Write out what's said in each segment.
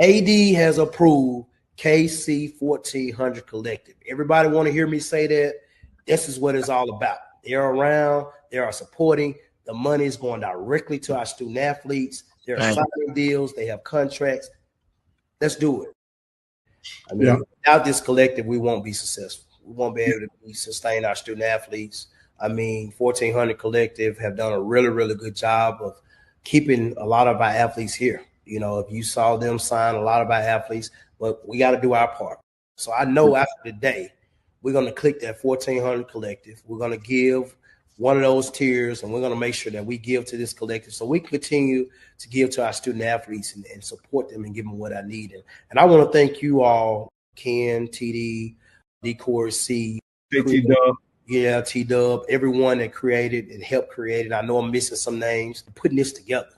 AD has approved KC-1400 Collective. Everybody want to hear me say that? This is what it's all about. They're around. They are supporting. The money is going directly to our student athletes. They're signing deals. They have contracts. Let's do it. I mean, without this collective, we won't be successful. We won't be able to sustain our student athletes. I mean, 1400 Collective have done a really, really good job of keeping a lot of our athletes here. You know, if you saw them sign a lot of our athletes, but we got to do our part. So I know after the day, we're going to click that 1400 Collective. We're going to give one of those tiers, and we're going to make sure that we give to this collective so we continue to give to our student athletes and support them and give them what I need. And I want to thank you all, Ken, TD, D-Core, C, T-Dub. Yeah, T-Dub, everyone that created and helped create it. I know I'm missing some names, putting this together.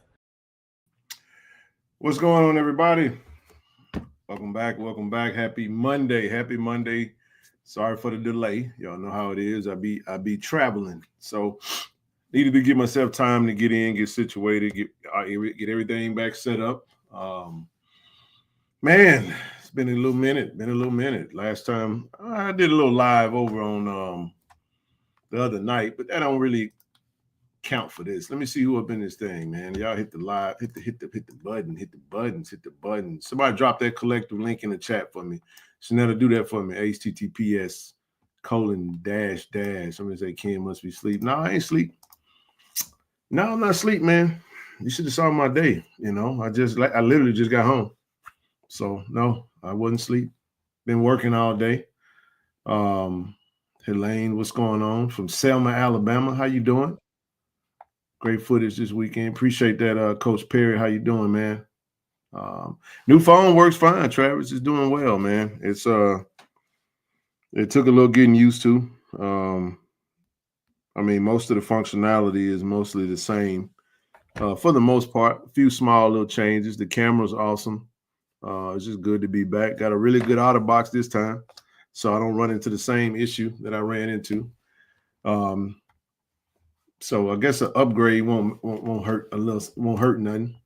What's going on, everybody? Welcome back. Welcome back. Happy Monday. Happy Monday. Sorry for the delay. Y'all know how it is. I be traveling. So needed to give myself time to get in, get situated, get everything back set up. Man, it's been a little minute. Last time I did a little live over on the other night, but that don't really count for this. Let me see who up in this thing, man. Y'all hit the live, hit the button. Somebody drop that collective link in the chat for me. Shanetta, do that for me. HTTPS:// I'm gonna say Ken must be asleep. No, I ain't sleep. No, I'm not asleep, man. You should have saw my day. You know, I literally just got home. So no, I wasn't asleep. Been working all day. Helene, what's going on? From Selma, Alabama. How you doing? Great footage this weekend. Appreciate that, Coach Perry. How you doing, man? New phone works fine. Travis is doing well, man. It's it took a little getting used to. I mean, most of the functionality is mostly the same for the most part. A few small little changes. The camera's awesome. It's just good to be back. Got a really good outer box this time, so I don't run into the same issue that I ran into. So I guess an upgrade won't hurt won't hurt nothing.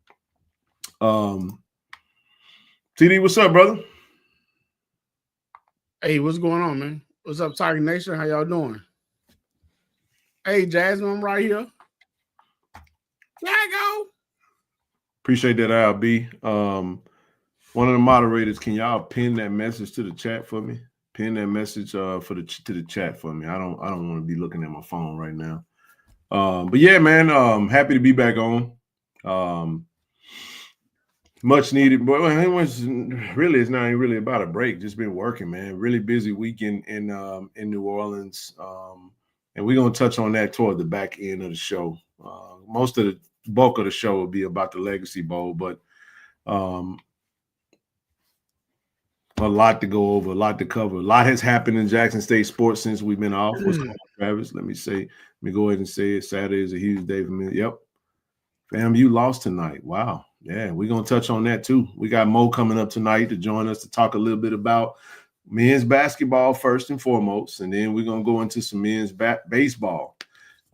TD, what's up, brother? Hey, what's going on, man? What's up, Tiger Nation? How y'all doing? Hey, Jasmine, I'm right here. Jago. Appreciate that, Al B. One of the moderators, can y'all pin that message to the chat for me? Pin that message to the chat for me. I don't want to be looking at my phone right now. But yeah, man, happy to be back on. Much needed, but it was really, it's not really about a break. Just been working, man. Really busy weekend in New Orleans, and we're gonna touch on that toward the back end of the show. Most of the bulk of the show will be about the Legacy Bowl, but a lot to go over, a lot to cover. A lot has happened in Jackson State sports since we've been off. What's going on, Travis? Let me go ahead and say it. Saturday is a huge day for me. Yep. FAMU lost tonight. Wow. Yeah, we're going to touch on that too. We got Mo coming up tonight to join us to talk a little bit about men's basketball first and foremost, and then we're going to go into some men's baseball.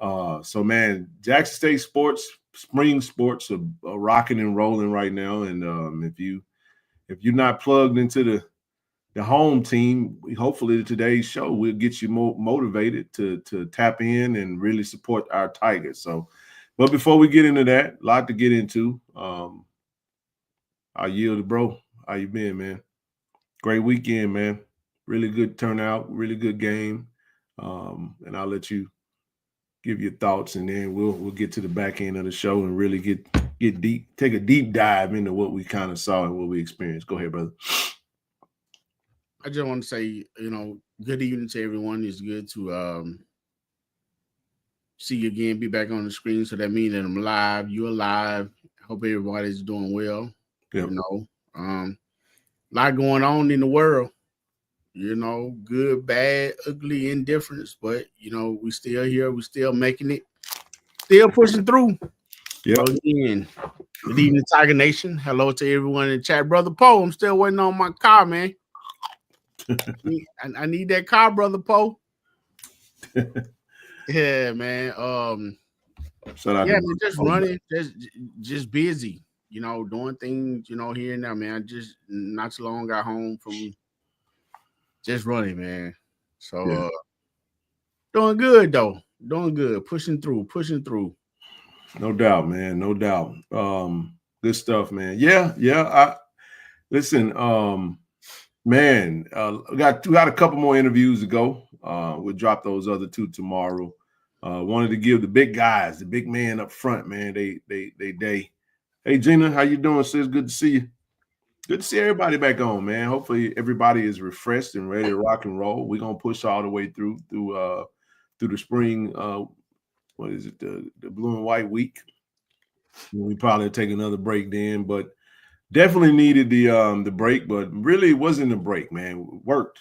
So, man, Jackson State sports, spring sports are rocking and rolling right now, and if you're not plugged into the home team, hopefully today's show will get you more motivated to tap in and really support our Tigers. So, but before we get into that, a lot to get into. I'll yield to bro. How you been, man? Great weekend, man. Really good turnout, really good game. And I'll let you give your thoughts, and then we'll get to the back end of the show and really get deep, take a deep dive into what we kind of saw and what we experienced. Go ahead, brother. I just want to say, good evening to everyone. It's good to see you again, be back on the screen. So that means that I'm live. You're live. Hope everybody's doing well. Yep. A lot going on in the world. Good, bad, ugly, indifference. But we still here. We still making it. Still pushing through. Yeah. So again, good evening, Tiger Nation. Hello to everyone in the chat. Brother Poe, I'm still waiting on my car, man. I need that car, Brother Poe. Yeah, man. Shout out man, just running, just busy. doing things, here and there, man. I just not too long got home from just running, man. So doing good though. Doing good. Pushing through. No doubt, man. No doubt. Good stuff, man. Yeah. Listen, man, we got a couple more interviews to go. We'll drop those other 2 tomorrow. Wanted to give the big guys, the big man up front, man. They. Hey Gina, how you doing, sis? Good to see you. Good to see everybody back on, man. Hopefully everybody is refreshed and ready to rock and roll. We're gonna push all the way through the spring. What is it? The blue and white week. We probably take another break then, but definitely needed the break. But really, it wasn't a break, man. Worked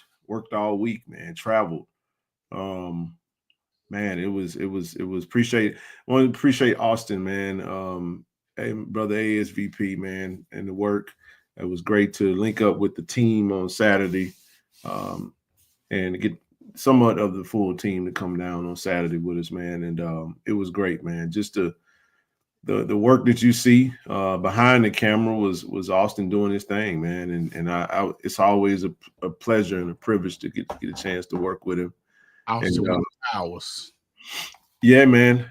all week, man. Traveled. Man, it was appreciate. I want to appreciate Austin, man. Hey, brother ASVP, man, and the work. It was great to link up with the team on Saturday, and get somewhat of the full team to come down on Saturday with us, man. And it was great, man. Just the work that you see behind the camera was Austin doing his thing, man. And I it's always a pleasure and a privilege to get a chance to work with him. Austin hours. Yeah, man.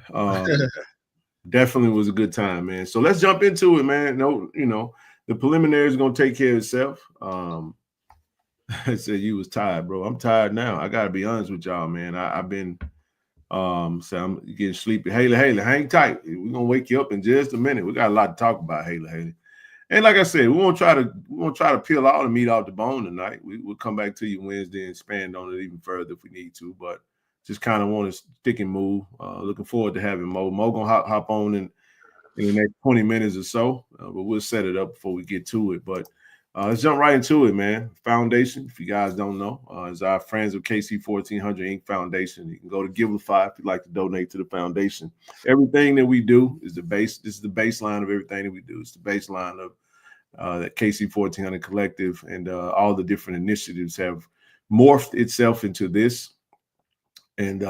Definitely was a good time, man. So let's jump into it, man. No, the preliminary is gonna take care of itself. I said you was tired, bro. I'm tired now. I gotta be honest with y'all, man. I've been so I'm getting sleepy. Haley, hang tight. We're gonna wake you up in just a minute. We got a lot to talk about, Haley. And like I said, we won't try to peel all the meat off the bone tonight. We'll come back to you Wednesday and expand on it even further if we need to, but just kind of want to stick and move. Looking forward to having Mo. Mo gonna hop on in the next 20 minutes or so, but we'll set it up before we get to it. But let's jump right into it, man. Foundation, if you guys don't know, is our friends of KC-1400 Inc. Foundation. You can go to Givelify if you'd like to donate to the foundation. Everything that we do is the base. This is the baseline of everything that we do. It's the baseline of that KC-1400 Collective, and all the different initiatives have morphed itself into this. And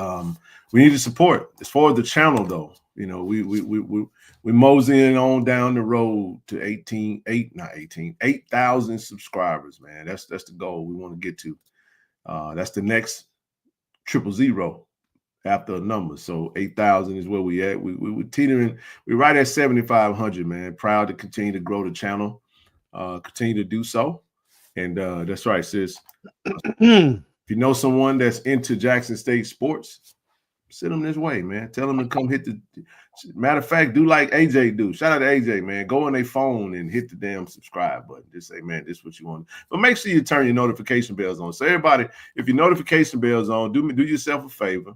we need to support. As far as the channel, though, we moseying on down the road to 8,000 subscribers, man. That's the goal we want to get to. That's the next 000 after a number. So 8,000 is where we at. We're teetering. We're right at 7,500, man. Proud to continue to grow the channel. Continue to do so. And that's right, sis. If you know someone that's into Jackson State sports, send them this way, man. Tell them to come hit the. Matter of fact, do like AJ do. Shout out to AJ, man. Go on their phone and hit the damn subscribe button. Just say, man, this is what you want. But make sure you turn your notification bells on. So everybody, if your notification bells on, do yourself a favor,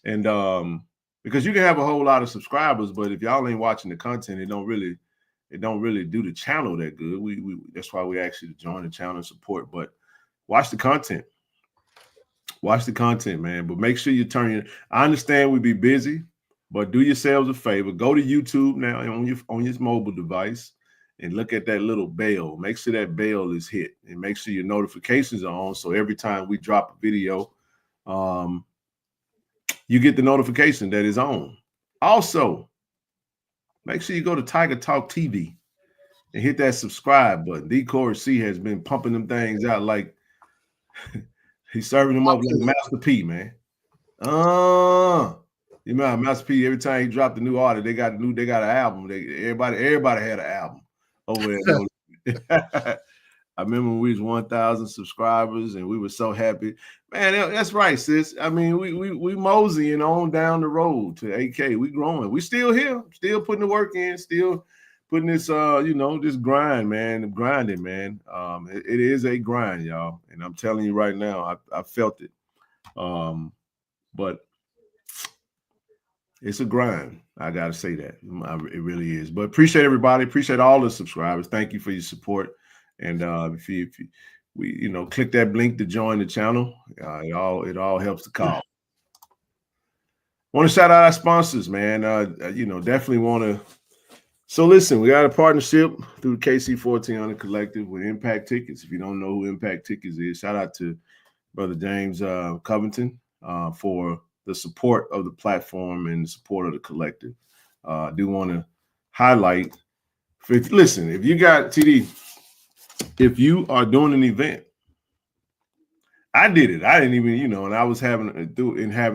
and because you can have a whole lot of subscribers, but if y'all ain't watching the content, it don't really do the channel that good. We that's why we ask you to join the channel and support. But watch the content. Watch the content, man. But make sure you turn your. I understand we be busy, but do yourselves a favor. Go to YouTube now on your mobile device and look at that little bell. Make sure that bell is hit, and make sure your notifications are on. So every time we drop a video, you get the notification that is on. Also, make sure you go to Tiger Talk TV and hit that subscribe button. D. Corey C has been pumping them things out like. He's serving them up like Master P, man. You know, Master P, every time he dropped a new artist, they got an album. Everybody had an album over there. I remember when we was 1,000 subscribers and we were so happy. Man, that's right, sis. I mean, we moseying on down the road to AK. We growing. We still here, still putting the work in, still putting this this grind, man. Grinding, man. It is a grind, y'all. And I'm telling you right now, I felt it. But it's a grind. I gotta say that. It really is. But appreciate everybody, appreciate all the subscribers. Thank you for your support. And if you click that link to join the channel, it all helps the cause. Want to shout out our sponsors, man. Definitely want to. So listen, we got a partnership through KC-1400 Collective with Impact Tickets. If you don't know who Impact Tickets is, shout out to Brother James Covington for the support of the platform and the support of the collective. I do want to highlight Listen, if you got TD, if you are doing an event, I did it. I didn't even, and I was having a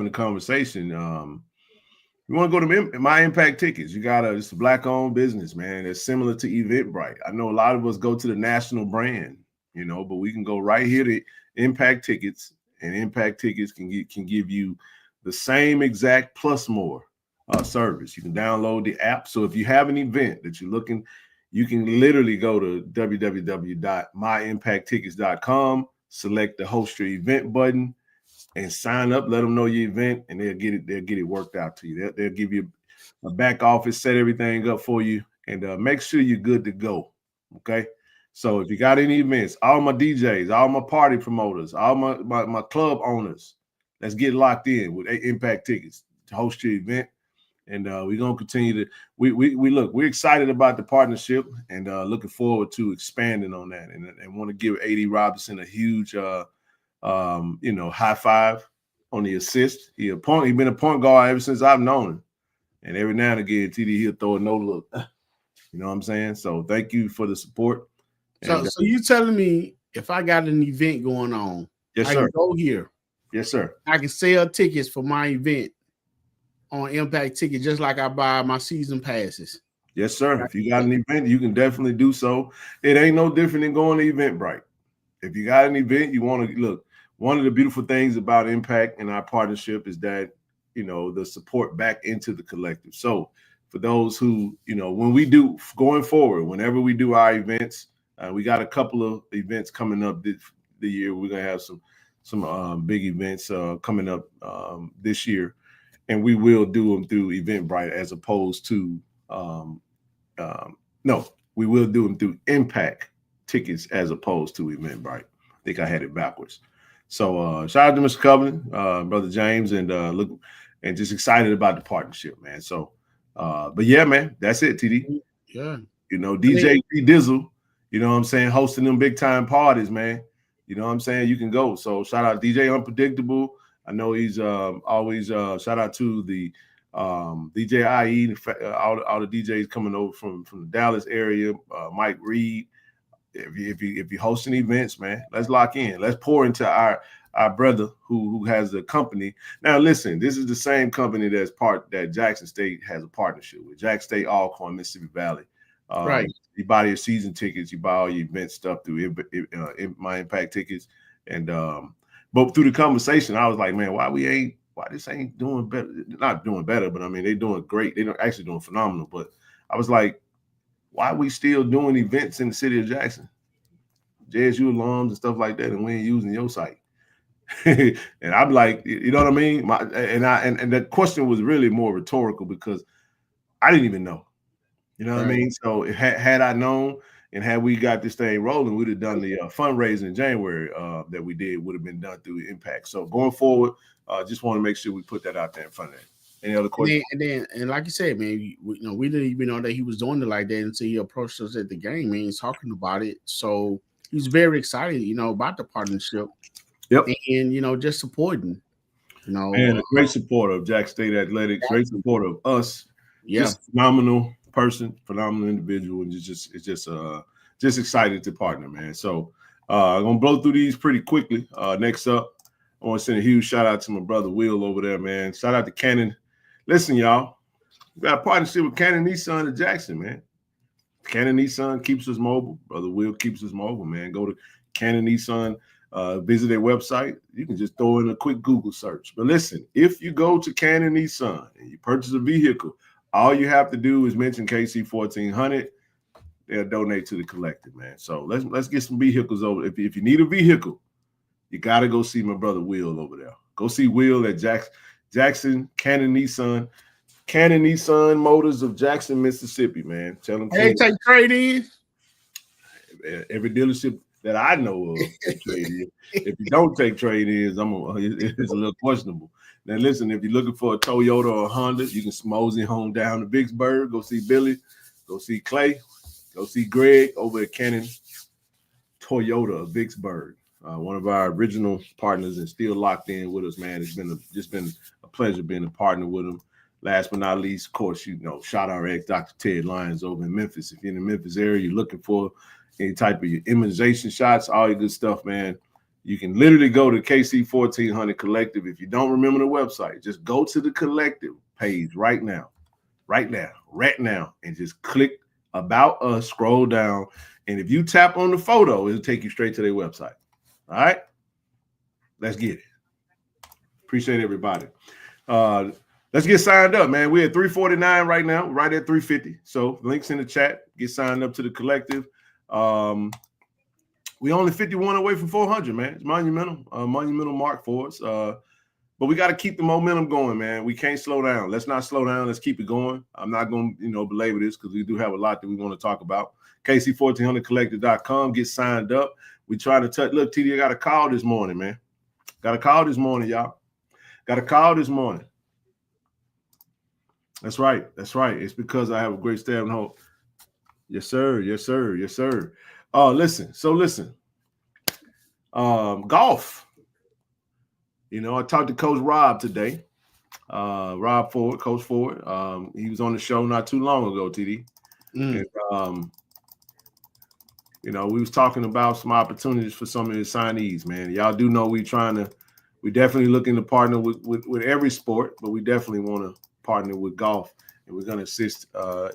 conversation. You want to go to My Impact Tickets? It's a black-owned business, man. It's similar to Eventbrite. I know a lot of us go to the national brand, but we can go right here to Impact Tickets, and Impact Tickets can give you the same exact plus more service. You can download the app. So if you have an event that you're looking, you can literally go to www.myimpacttickets.com, select the host your event button, and sign up. Let them know your event, and they'll get it worked out to you. They'll give you a back office, set everything up for you, and make sure you're good to go. Okay. So if you got any events, all my DJs, all my party promoters, all my club owners, let's get locked in with Impact Tickets to host your event. And we're gonna continue to we're excited about the partnership, and looking forward to expanding on that, and want to give AD Robinson a huge high five on the assist. He's been a point guard ever since I've known him, and every now and again, TD, he'll throw a no look. You know what I'm saying? So thank you for the support. So you telling me if I got an event going on, yes, I sir. can go here. Yes, sir. I can sell tickets for my event on Impact Ticket, just like I buy my season passes. Yes, sir. If you got an event, you can definitely do so. It ain't no different than going to Eventbrite. If you got an event, you want to look. One of the beautiful things about Impact and our partnership is that, the support back into the collective. So for those who, when we do going forward, whenever we do our events, we got a couple of events coming up the year. We're going to have some big events coming up this year. And we will do them through Eventbrite as opposed to, we will do them through Impact Tickets as opposed to Eventbrite. I think I had it backwards. So shout out to Mr. Covenant, Brother James, and just excited about the partnership, man. So, but yeah, man, that's it, TD. Yeah. DJ Dizzle, you know what I'm saying, hosting them big time parties, man. You know what I'm saying? You can go. So shout out DJ Unpredictable. I know he's always shout out to the DJ IE, all the DJs coming over from the Dallas area, Mike Reed. If you're hosting events, man, let's lock in. Let's pour into our brother who has a company. Now, listen, this is the same company that Jackson State has a partnership with. Jackson State Alcorn, Mississippi Valley. Right. You buy your season tickets, you buy all your event stuff through My Impact Tickets, and but through the conversation, I was like, man, why this ain't doing better? Not doing better, but I mean, they're doing great. They're actually doing phenomenal. But I was like, why are we still doing events in the city of Jackson, JSU alums and stuff like that, and we ain't using your site? And I'm like, you know what I mean? And the question was really more rhetorical because I didn't even know. You know what I mean? So had I known and had we got this thing rolling, we'd have done the fundraising in January that we did would have been done through Impact. So going forward, just want to make sure we put that out there in front of that. Any other questions? And like you said, man, we didn't even know that he was doing it like that until he approached us at the game, man. He's talking about it. So he's very excited, about the partnership. Yep. And, just supporting, And a great supporter of Jack State Athletics, great supporter of us. Yeah. Just phenomenal person, phenomenal individual, and just excited to partner, man. So I'm gonna blow through these pretty quickly. Next up, I want to send a huge shout out to my brother Will over there, man. Shout out to Cannon. Listen, y'all, we got a partnership with Cannon Nissan of Jackson, man. Cannon Nissan keeps us mobile. Brother Will keeps us mobile, man. Go to Cannon Nissan, visit their website. You can just throw in a quick Google search. But listen, if you go to Cannon Nissan and you purchase a vehicle, all you have to do is mention KC-1400. They'll donate to the collective, man. So let's get some vehicles over. If you need a vehicle, you got to go see my brother Will over there. Go see Will at Jackson Cannon Nissan Motors of Jackson, Mississippi, man. Tell them they take trade-ins. Every dealership that I know of take trade-in. If you don't take trade-ins, it's a little questionable. Now, listen, if you're looking for a Toyota or a Honda, you can mosey home down to Vicksburg. Go see Billy. Go see Clay. Go see Greg over at Cannon Toyota of Vicksburg. One of our original partners and still locked in with us, man. It's been just been a pleasure being a partner with them. last but not least, of course, Shot RX, Dr. Ted Lyons over in Memphis. If you're in the Memphis area, you're looking for any type of your immunization shots, all your good stuff, man. You can literally go to KC-1400 Collective. If you don't remember the website, just go to the Collective page right now, and just click About Us, scroll down, and if you tap on the photo, it'll take you straight to their website. All right? Let's get it. Appreciate everybody. Let's get signed up, man. We're at 349 right now, right at 350. So links in the chat. Get signed up to the Collective. We only 51 away from 400, man. It's monumental mark for us. But we got to keep the momentum going, man. We can't slow down. Let's not slow down. Let's keep it going. I'm not going to, belabor this because we do have a lot that we want to talk about. KC-1400collective.com. Get signed up. We try to touch. Look, TD, I got a call this morning, man. Got a call this morning, y'all. Got a call this morning. That's right. It's because I have a great staff and hope. Yes, sir. Listen. Golf. I talked to Coach Rob today. Rob Ford, Coach Ford. He was on the show not too long ago, TD. And, we was talking about some opportunities for some of the signees, man. Y'all do know we definitely looking to partner with every sport, but we definitely want to partner with golf, and we're going to assist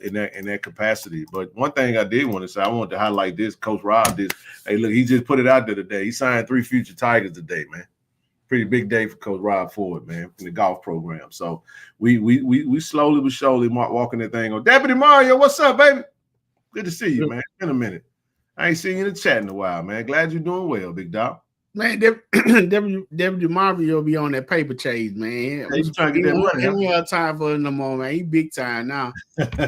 in that capacity. But one thing I did want to say, I want to highlight this. Coach Rob did. Hey, look, he just put it out there today. He signed 3 future Tigers today, man. Pretty big day for Coach Rob Ford, man, in the golf program. So we slowly but surely walking that thing on. Deputy Mario, what's up, baby? Good to see you, man. It's been a minute. I ain't seen you in the chat in a while, man. Glad you're doing well, big dog. Man, Deputy Mario be on that paper chase, man. He's trying to get that money. He don't have time for it no more, man. He big time now.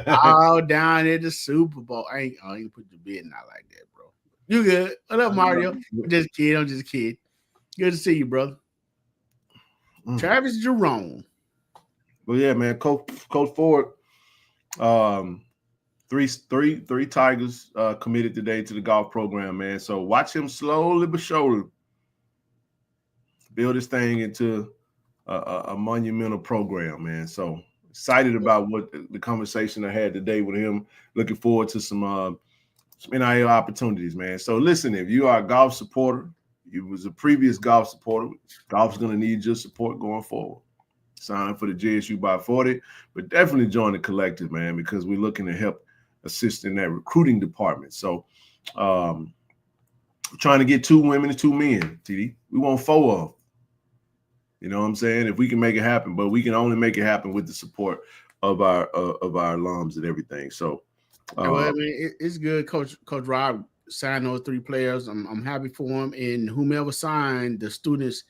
All down at the Super Bowl. I ain't put the bidding out like that, bro. You good? What up, Mario? I'm just kidding. Good to see you, brother. Travis Jerome. Well, yeah, man. Coach Ford. Three Tigers committed today to the golf program, man. So watch him slowly but surely build this thing into a monumental program, man. So excited about what the conversation I had today with him. Looking forward to some NIL opportunities, man. So listen, if you are a golf supporter, you was a previous golf supporter, golf's going to need your support going forward. Sign up for the JSU by 40, but definitely join the collective, man, because we're looking to help assist in that recruiting department. So we're trying to get 2 women and 2 men, TD. We want 4 of them. You know what I'm saying? If we can make it happen, but we can only make it happen with the support of our alums and everything. So well, I mean, it's good. Coach Rob signed those 3 players. I'm happy for him. And whomever signed the students,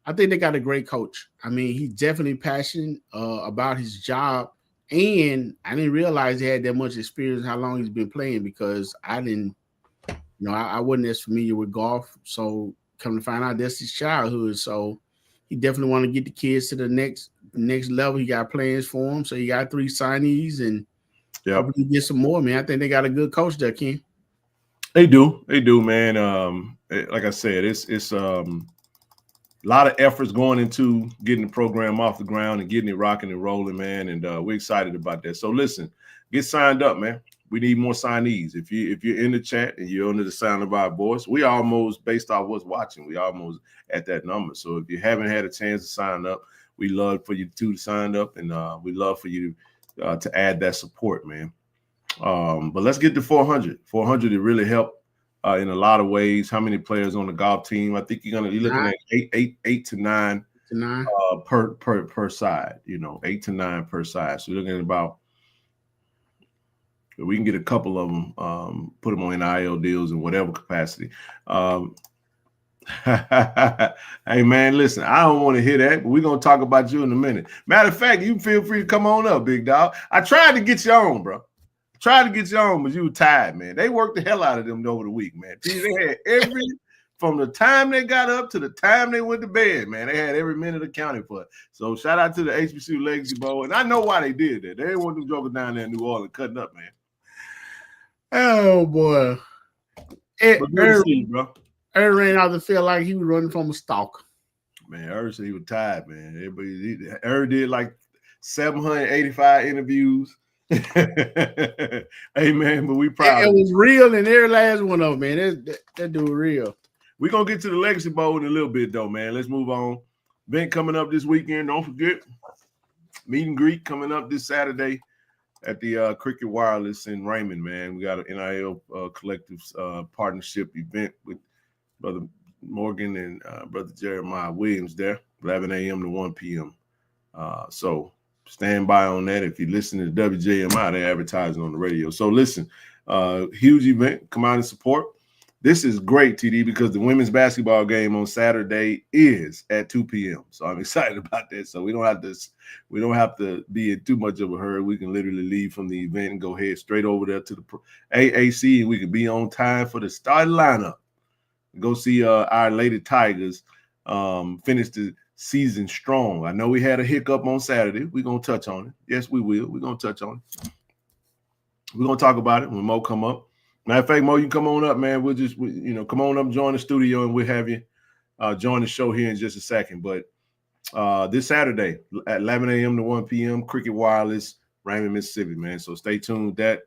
I think they got a great coach. I mean, he's definitely passionate about his job. And I didn't realize he had that much experience, how long he's been playing, because I didn't, I wasn't as familiar with golf. So come to find out, that's his childhood. So he definitely want to get the kids to the next level. He got plans for them. So he got 3 signees and hopefully get some more, man. I think they got a good coach there, Ken. They do, man. Like I said, it's a lot of efforts going into getting the program off the ground and getting it rocking and rolling, man. And we're excited about that. So listen, get signed up, man. We need more signees. If you're in the chat and you're under the sound of our voice, we almost, based off what's watching, we almost at that number. So if you haven't had a chance to sign up, we love for you to sign up, and we love for you to add that support, man. But let's get to 400. 400 to really help in a lot of ways. How many players on the golf team? I think you're looking at eight to nine per side. 8 to 9 per side. So you're looking at about. We can get a couple of them, put them on NIL deals in whatever capacity. Hey, man, listen, I don't want to hear that, but we're going to talk about you in a minute. Matter of fact, you feel free to come on up, big dog. I tried to get you on, bro. But you were tired, man. They worked the hell out of them over the week, man. They had from the time they got up to the time they went to bed, man, they had every minute accounted for it. So shout out to the HBCU Legacy Bowl. And I know why they did that. They didn't want them jokers down there in New Orleans cutting up, man. Oh, boy. Bro. Aaron ran out to feel like he was running from a stalk. Man, Aaron said he was tired, man. Aaron did like 785 interviews. Hey man, but we proud. It was real in every last one of them, man. That dude real. We're gonna get to the Legacy Bowl in a little bit though, man. Let's move on. Event coming up this weekend. Don't forget, meet and greet coming up this Saturday at the Cricket Wireless in Raymond, man. We got an NIL collective partnership event with Brother Morgan and Brother Jeremiah Williams there, 11 a.m. to 1 p.m. So stand by on that. If you listen to WJMI, they're advertising on the radio. So listen, huge event. Come out and support. This is great, TD, because the women's basketball game on Saturday is at 2 p.m. So I'm excited about that. So we don't have to be in too much of a hurry. We can literally leave from the event and go head straight over there to the AAC, and we can be on time for the starting lineup. Go see our Lady Tigers finish the season strong. I know we had a hiccup on Saturday. We're going to touch on it. Yes, we will. We're going to touch on it. We're going to talk about it when Mo come up. Matter of fact, Mo, you come on up, man. We'll just, come on up, join the studio, and we'll have you join the show here in just a second. But this Saturday at 11 a.m. to 1 p.m., Cricket Wireless, Raymond, Mississippi, man. So stay tuned with that.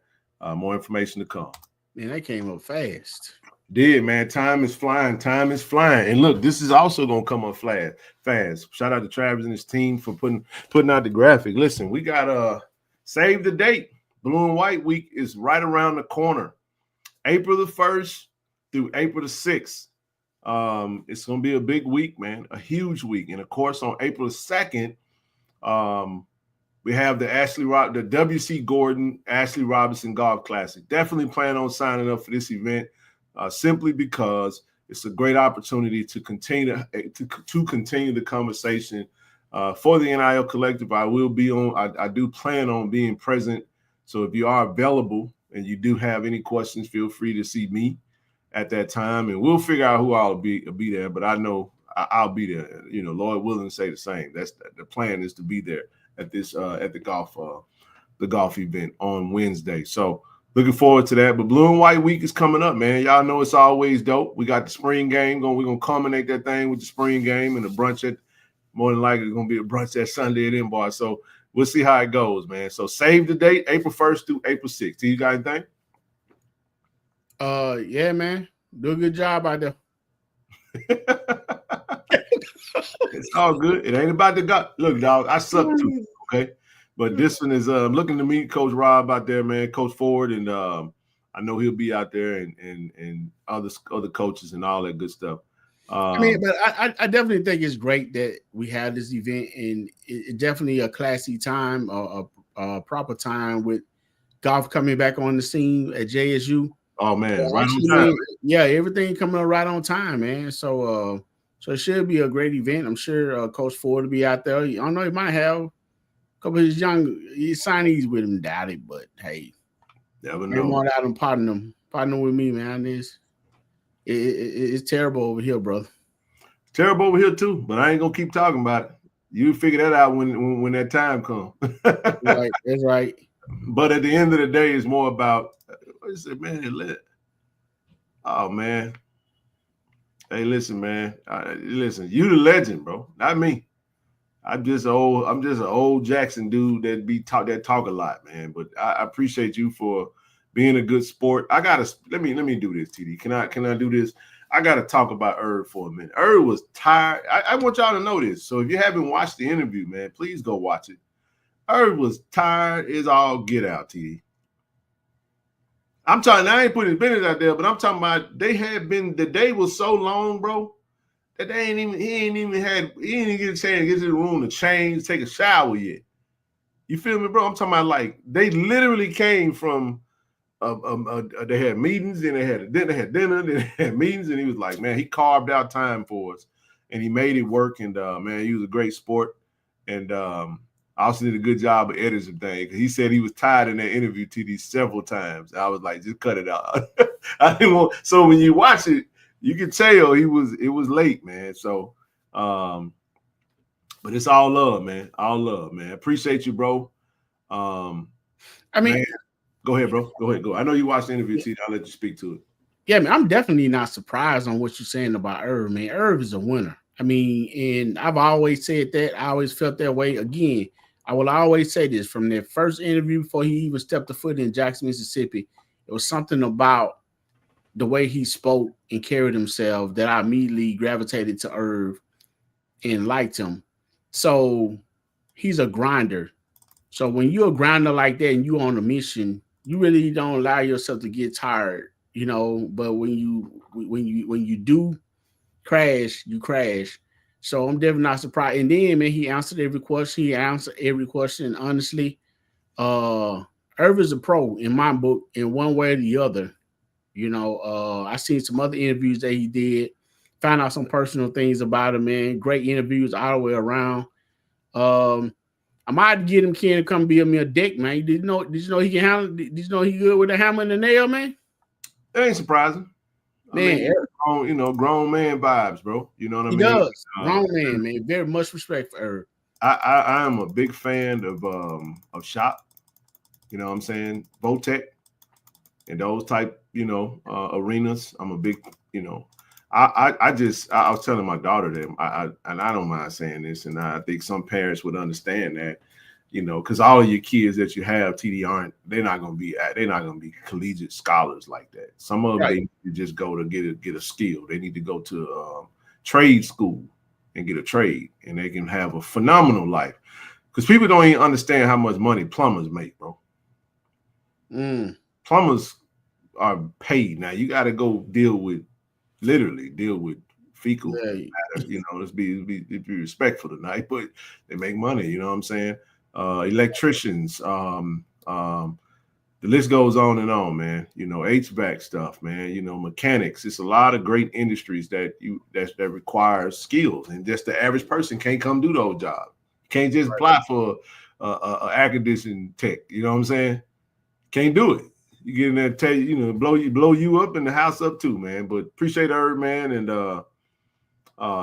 More information to come. Man, that came up fast. Did, man. Time is flying. Time is flying. And look, this is also going to come up fast. Shout out to Travis and his team for putting out the graphic. Listen, we got save the date. Blue and White Week is right around the corner. April the 1st through April the 6th. It's going to be a big week, man, a huge week. And, of course, on April the 2nd, we have the W.C. Gordon Ashley Robinson Golf Classic. Definitely plan on signing up for this event simply because it's a great opportunity to continue the conversation for the NIL Collective. I do plan on being present. So if you are available and you do have any questions, feel free to see me at that time, and we'll figure out who I'll be there. But I know I'll be there. Lord willing, say the same. That's the plan, is to be there at this at the golf event on Wednesday. So looking forward to that. But Blue and White Week is coming up, man. Y'all know it's always dope. We got the spring game going. We're gonna culminate that thing with the spring game and the brunch more than likely it's gonna be a brunch that Sunday at M-Bar. So we'll see how it goes, man. So save the date, April 1st through April 6th. Do you guys think? Yeah, man. Do a good job out there. It's all good. It ain't about the gut. Look, dog, I suck too, okay? But this one is looking to meet Coach Rob out there, man, Coach Ford, and I know he'll be out there and other coaches and all that good stuff. But I definitely think it's great that we have this event, and it's definitely a classy time, a proper time with golf coming back on the scene at JSU. Oh man, right on time. Yeah, everything coming up right on time, man. So it should be a great event. I'm sure Coach Ford will be out there. I don't know, he might have a couple of his young signees with him, doubt it, but hey, never know. Want out and partner with me, man. It's terrible over here, brother. Terrible over here too, but I ain't gonna keep talking about it. You figure that out when that time comes. Right, that's right. But at the end of the day, it's more about what is it, man? Oh man, hey, listen, man. Listen, you the legend, bro, not me. I'm just an old Jackson dude that talk a lot, man. But I appreciate you for being a good sport. I gotta let me do this, TD. Can I do this? I gotta talk about Irv for a minute. Irv was tired. I want y'all to know this. So if you haven't watched the interview, man, please go watch it. Irv was tired as all get out, TD. I'm talking. I ain't putting his business out there, but I'm talking about the day was so long, bro, that he ain't even get a chance to get to the room to change, take a shower yet. You feel me, bro? I'm talking about like they literally came from they had meetings, and they had dinner, then they had meetings, and he was like, man, he carved out time for us, and he made it work, and man, he was a great sport, and I also did a good job of editing things. He said he was tired in that interview, TD, several times. I was like, just cut it out. I didn't want. So when you watch it, you can tell it was late, man. So, but it's all love, man. All love, man. Appreciate you, bro. Man, go ahead, bro. Go ahead. Go. I know you watched the interview, TD. I'll let you speak to it. Yeah, man. I'm definitely not surprised on what you're saying about Irv, man. Irv is a winner. I mean, and I've always said that. I always felt that way. Again, I will always say this from their first interview before he even stepped a foot in Jackson, Mississippi. It was something about the way he spoke and carried himself that I immediately gravitated to Irv and liked him. So he's a grinder. So when you're a grinder like that and you're on a mission, you really don't allow yourself to get tired, you know. But when you do crash, you crash. So I'm definitely not surprised. And then, man, he answered every question. He answered every question honestly. Irv is a pro in my book in one way or the other. You know, I seen some other interviews that he did, found out some personal things about him, man. Great interviews all the way around. I might get him Ken to come build me a deck, man. Did you know he can handle? Did you know he good with a hammer and a nail, man? It ain't surprising. Man, I mean, grown man vibes, bro. You know what I mean? He does. Grown man. Very much respect for Irv. I am a big fan of shop. You know what I'm saying? Votech and those type, arenas. I'm a big, I was telling my daughter that and I don't mind saying this, and I think some parents would understand that, because all of your kids that you have, TD, they're not gonna be collegiate scholars like that. Some of them they need to just go to get a skill. They need to go to trade school and get a trade, and they can have a phenomenal life. Because people don't even understand how much money plumbers make, bro. Plumbers are paid. Now you got to go deal with fecal matter. Let's be respectful tonight, but they make money. You know what I'm saying? Electricians, the list goes on and on, man. HVAC stuff, man. Mechanics. It's a lot of great industries that require skills, and just the average person can't come do those jobs. Can't just apply for a air conditioning tech. You know what I'm saying? Can't do it. You get in there, tell you, blow you up and the house up too, man. But appreciate Irv, man, and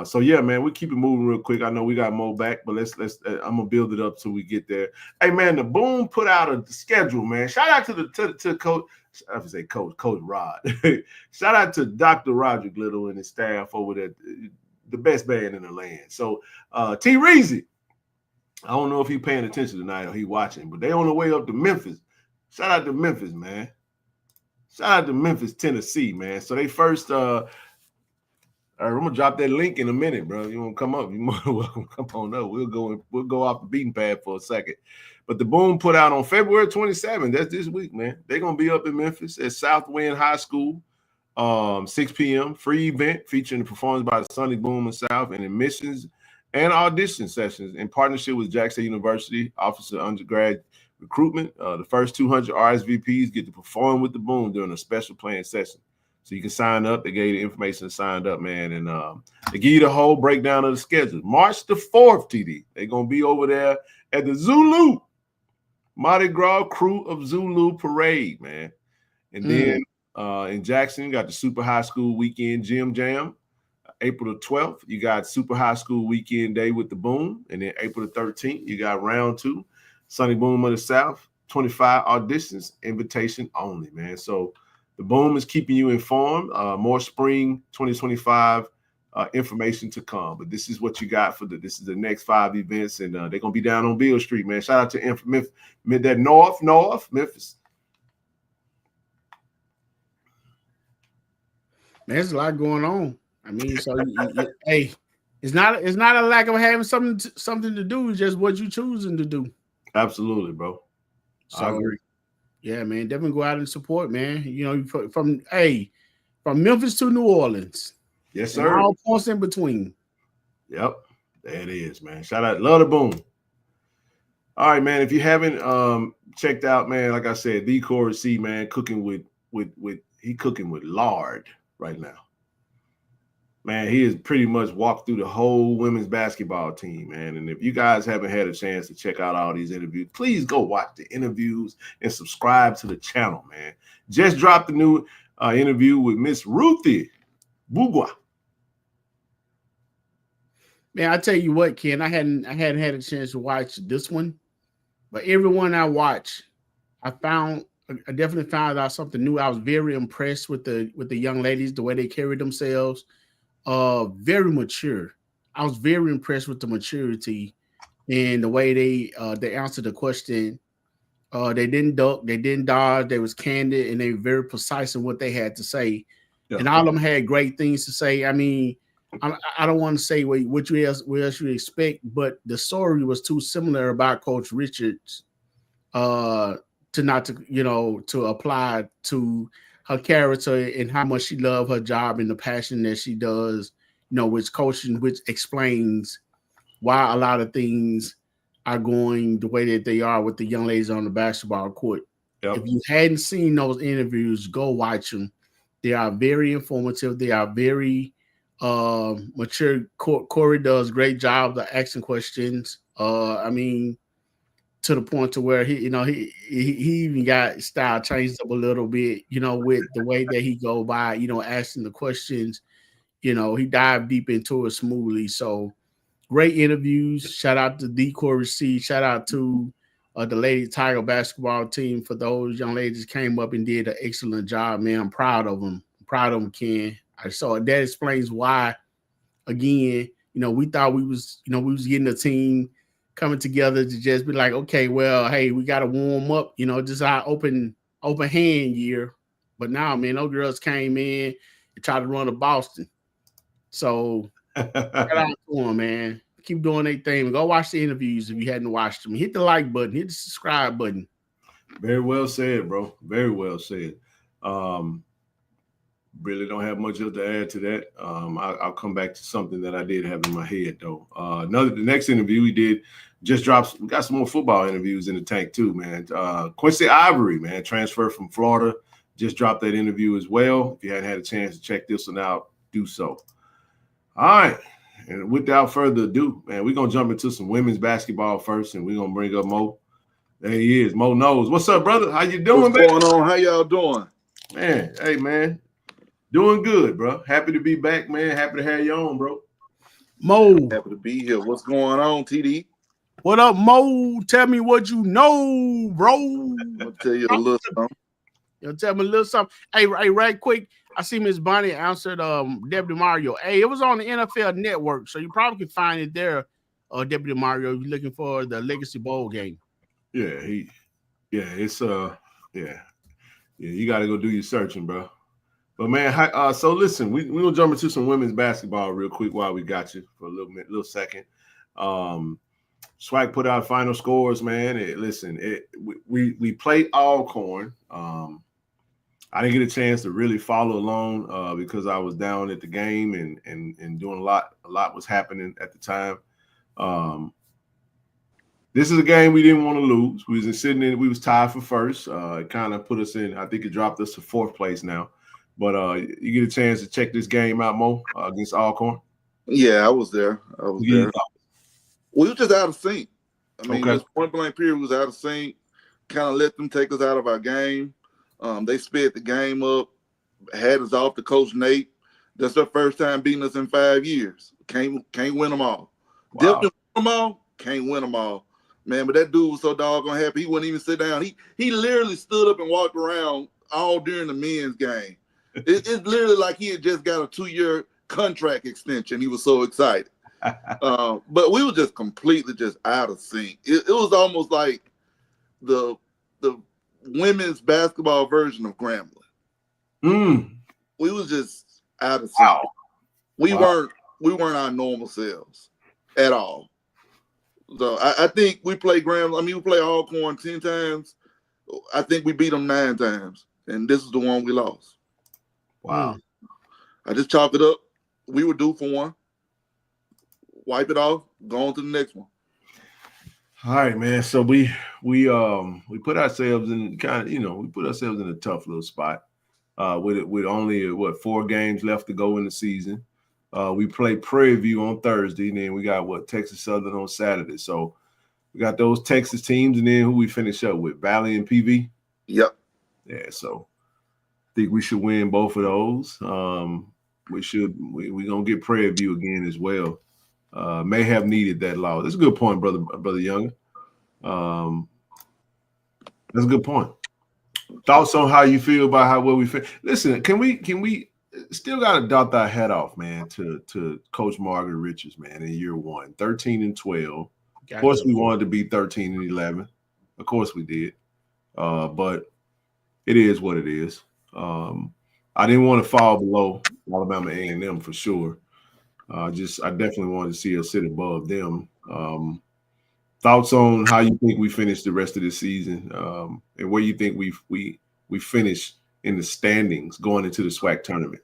so yeah, man, we keep it moving real quick. I know we got Mo back, but let's I'm gonna build it up till we get there. Hey, man, the Boom put out a schedule, man. Shout out to Coach. I have to say Coach Rod. Shout out to Dr. Roger Little and his staff over there, the best band in the land. So T Reezy, I don't know if he's paying attention tonight or he watching, but they on the way up to Memphis. Shout out to Memphis, man. Shout out to Memphis, Tennessee, man. So they first, I'm gonna drop that link in a minute, bro. You want to come up? You're more than welcome. Come on up. We'll go off the beaten path for a second. But the Boom put out on February 27th. That's this week, man. They're gonna be up in Memphis at Southwind High School, 6 p.m. Free event featuring the performance by the Sonic Boom and South and admissions and audition sessions in partnership with Jackson University Office of Undergrad Recruitment. The first 200 RSVPs get to perform with the Boom during a special playing session. So you can sign up. They gave you the information to sign up, man. And they give you the whole breakdown of the schedule. March the 4th, TD. They're going to be over there at the Zulu Mardi Gras Crew of Zulu Parade, man. And then in Jackson, you got the Super High School Weekend Gym Jam. April the 12th, you got Super High School Weekend Day with the Boom. And then April the 13th, you got Round 2. Sunny Boom of the South, 25 auditions, invitation only, man. So the Boom is keeping you informed. More spring 2025 information to come. But this is what you got this is the next 5 events, and they're gonna be down on Beale Street, man. Shout out to that North Memphis. There's a lot going on. I mean, so hey, it's not a lack of having something to do. It's just what you choosing to do. Absolutely, bro. So, I agree. Yeah, man, definitely go out and support, man. From Memphis to New Orleans. Yes, sir. All points in between. Yep, there it is, man. Shout out, love the Boom. All right, man. If you haven't checked out, man, like I said, the Corey C, man, cooking with lard right now. Man, he has pretty much walked through the whole women's basketball team, man. And if you guys haven't had a chance to check out all these interviews, please go watch the interviews and subscribe to the channel, man. Just dropped the new interview with Miss Ruthie Bougua. Man, I tell you what, Ken, I hadn't had a chance to watch this one, but everyone I watch, I definitely found out something new. I was very impressed with the young ladies, the way they carried themselves. Very mature. I was very impressed with the maturity and the way they answered the question. They didn't duck, they didn't dodge, they was candid, and they were very precise in what they had to say. Yeah. And all of them had great things to say. I mean, I don't want to say what else you expect, but the story was too similar about Coach Richards to apply to her character and how much she loved her job and the passion that she does, with coaching, which explains why a lot of things are going the way that they are with the young ladies on the basketball court. Yep. If you hadn't seen those interviews, go watch them. They are very informative. They are very mature. Corey does a great job of asking questions. I mean, to the point to where he even got style changed up a little bit, with the way that he go by, asking the questions. He dived deep into it smoothly. So great interviews. Shout out to D. Corey C. Shout out to the Lady Tiger basketball team for those young ladies came up and did an excellent job, man. I'm proud of them. Ken. So that explains why, again, we thought we was getting a team coming together to just be like, okay, well, hey, we got to warm up, just our open hand year. But now, man, those girls came in and tried to run to Boston. So shout out to them, man. Keep doing their thing. Go watch the interviews if you hadn't watched them. Hit the like button. Hit the subscribe button. Very well said, bro. Very well said. Really don't have much else to add to that. I'll come back to something that I did have in my head, though. The next interview we did just dropped. We got some more football interviews in the tank, too, man. Quincy Ivory, man, transferred from Florida. Just dropped that interview as well. If you hadn't had a chance to check this one out, do so. All right. And without further ado, man, we're going to jump into some women's basketball first, and we're going to bring up Mo. There he is. Mo knows. What's up, brother? How you doing, man? What's going on? How y'all doing? Man, hey, man. Doing good, bro. Happy to be back, man. Happy to have you on, bro. Mo. Happy to be here. What's going on, TD? What up, Mo? Tell me what you know, bro. I'll tell you a little something. Tell me a little something. Hey, right quick. I see Miss Bonnie answered Deputy Mario. Hey, it was on the NFL Network, so you probably can find it there, Deputy Mario, if you're looking for the Legacy Bowl game. Yeah, it's you got to go do your searching, bro. But man, so listen, we're gonna jump into some women's basketball real quick while we got you for a little second. Swag put out final scores, man. We played Alcorn. I didn't get a chance to really follow along because I was down at the game and doing a lot. A lot was happening at the time. This is a game we didn't want to lose. We was tied for first. It kind of put us in. I think it dropped us to fourth place now. But you get a chance to check this game out, Mo, against Alcorn? Yeah, I was there. We were just out of sync. I mean, this point-blank period was out of sync. Kind of let them take us out of our game. They sped the game up, had us off to Coach Nate. That's their first time beating us in 5 years. Can't win them all. Wow. Definitely win them all. Can't win them all. Man, but that dude was so doggone happy. He wouldn't even sit down. He literally stood up and walked around all during the men's game. It's literally like he had just got a 2-year contract extension. He was so excited. But we were just completely just out of sync. It was almost like the women's basketball version of Grambling. We was just out of sync. Wow. We weren't our normal selves at all. So I think we played Grambling. I mean, we played Alcorn 10 times. I think we beat them 9 times, and this is the one we lost. Wow. I just chopped it up. We were due for one. Wipe it off, go on to the next one. All right, man. So we put ourselves in we put ourselves in a tough little spot. With only 4 games left to go in the season. We play Prairie View on Thursday, and then we got Texas Southern on Saturday. So we got those Texas teams, and then who we finish up with? Valley and PV? Yep. Yeah, so I think we should win both of those. We're gonna get Prairie View again as well. May have needed that loss. That's a good point, brother Younger. That's a good point. Thoughts on how you feel about where we feel? Listen, can we still got to dot our hat off, man, to Coach Margaret Richards, man, in year 1, 13-12. Of course, we wanted to be 13-11. Of course, we did. But it is what it is. I didn't want to fall below Alabama A&M for sure. I definitely wanted to see us sit above them. Thoughts on how you think we finish the rest of the season, and where you think we finish in the standings going into the SWAC tournament?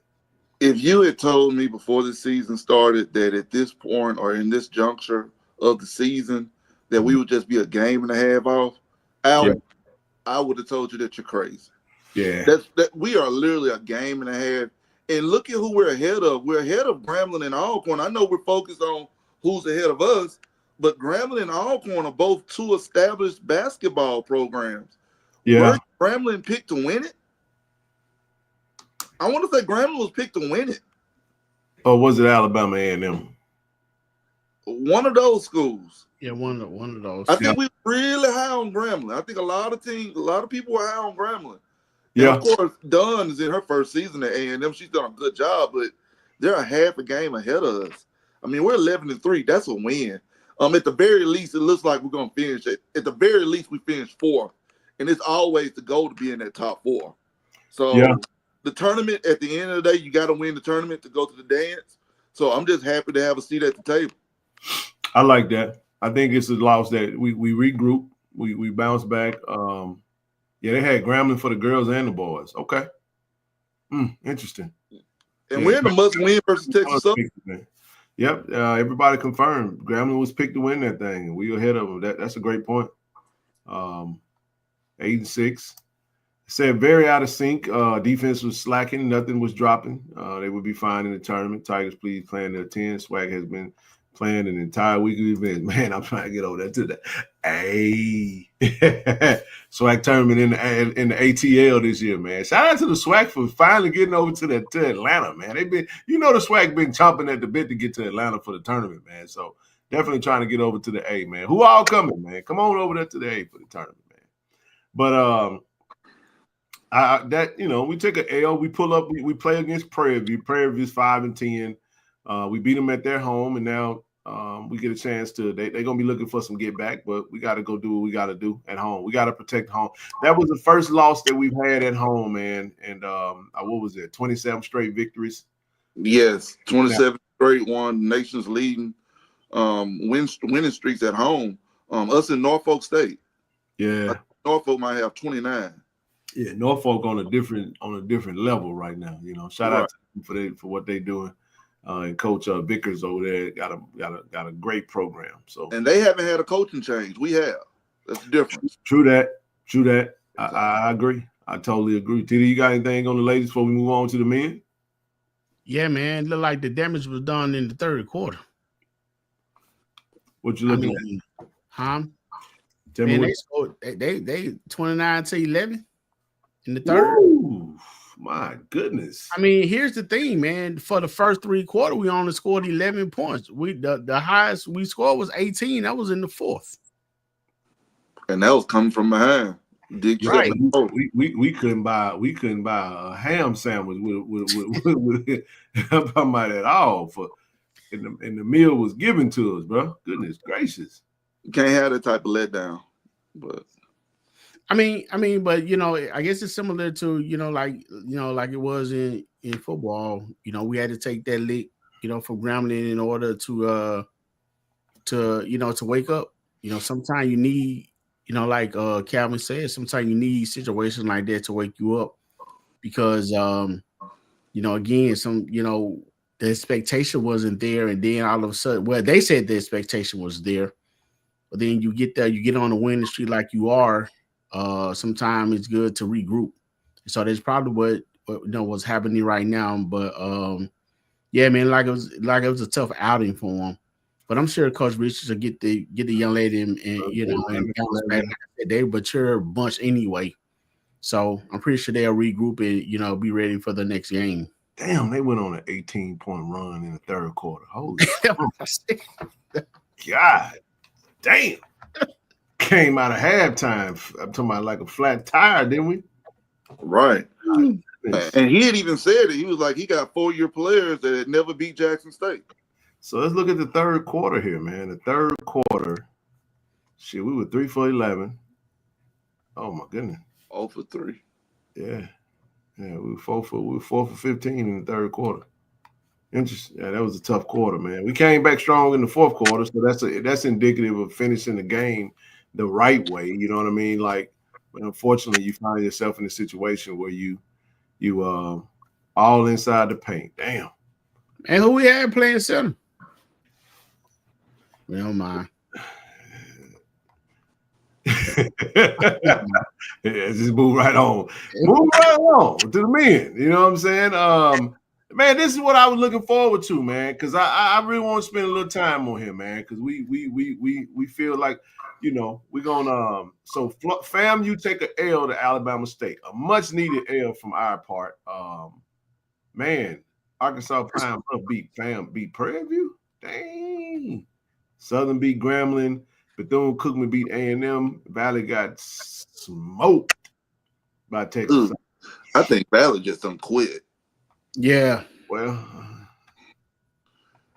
If you had told me before the season started that at this point or in this juncture of the season that we would just be a game and a half off, I would have told you that you're crazy. Yeah, that we are literally a game and a half. And look at who we're ahead of. We're ahead of Grambling and Alcorn. I know we're focused on who's ahead of us, but Grambling and Alcorn are both two established basketball programs. Yeah. Were Grambling picked to win it? I want to say Grambling was picked to win it. Or was it Alabama A&M? One of those schools. Yeah, one of those. I think we were really high on Grambling. I think a lot of people were high on Grambling. Yeah. And of course, Dunn is in her first season at A&M. She's done a good job, but they're a half a game ahead of us. I mean, we're 11-3. That's a win. At the very least, it looks like we're going to finish it. At the very least, we finish fourth. And it's always the goal to be in that top four. So the tournament, at the end of the day, you got to win the tournament to go to the dance. So I'm just happy to have a seat at the table. I like that. I think it's a loss that we regroup. We bounce back. Yeah, they had Grambling for the girls and the boys. Okay. Interesting. And we're in the must-win versus Texas Southern. Yep. Everybody confirmed. Grambling was picked to win that thing. We were ahead of them. That's a great point. 8-6. Said very out of sync. Defense was slacking. Nothing was dropping. They would be fine in the tournament. Tigers, please plan to attend. SWAC has been playing an entire week of events. Man, I'm trying to get over there to the SWAC tournament in the ATL this year, man. Shout out to the SWAC for finally getting over to Atlanta, man. They've been, the SWAC been chomping at the bit to get to Atlanta for the tournament, man. So definitely trying to get over to the A, man. Who all coming, man? Come on over there to the A for the tournament, man. But we take an L. We pull up. We play against Prairie View. Prairie View's 5-10. We beat them at their home, and now we get a chance to. They're gonna be looking for some get back, but we got to go do what we got to do at home. We got to protect home. That was the first loss that we've had at home, man. And what was it? 27 straight victories. Yes, 27 straight. One nation's leading winning streaks at home. Us in Norfolk State. Yeah, Norfolk might have 29. Yeah, Norfolk on a different level right now. Shout out to them for what they're doing. And Coach Vickers over there got a great program. So, and they haven't had a coaching change. We have. That's the difference. True that. I agree. I totally agree. Tita, you got anything on the ladies before we move on to the men? Yeah, man. It looked like the damage was done in the third quarter. What you looking at? Huh? They scored. They 29-11 in the third. Woo, my goodness. I mean, here's the thing, man. For the first three quarters, we only scored 11 points. The highest we scored was 18. That was in the fourth. And that was coming from behind. Right. We couldn't buy a ham sandwich with somebody at all and the meal was given to us, bro. Goodness gracious. You can't have that type of letdown. But I mean, but I guess it's similar to like it was in football. We had to take that lick, from Grambling in order to wake up. Sometimes you need, like Calvin said, sometimes you need situations like that to wake you up because again, the expectation wasn't there, and then all of a sudden, well, they said the expectation was there, but then you get there, you get on the winning streak like you are. Sometimes it's good to regroup. So that's probably what's happening right now. But yeah, man, like it was a tough outing for him. But I'm sure Coach Richards will get the young lady and bounce back. They're a mature bunch anyway. So I'm pretty sure they'll regroup and be ready for the next game. Damn, they went on an 18-point run in the third quarter. Holy God damn. Came out of halftime. I'm talking about like a flat tire, didn't we? Right. And he had even said it. He was like, he got 4-year players that had never beat Jackson State. So let's look at the third quarter here, man. The third quarter, Shit, we were 3 for 11. Oh my goodness. 0 for 3. Yeah. Yeah, we were 4 for 15 in the third quarter. Interesting. Yeah, that was a tough quarter, man. We came back strong in the fourth quarter, so that's indicative of finishing the game the right way. You know what I mean? Like, but unfortunately, you find yourself in a situation where you all inside the paint. Damn. And who we had playing center? Never mind. Yeah, just move right on. Move right on to the men. You know what I'm saying? Man, this is what I was looking forward to, man, because I really want to spend a little time on here, man, because we feel like, you know, we're gonna so FAMU take an L to Alabama State, a much needed L from our part. Man, Arkansas Pine Bluff beat Prairie View. Dang. Southern beat Grambling. Bethune-Cookman beat A&M. Valley got smoked by Texas. I think Valley just done quit. Yeah. Well,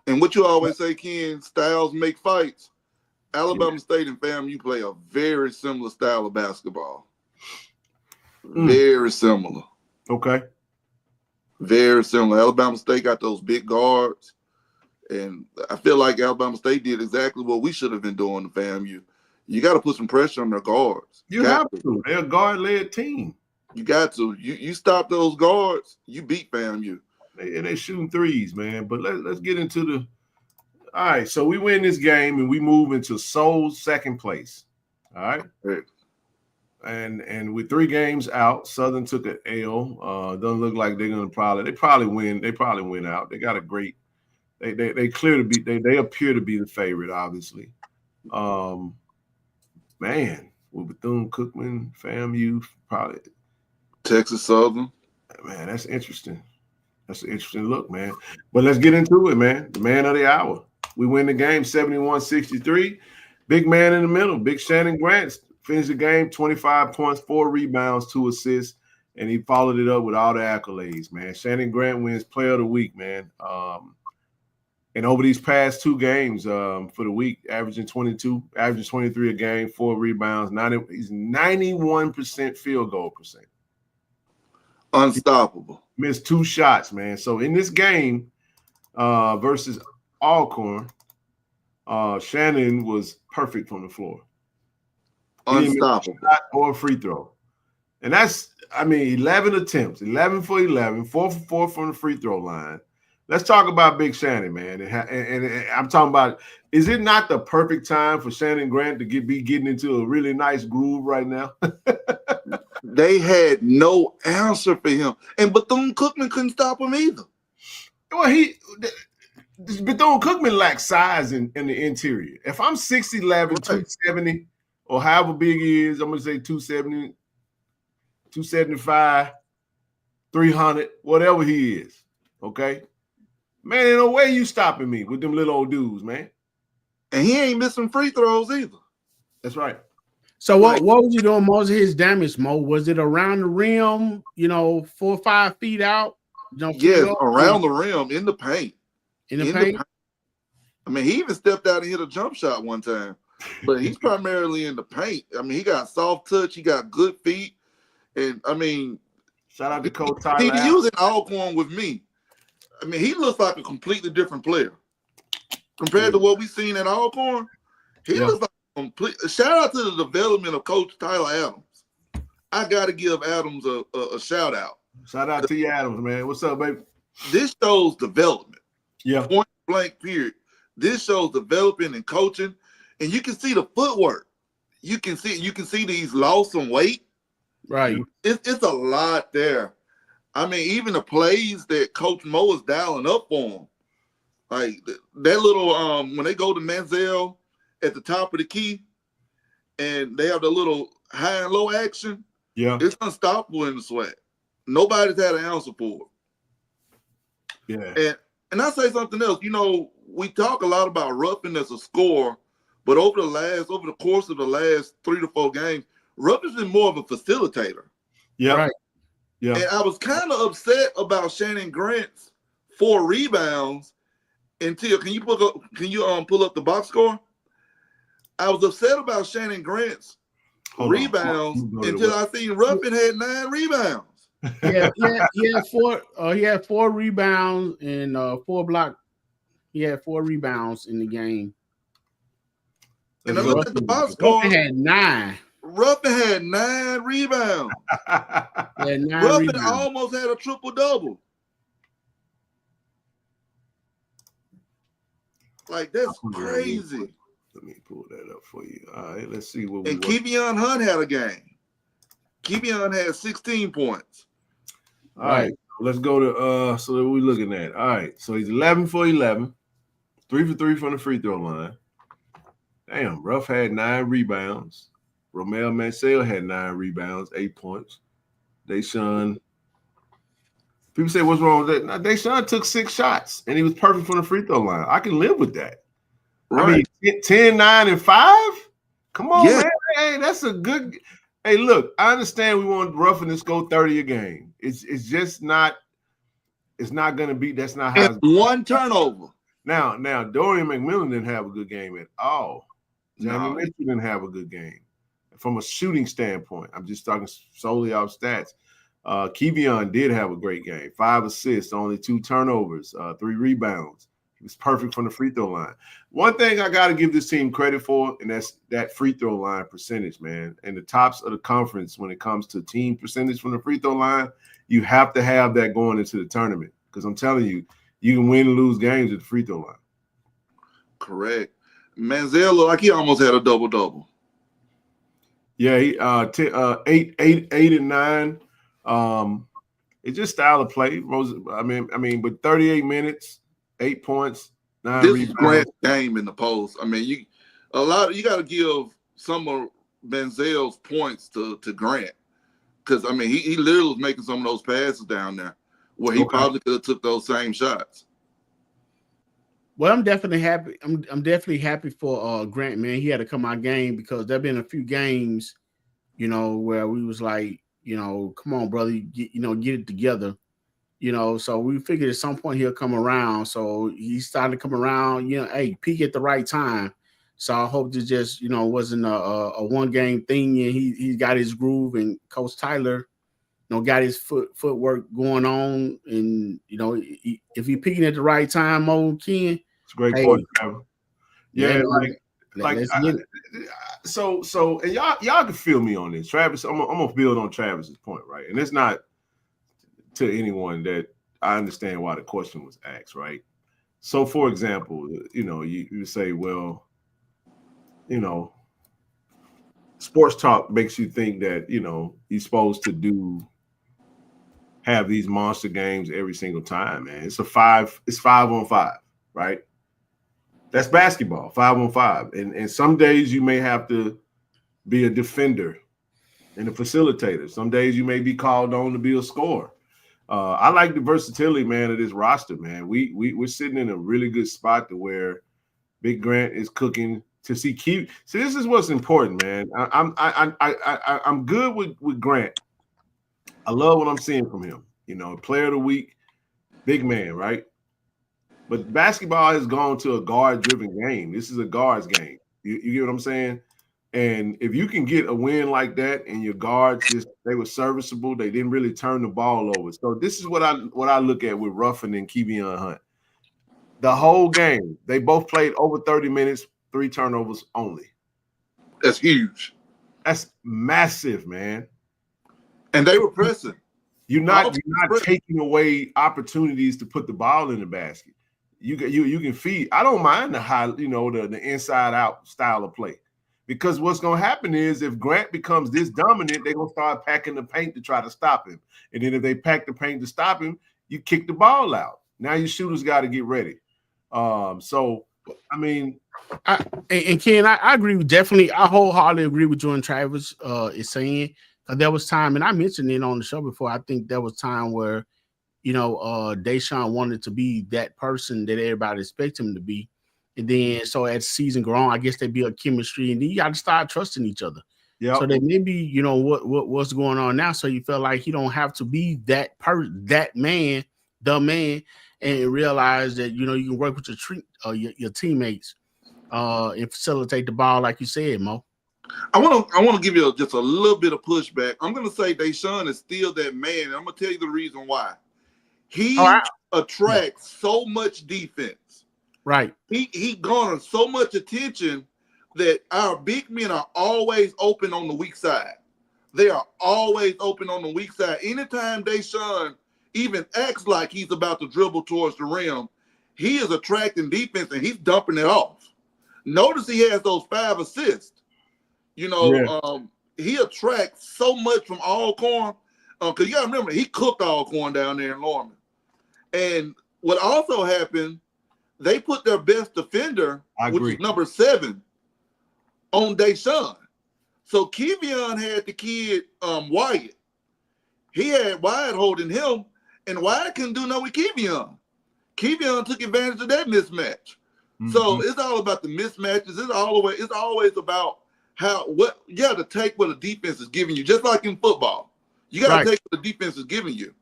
and what you always say, Ken, styles make fights. Alabama State and FAMU play a very similar style of basketball. Very similar. Okay. Very similar. Alabama State got those big guards. And I feel like Alabama State did exactly what we should have been doing to FAMU. You got to put some pressure on their guards. You have to. They're a guard-led team. You got to. You stop those guards, you beat FAMU. They shooting threes, man. But let's get into the – all right, so we win this game and we move into sole second place. All right? Right. And with 3 games out, Southern took an L. Doesn't look like they're going to they probably win. They probably win out. They got a great – They clear to be they appear to be the favorite, obviously. Man, with Bethune-Cookman, FAMU, probably Texas Southern. Man, that's interesting. That's an interesting look, man. But let's get into it, man. The man of the hour. We win the game 71-63. Big man in the middle, Big Shannon Grant finished the game 25 points, 4 rebounds, 2 assists, and he followed it up with all the accolades, man. Shannon Grant wins Player of the Week, man. And over these past 2 games for the week, averaging 23 a game, 4 rebounds, he's 91% field goal percent. Unstoppable. Missed 2 shots, man. So in this game versus Alcorn, Shannon was perfect from the floor. Unstoppable. Shot or a free throw. And that's, 11 attempts, 11 for 11, 4 for 4 from the free throw line. Let's talk about Big Shannon, man. And I'm talking about, is it not the perfect time for Shannon Grant to be getting into a really nice groove right now? They had no answer for him. And Bethune-Cookman couldn't stop him either. Well, Bethune-Cookman lacks size in the interior. If I'm 6'11", right. 270, or however big he is, I'm going to say 270, 275, 300, whatever he is, okay? Man, ain't no way you stopping me with them little old dudes, man. And he ain't missing free throws either. That's right. So what was he doing most of his damage, Mo? Was it around the rim, 4 or 5 feet out? Yes, around the rim, in the paint. In the paint? He even stepped out and hit a jump shot one time. But he's primarily in the paint. He got soft touch. He got good feet. And, shout out to Coach Tyler. He was in Alcorn with me. He looks like a completely different player compared to what we've seen at Alcorn. He looks like a complete. Shout out to the development of Coach Tyler Adams. I got to give Adams a shout out. Shout out to you, Adams, man. What's up, baby? This shows development. Yeah. Point blank, period. This shows developing and coaching, and you can see the footwork. You can see that he's lost some weight. Right. It's a lot there. Even the plays that Coach Mo is dialing up for him, like that little when they go to Manziel at the top of the key, and they have the little high and low action. Yeah, it's unstoppable in the sweat. Nobody's had an answer for it. Yeah, and I say something else. We talk a lot about Ruffin as a scorer, but over the course of the last 3 to 4 games, Ruffin's been more of a facilitator. Yeah, right. Yeah. And I was kind of upset about Shannon Grant's 4 rebounds until can you pull up the box score? I was upset about Shannon Grant's rebounds until I seen Ruffin had 9 rebounds. He had 4 rebounds and 4 block. He had 4 rebounds in the game. And I looked at the box score. Ruffin had 9. Ruffin had 9 rebounds. Ruffin almost had a triple-double. Like, that's crazy. Let me pull that up for you. All right, let's see what. And Kevion Hunt had a game. Kevion had 16 points. All right, let's go to so what we looking at. All right, so he's 11 for 11, 3 for 3 from the free throw line. Damn, Ruff had 9 rebounds. Romel Mansell had 9 rebounds, 8 points. Deshaun. People say, what's wrong with that? Now, Deshaun took 6 shots, and he was perfect from the free throw line. I can live with that. Right. I mean, 10, 9, and 5? Come on, man. Hey, that's a good – hey, look, I understand we want Ruffin to go 30 a game. It's just not – it's not going to be – that's not how it's one turnover. Now, Dorian McMillan didn't have a good game at all. Jamie Mitchell didn't have a good game. From a shooting standpoint, I'm just talking solely off stats. Kevion did have a great game. 5 assists, only 2 turnovers, 3 rebounds. He was perfect from the free throw line. One thing I got to give this team credit for, and that's that free throw line percentage, man. And the tops of the conference when it comes to team percentage from the free throw line, you have to have that going into the tournament. Because I'm telling you, you can win and lose games at the free throw line. Correct. Manziel looked like he almost had a double-double. Yeah, he 8 and 9. It's just style of play. I mean, but 38 minutes, 8 points, 9 this rebounds. Is Grant's game in the post. I mean, you got to give some of Manziel's points to Grant, because I mean he literally was making some of those passes down there where he probably could have took those same shots. Well, I'm definitely happy. I'm definitely happy for Grant, man. He had to come out game because there've been a few games, where we was like, come on, brother, get it together, So we figured at some point he'll come around. So he started to come around, hey, peak at the right time. So I hope this just, wasn't a one game thing, and he got his groove, and Coach Tyler, got his footwork going on, and if he peaking at the right time, Ken. It's a great point, Trevor. Yeah, so and y'all can feel me on this, Travis. I'm gonna build on Travis's point, right? And it's not to anyone that I understand why the question was asked, right? So, for example, you say, well, sports talk makes you think that you're supposed to have these monster games every single time, man. It's 5-on-5, right? That's basketball, 5-on-5. And some days you may have to be a defender and a facilitator. Some days you may be called on to be a scorer. I like the versatility, man, of this roster, man. We're sitting in a really good spot to where Big Grant is cooking to see key. See, this is what's important, man. I'm good with Grant. I love what I'm seeing from him. Player of the week, big man, right? But basketball has gone to a guard-driven game. This is a guards game. You get what I'm saying? And if you can get a win like that, and your guards they were serviceable, they didn't really turn the ball over. So this is what I look at with Ruffin and Kevion Hunt. The whole game, they both played over 30 minutes, 3 turnovers only. That's huge. That's massive, man. And they were pressing. You're not taking away opportunities to put the ball in the basket. You can feed. I don't mind the high, the inside out style of play, because what's going to happen is if Grant becomes this dominant, they're going to start packing the paint to try to stop him. And then if they pack the paint to stop him, you kick the ball out. Now your shooters got to get ready. So I mean, Ken, I agree with definitely. I wholeheartedly agree with you and Travis is saying. There was time, and I mentioned it on the show before. I think there was time where, Deshaun wanted to be that person that everybody expects him to be. And then, so as season go on, I guess they build chemistry, and then you got to start trusting each other. Yeah. So that maybe, what's going on now. So you feel like you don't have to be the man, and realize that, you can work with your teammates. and facilitate the ball, like you said, Mo. I want to give you just a little bit of pushback. I'm going to say Deshaun is still that man, and I'm going to tell you the reason why. He attracts so much defense. Right. He garners so much attention that our big men are always open on the weak side. They are always open on the weak side. Anytime Deshaun even acts like he's about to dribble towards the rim, he is attracting defense and he's dumping it off. Notice he has those 5 assists. You know, he attracts so much from Alcorn. Because you got to remember, he cooked Alcorn down there in Lorman. And what also happened, they put their best defender, which is number 7, on Deshaun. So Kevion had the kid Wyatt. He had Wyatt holding him, and Wyatt couldn't do nothing with Kevion. Kevion took advantage of that mismatch. Mm-hmm. So it's all about the mismatches. It's always about what you got to take what the defense is giving you, just like in football. You got to take what the defense is giving you.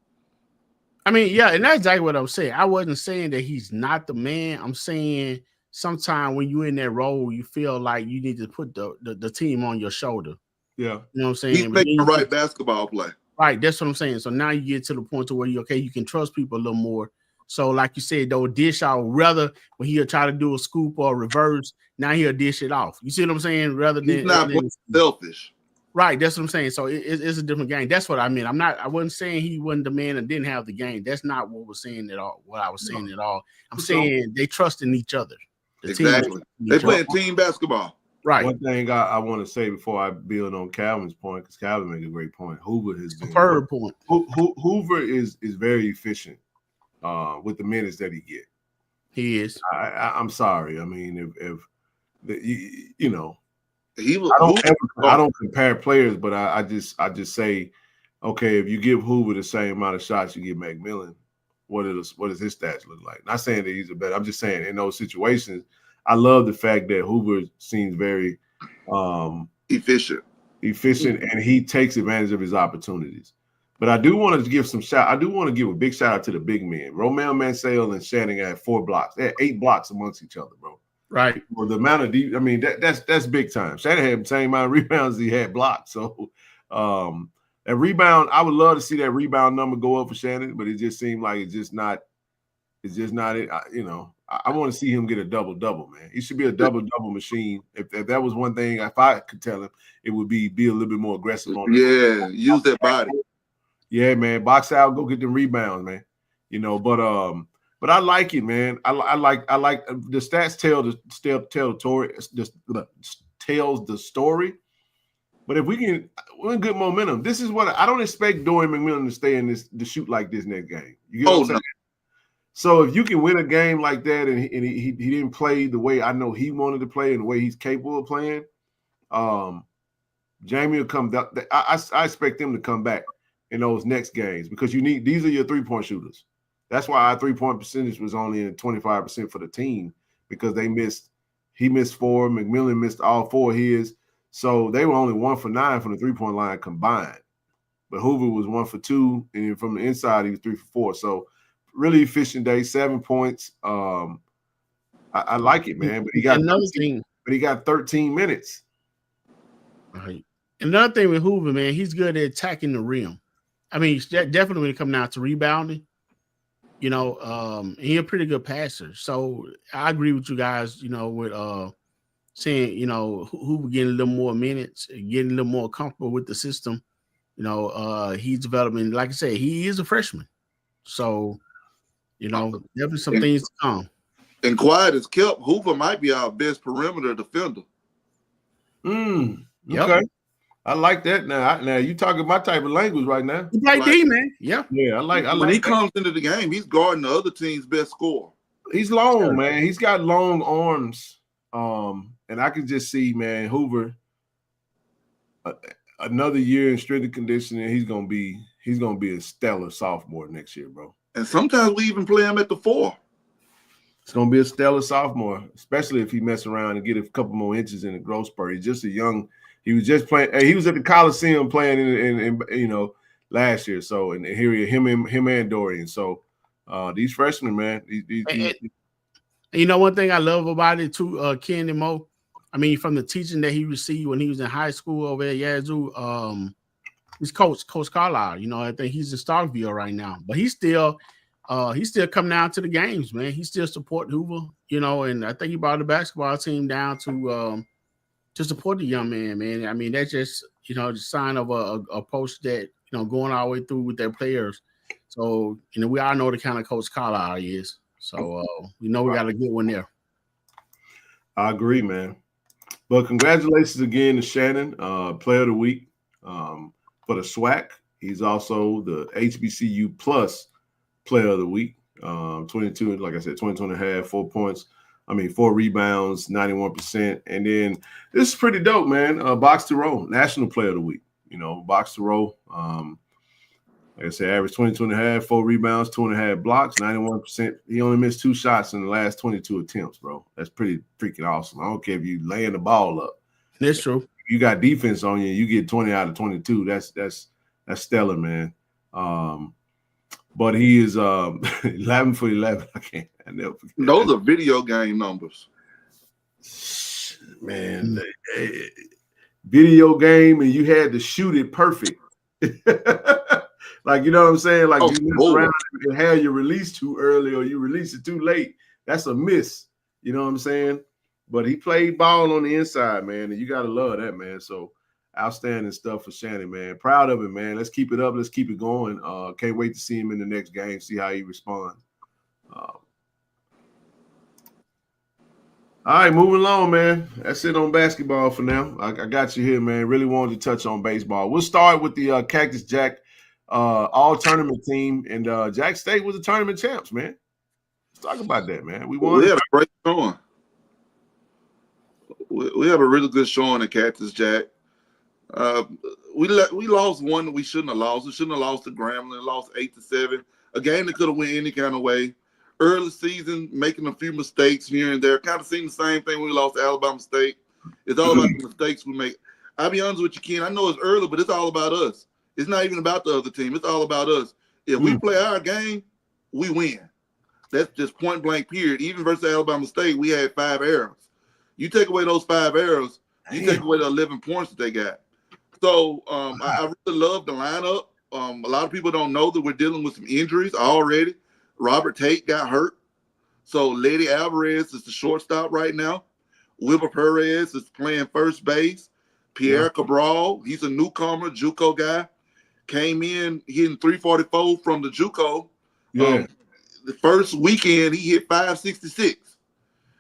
I mean, yeah, and that's exactly what I'm saying. I wasn't saying that he's not the man. I'm saying sometimes when you're in that role, you feel like you need to put the team on your shoulder. Yeah. You know what I'm saying? He's making the right basketball play. Right. That's what I'm saying. So now you get to the point to where you can trust people a little more. So like you said, though, dish out, rather when he'll try to do a scoop or a reverse, now he'll dish it off. You see what I'm saying? Rather than he's not selfish. Right. That's what I'm saying. So it's a different game. That's what I mean. I wasn't saying he wasn't the man and didn't have the game. That's not what we're saying at all. What I was saying at all. I'm saying they trust in each other. Exactly. They playing team basketball. Right. One thing I want to say before I build on Calvin's point, because Calvin made a great point. Hoover has been superb point. Hoover is very efficient with the minutes that he get. He is. I'm sorry. I mean, if you know, I don't compare players, but I just say, okay, if you give Hoover the same amount of shots you give McMillan, what does his stats look like? Not saying that he's a better. I'm just saying in those situations, I love the fact that Hoover seems very efficient, and he takes advantage of his opportunities. But I do want to give a big shout out to the big men. Romeo Mansell and Shannon had 4 blocks. They had 8 blocks amongst each other, bro. Right. Well, the amount of that's big time. Shannon had the same amount of rebounds as he had blocks. So that rebound, I would love to see that rebound number go up for Shannon, but it just seemed like it's just not it. I want to see him get a double-double, man. He should be a double-double machine. If that was one thing, if I could tell him, it would be a little bit more aggressive on use that body. Yeah, man. Box out, go get them rebounds, man. But I like it, man. I like the stats tells the story. But if we're in good momentum, this is what I don't expect Dorian McMillan to stay in this to shoot like this next game. You get what I'm saying? So if you can win a game like that and he didn't play the way I know he wanted to play and the way he's capable of playing, Jamie will come. I expect him to come back in those next games because these are your 3-point shooters. That's why our 3-point percentage was only in 25% for the team because he missed 4. McMillan missed all 4 of his. So they were only 1 for 9 from the 3-point line combined. But Hoover was 1 for 2, and from the inside he was 3 for 4. So really efficient day, 7 points. I like it, man. But he got 13 minutes. Right. Another thing with Hoover, man, he's good at attacking the rim. I mean, he's definitely when it comes down to rebounding. He's a pretty good passer. So I agree with you guys, with saying, Hoover getting a little more minutes, getting a little more comfortable with the system. He's developing, like I said, he is a freshman. So, definitely some things to come. And quiet as kept, Hoover might be our best perimeter defender. Okay. I like that. Now you talking my type of language right now. He's like D, man. Yeah. Yeah, I like when he comes into the game, he's guarding the other team's best scorer. He's long, man. He's got long arms. And I can just see, man, Hoover another year in strength and conditioning, he's gonna be a stellar sophomore next year, bro. And sometimes we even play him at the 4. It's gonna be a stellar sophomore, especially if he mess around and get a couple more inches in the growth spurt. He's just he was just playing. He was at the Coliseum playing in last year. So and here him and Dorian. So these freshmen, man, And you know, one thing I love about it too, Ken and Mo, I mean, from the teaching that he received when he was in high school over at Yazoo, his Coach Carlisle, you know, I think he's in Starkville right now, but he's still coming down to the games, man. He still support Hoover, you know, and I think he brought the basketball team down to support the young man, man. I mean, that's just, you know, the sign of a coach that, you know, going all the way through with their players. So, you know, we all know the kind of Coach Carlisle he is. So we know we got a good one there. I agree, man. But congratulations again to Shannon, Player of the Week for the SWAC. He's also the HBCU Plus Player of the Week. 22, like I said, 22 and a half, 4 points. 4 rebounds, 91%. And then this is pretty dope, man. Box to Row, National Player of the Week. You know, Box to Row. Like I said, average 22 and a half, 4 rebounds, 2.5 blocks, 91%. He only missed 2 shots in the last 22 attempts, bro. That's pretty freaking awesome. I don't care if you laying the ball up. That's true. If you got defense on you, you get 20 out of 22. That's stellar, man. But he is 11 for 11. I never forget. Those are video game numbers. Man, video game, and you had to shoot it perfect. Like, you know what I'm saying? Like, you mess around and have your release too early or you release it too late. That's a miss. You know what I'm saying? But he played ball on the inside, man, and you got to love that, man. So outstanding stuff for Shannon, man. Proud of him, man. Let's keep it up. Let's keep it going. Can't wait to see him in the next game, see how he responds. All right, moving along, man. That's it on basketball for now. I got you here, man. Really wanted to touch on baseball. We'll start with the Cactus Jack all-tournament team, and Jack State was the tournament champs, man. Let's talk about that, man. We had a great showing. We had a really good showing at Cactus Jack. We lost one that we shouldn't have lost. We shouldn't have lost to Grambling. Lost 8-7. A game that could have went any kind of way. Early season, making a few mistakes here and there. Kind of seen the same thing when we lost to Alabama State. It's all about the mistakes we make. I'll be honest with you, Ken. I know it's early, but it's all about us. It's not even about the other team. It's all about us. If we play our game, we win. That's just point blank, period. Even versus Alabama State, we had 5 errors. You take away those 5 errors, you take away the 11 points that they got. So I really love the lineup. A lot of people don't know that we're dealing with some injuries already. Robert Tate got hurt. So Lady Alvarez is the shortstop right now. Wilbur Perez is playing first base. Pierre Cabral, he's a newcomer, JUCO guy. Came in hitting 344 from the JUCO. Yeah. The first weekend, he hit 566.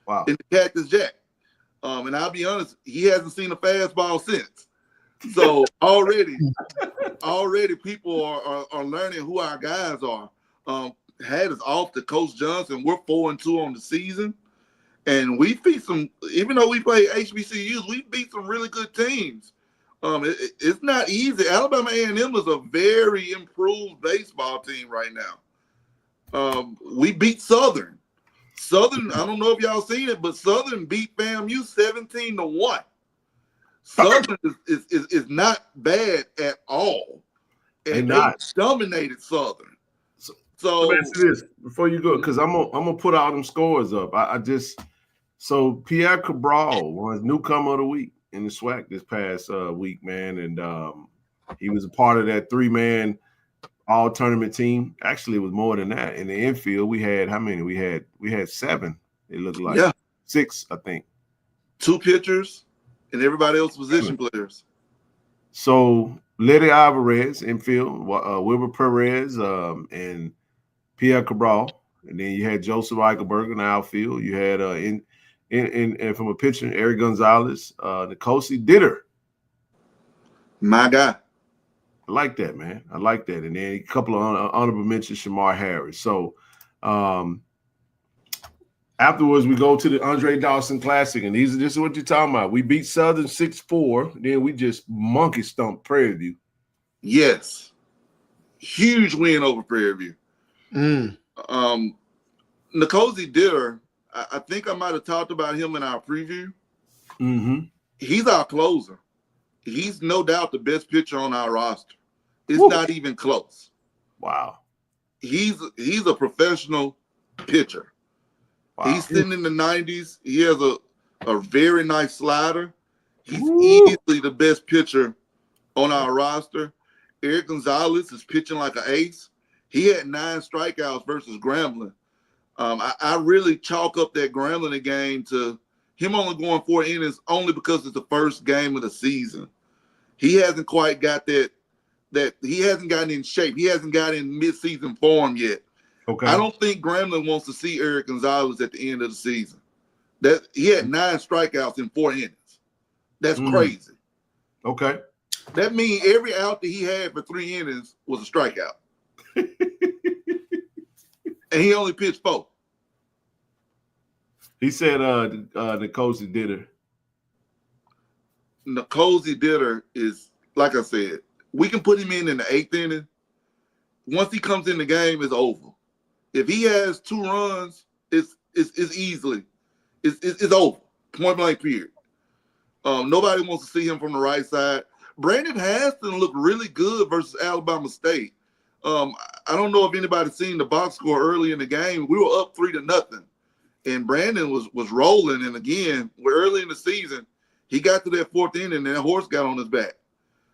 Wow. In the Cactus Jack. And I'll be honest, he hasn't seen a fastball since. So already people are learning who our guys are. Hat is off to Coach Johnson. We're 4-2 on the season. And we beat some, even though we play HBCUs, we beat some really good teams. It's not easy. Alabama A&M is a very improved baseball team right now. We beat Southern. Southern, I don't know if y'all seen it, but Southern beat FAMU 17-1. Southern is not bad at all. And they dominated Southern. So this before you go, because I'm gonna put all them scores up. So Pierre Cabral was newcomer of the week in the SWAC this past week, man, and he was a part of that 3-man all tournament team. Actually, it was more than that. In the infield, we had how many? We had 7. It looked like 6, I think. 2 pitchers and everybody else position players. So Lady Alvarez infield, Wilbur Perez, and Pierre Cabral, and then you had Joseph Eichelberg in the outfield. You had in from a pitcher, Eric Gonzalez, Nkosi Ditter. My guy. I like that, man. I like that. And then a couple of honorable mentions, Shamar Harris. So afterwards, we go to the Andre Dawson Classic, and this is what you're talking about. We beat Southern 6-4. Then we just monkey stomped Prairie View. Yes. Huge win over Prairie View. Nkosi Ditter, I think I might have talked about him in our preview. Mm-hmm. He's our closer. He's no doubt the best pitcher on our roster. It's not even close. Wow. He's a professional pitcher. Wow. He's sitting in the 90s. He has a very nice slider. He's easily the best pitcher on our roster. Eric Gonzalez is pitching like an ace. He had 9 strikeouts versus Grambling. I really chalk up that Grambling game to him only going 4 innings only because it's the first game of the season. He hasn't quite got that he hasn't gotten in shape. He hasn't got in mid-season form yet. Okay. I don't think Grambling wants to see Eric Gonzalez at the end of the season. That he had 9 strikeouts in 4 innings. That's crazy. Okay. That means every out that he had for 3 innings was a strikeout. And he only pitched 4. He said Nicosi Ditter. Nicosi Ditter is, like I said, we can put him in the 8th inning. Once he comes in the game, it's over. If he has 2 runs, it's easily it's over. Point blank period. Nobody wants to see him from the right side. Brandon Haston looked really good versus Alabama State. I don't know if anybody's seen the box score early in the game. We were up 3-0, and Brandon was rolling. And again, we're early in the season. He got to that 4th inning, and that horse got on his back.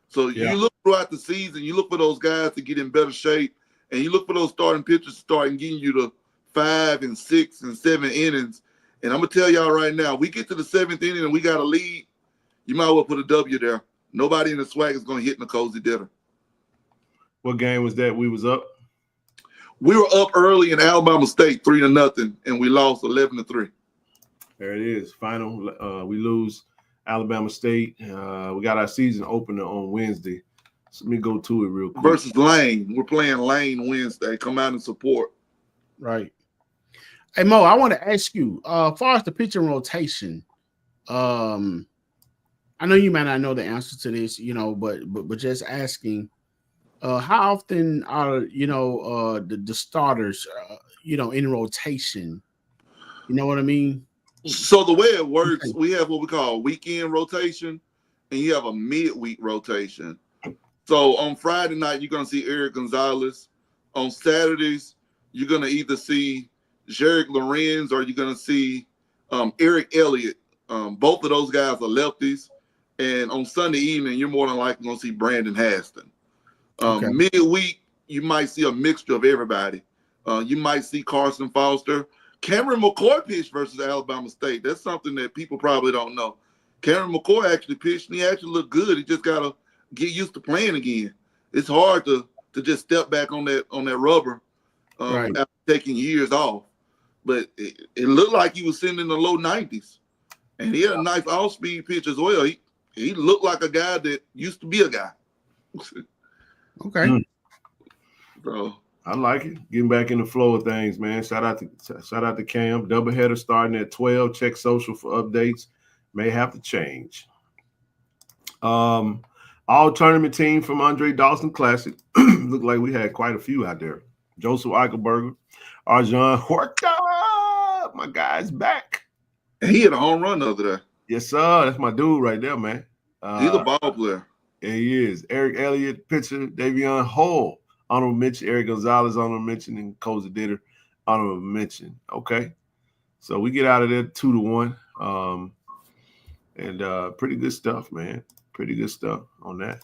So you look throughout the season, you look for those guys to get in better shape, and you look for those starting pitchers to start and getting you to 5 and 6 and 7 innings. And I'm gonna tell y'all right now, we get to the 7th inning and we got a lead, you might well put a W there. Nobody in the swag is gonna hit Nicosi Ditter. What game was that we was up? We were up early in Alabama State 3-0, and we lost 11-3. There it is. Final. We lose Alabama State. We got our season opener on Wednesday. So let me go to it real quick. Versus Lane. We're playing Lane Wednesday. Come out and support. Right. Hey, Mo, I want to ask you, as far as the pitching rotation, I know you might not know the answer to this, but just asking, how often are, the starters, in rotation? You know what I mean? So the way it works, we have what we call a weekend rotation, and you have a midweek rotation. So on Friday night, you're going to see Eric Gonzalez. On Saturdays, you're going to either see Jarek Lorenz or you're going to see Eric Elliott. Both of those guys are lefties. And on Sunday evening, you're more than likely going to see Brandon Haston. Midweek, you might see a mixture of everybody. You might see Carson Foster. Cameron McCoy pitched versus Alabama State. That's something that people probably don't know. Cameron McCoy actually pitched, and he actually looked good. He just got to get used to playing again. It's hard to just step back on that rubber after taking years off. But it looked like he was sitting in the low 90s. And he had a nice off-speed pitch as well. He looked like a guy that used to be a guy. Okay. So I like it. Getting back in the flow of things, man. Shout out to Cam. Doubleheader starting at 12. Check social for updates. May have to change. All tournament team from Andre Dawson Classic. Looked like we had quite a few out there. Joseph Eichelberger, Arjan Horta. My guy's back. And he had a home run the other day. Yes, sir. That's my dude right there, man. He's a ball player. Yeah, he is. Eric Elliott, pitcher. Davion Hall, honorable mention. Eric Gonzalez, honorable mention. And Nicosi Ditter, honorable mention. Okay. So we get out of there 2-1. And pretty good stuff, man. Pretty good stuff on that.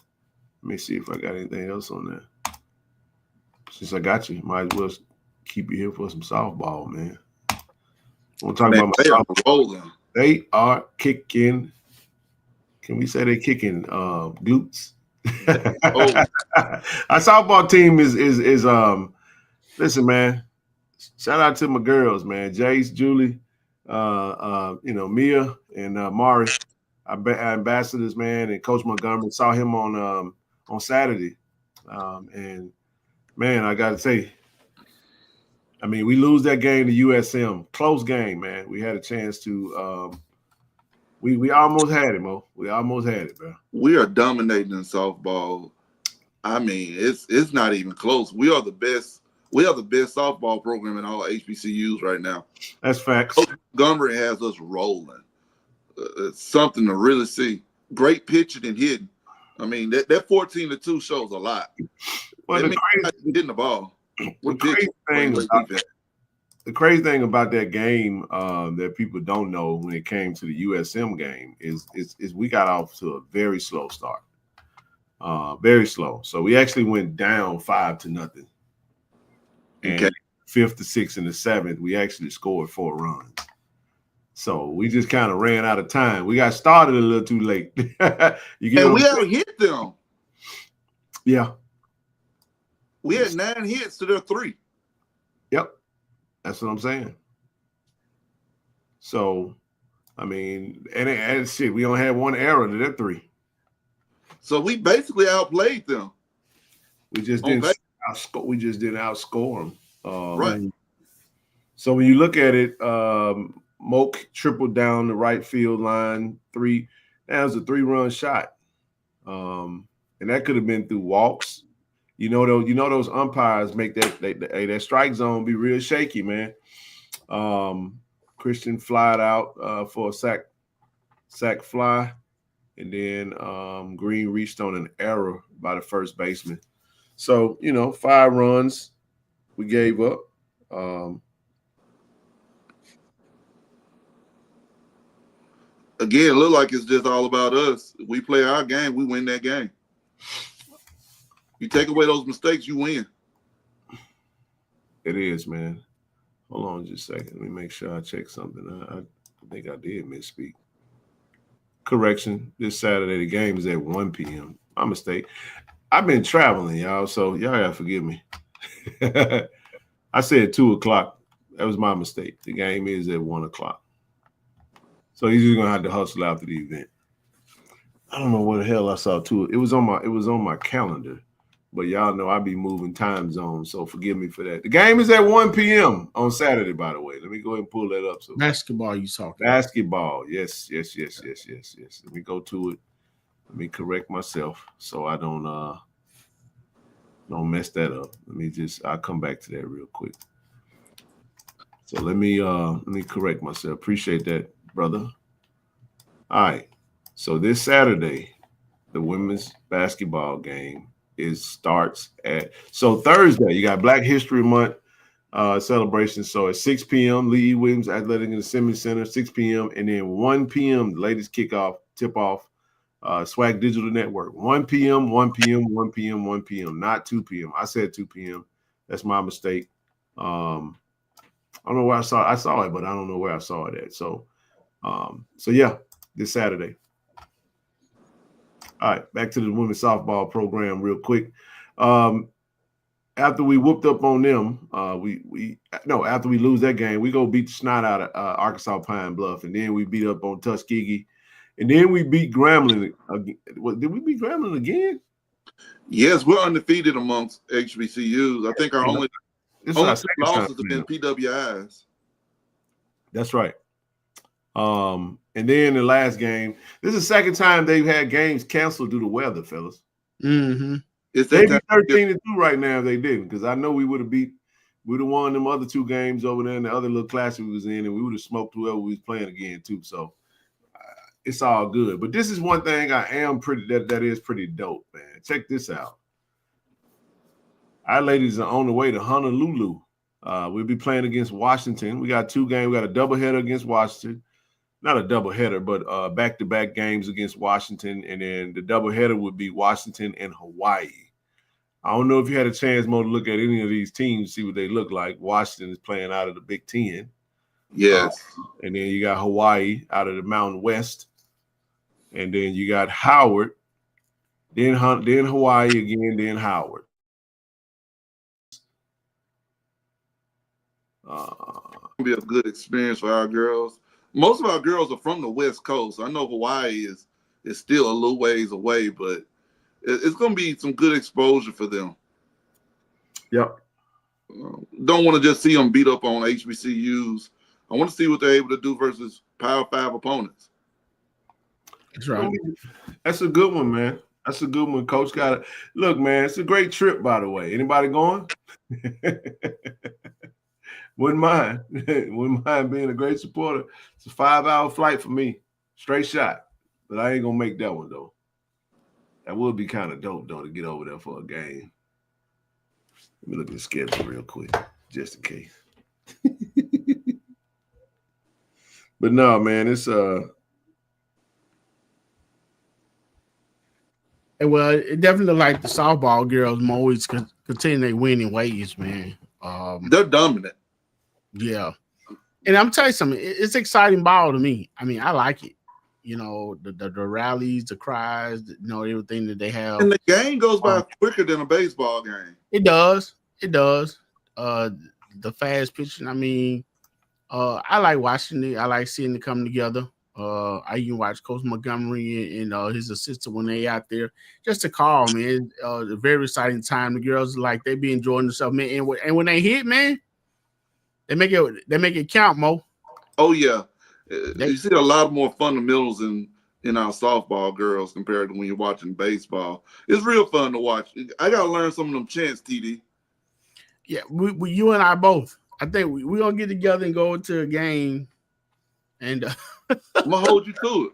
Let me see if I got anything else on that. Since I got you, might as well keep you here for some softball, man. We'll talk about my softball. They are kicking. Can we say they're kicking glutes? Our softball team is listen, man. Shout out to my girls, man. Jace, Julie, Mia and Mari, our ambassadors, man, and Coach Montgomery. Saw him on Saturday. And man, I gotta say, I mean, we lose that game to USM. Close game, man. We had a chance to we almost had it, Mo. We almost had it, bro. We are dominating in softball. I mean, it's not even close. We are the best. We are the best softball program in all HBCUs right now. That's facts. Coach Montgomery has us rolling. It's something to really see. Great pitching and hitting. I mean, that 14-2 shows a lot. Well, that means hitting the ball. The crazy thing the crazy thing about that game that people don't know when it came to the USM game is we got off to a very slow start. Very slow. So we actually went down 5-0. And 5th to 6th and the 7th, we actually scored 4 runs. So we just kind of ran out of time. We got started a little too late. We had to hit them. Yeah. We had 9 hits to their 3. Yep. That's what I'm saying. So, I mean, and shit, we only had 1 error to their 3. So we basically outplayed them. We just didn't outscore. We just didn't outscore them. Right. So when you look at it, Moak tripled down the right field line 3. That was a 3-run shot, and that could have been through walks. You know those umpires make that strike zone be real shaky, man. Christian flied out for a sack fly, and then Green reached on an error by the first baseman. So 5 runs we gave up. Again, it look like it's just all about us. We play our game, we win that game. You take away those mistakes, you win. It is, man. Hold on just a second. Let me make sure I check something. I think I did misspeak. Correction. This Saturday, the game is at 1 p.m. My mistake. I've been traveling, y'all, so y'all gotta forgive me. I said 2 o'clock. That was my mistake. The game is at 1 o'clock. So he's just gonna have to hustle after the event. I don't know what the hell I saw too. It was on my calendar, but y'all know I be moving time zones, so forgive me for that. The game is at 1 p.m. on Saturday, by the way. Let me go ahead and pull that up. So basketball, you talking? Basketball, yes. Let me go to it. Let me correct myself so I don't mess that up. I'll come back to that real quick. So let me correct myself. Appreciate that, brother. All right. So this Saturday, the women's basketball game starts at Thursday. You got Black History Month celebration. So at 6 p.m., Lee E. Williams Athletic and Assembly Center, 6 p.m. And then 1 p.m., the latest kickoff, tip-off, Swag Digital Network. 1 p.m., 1 p.m., 1 p.m., 1 p.m., not 2 p.m. I said 2 p.m. That's my mistake. I don't know where I saw it, but I don't know where I saw it at. So yeah, this Saturday. All right, back to the women's softball program real quick. After we whooped up on them, after we lose that game, we go beat the snot out of Arkansas Pine Bluff, and then we beat up on Tuskegee, and then we beat Grambling. Did we beat Grambling again? Yes, we're undefeated amongst HBCUs. I think our only 2 losses have been PWIs. That's right. And then the last game, this is the second time they've had games canceled due to weather, fellas. Mm-hmm. They'd be 13-2 right now if they didn't, because I know we would have won them other 2 games over there in the other little class we was in, and we would have smoked whoever we was playing again too. So it's all good. But this is one thing that is pretty dope, man. Check this out. Our ladies are on the way to Honolulu. We'll be playing against Washington. We got 2 games. We got a doubleheader against Washington. Not a doubleheader, but back-to-back games against Washington. And then the doubleheader would be Washington and Hawaii. I don't know if you had a chance, Mo, to look at any of these teams, see what they look like. Washington is playing out of the Big Ten. Yes. And then you got Hawaii out of the Mountain West. And then you got Howard, then Hawaii again, then Howard. It'll be a good experience for our girls. Most of our girls are from the West Coast. I know Hawaii is still a little ways away, but it's going to be some good exposure for them. Yep. Don't want to just see them beat up on HBCUs. I want to see what they're able to do versus Power 5 opponents. That's right. That's a good one, man. That's a good one. Coach got it. Look, man, it's a great trip, by the way. Anybody going? Wouldn't mind. Wouldn't mind being a great supporter. It's a 5-hour flight for me. Straight shot. But I ain't going to make that one, though. That would be kind of dope, though, to get over there for a game. Let me look at the schedule real quick, just in case. But no, man, it's well, it definitely like the softball girls always continue their winning ways, man. They're dominant. Yeah. And I'm telling you something, it's exciting ball to me. I mean, I like it. You know, the rallies, the cries, everything that they have. And the game goes by quicker than a baseball game. It does. It does. The fast pitching, I mean, I like watching it. I like seeing it come together. I even watch Coach Montgomery and his assistant when they out there just to call, man. A very exciting time. The girls they be enjoying themselves, man. And when they hit, man, they make it count, Mo. Oh yeah, you see a lot more fundamentals in our softball girls compared to when you're watching baseball. It's real fun to watch. I gotta learn some of them chants, TD. Yeah, we you and I both. I think we're gonna get together and go to a game. And I'm gonna hold you to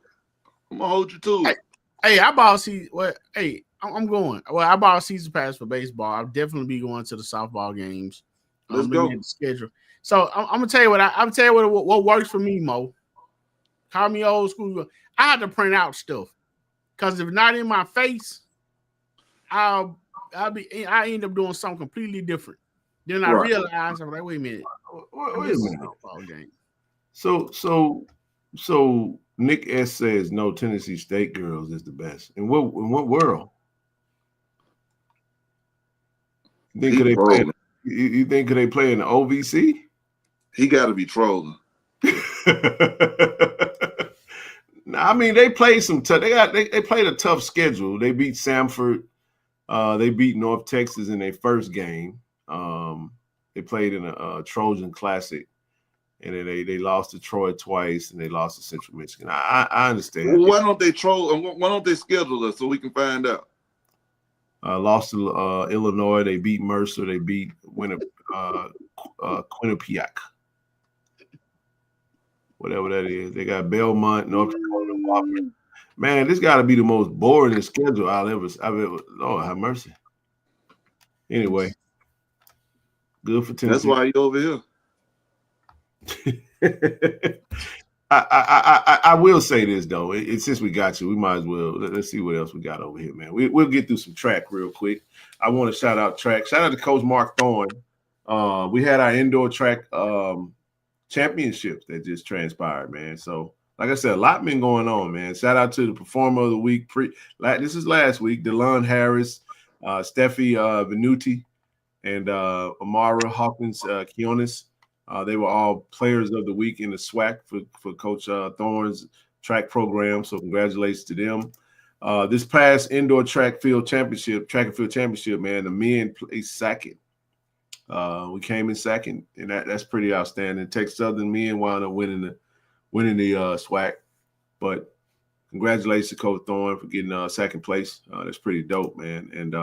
it. Hey, I bought I'm going. Well, I bought a season pass for baseball. I'll definitely be going to the softball games. Let's go. The schedule. So I'm gonna tell you what works for me, Mo. Call me old school. I have to print out stuff because if not in my face, I end up doing something completely different. Then I realize I'm like, wait a minute. Wait a minute. So Nick S says no, Tennessee State girls is the best. In what world? You think could they play in the OVC? He got to be trolling. I mean, they played some tough. They played a tough schedule. They beat Samford. They beat North Texas in their first game. They played in a Trojan Classic, and then they lost to Troy twice, and they lost to Central Michigan. I understand. Well, why don't they troll? Why don't they schedule us so we can find out? Lost to Illinois. They beat Mercer. They beat Quinnipiac. Whatever that is. They got Belmont, North Dakota, Wofford. Man, this got to be the most boring schedule I've ever. Lord have mercy. Anyway, good for Tennessee. That's why you're over here. I will say this though. Since we got you, we might as well let's see what else we got over here, man. We'll get through some track real quick. I want to shout out track. Shout out to Coach Mark Thorne. We had our indoor track championships that just transpired, man. So, like I said, a lot been going on, man. Shout out to the performer of the week. This is last week. DeLon Harris, Steffi Venuti, and Amara Hawkins Kionis. They were all players of the week in the SWAC for Coach Thorne's track program. So congratulations to them. This past indoor track and field championship, man, the men placed second. We came in second, and that's pretty outstanding. Texas Southern men wound up winning the SWAC. But congratulations to Coach Thorne for getting second place. That's pretty dope, man. And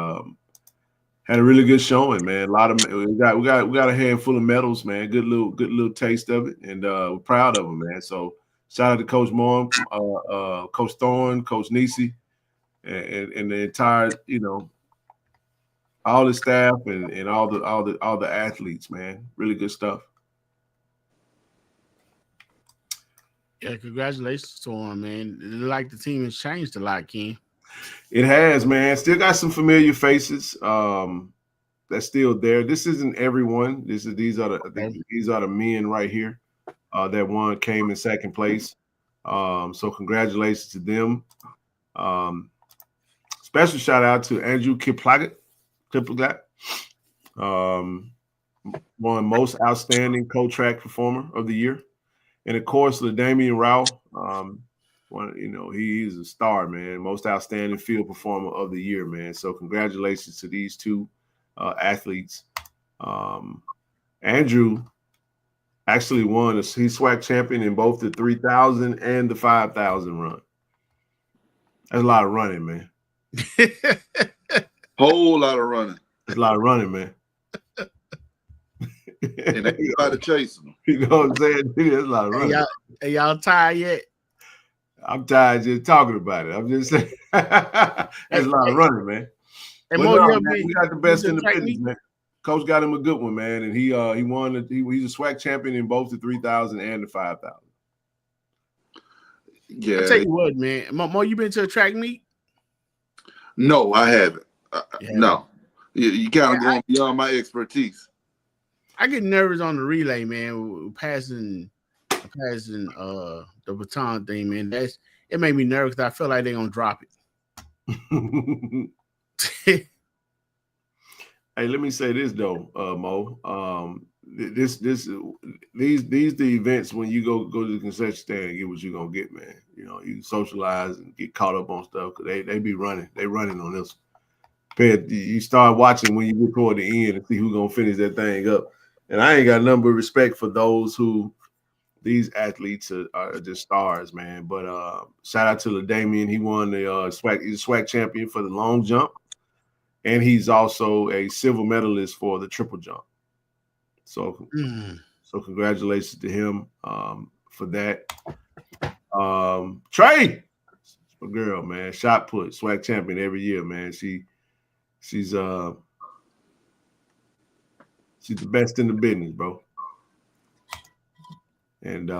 had a really good showing, man. A lot of we got a handful of medals, man. Good little taste of it, and we're proud of them, man. So shout out to Coach Moore, Coach Thorne, Coach Nisi, and the entire, all the staff and all the athletes, man. Really good stuff. Yeah, congratulations to him, man. It look like the team has changed a lot, Ken. It has, man. Still got some familiar faces that's still there. This isn't everyone. These are the men right here that came in second place. So congratulations to them. Special shout out to Andrew Kiplagat. Won most outstanding co-track performer of the year. And of course, LaDamian Rao. He's a star, man. Most outstanding field performer of the year, man. So congratulations to these two athletes. Andrew actually won. He's SWAC champion in both the 3,000 and the 5,000 run. That's a lot of running, man. Whole lot of running. That's a lot of running, man. And everybody chasing them. You know what I'm saying? That's a lot of running. Hey, y'all tired yet? I'm tired just talking about it. I'm just saying. That's a lot of running, man. And we got the best in the business, man. Coach got him a good one, man, and he won. He's a SWAC champion in both the 3,000 and the 5,000. Yeah. I tell you what, man. Mo, you been to a track meet? No, I haven't. No. You kind of going beyond my expertise. I get nervous on the relay, man. Passing the baton thing, man. It made me nervous because I feel like they're gonna drop it. Hey, let me say this though, Mo. These the events when you go to the concession stand and get what you're gonna get, man. You know, you socialize and get caught up on stuff because they be running. They running on this. You start watching when you get toward the end and see who's gonna finish that thing up. And I ain't got nothing but respect for these athletes are just stars, man. But shout out to LaDamian. He won the SWAC. He's a SWAC champion for the long jump. And he's also a silver medalist for the triple jump. So congratulations to him for that. Trey, my girl, man, shot put, SWAC champion every year, man. She's the best in the business, bro. And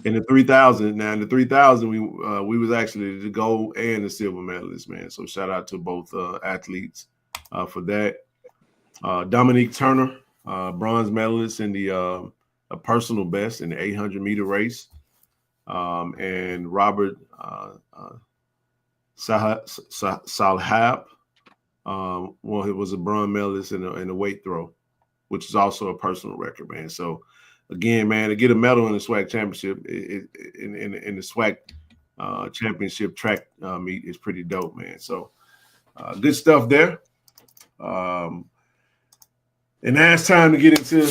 in the 3,000, now in the 3,000, we was actually the gold and the silver medalist, man. So shout out to both athletes for that. Dominique Turner, bronze medalist in the a personal best in the 800-meter race, and Robert Salhab, was a bronze medalist in the weight throw, which is also a personal record, man. So. Again, man, to get a medal in the SWAC championship in the SWAC championship track meet is pretty dope, man. So good stuff there. And now it's time to get into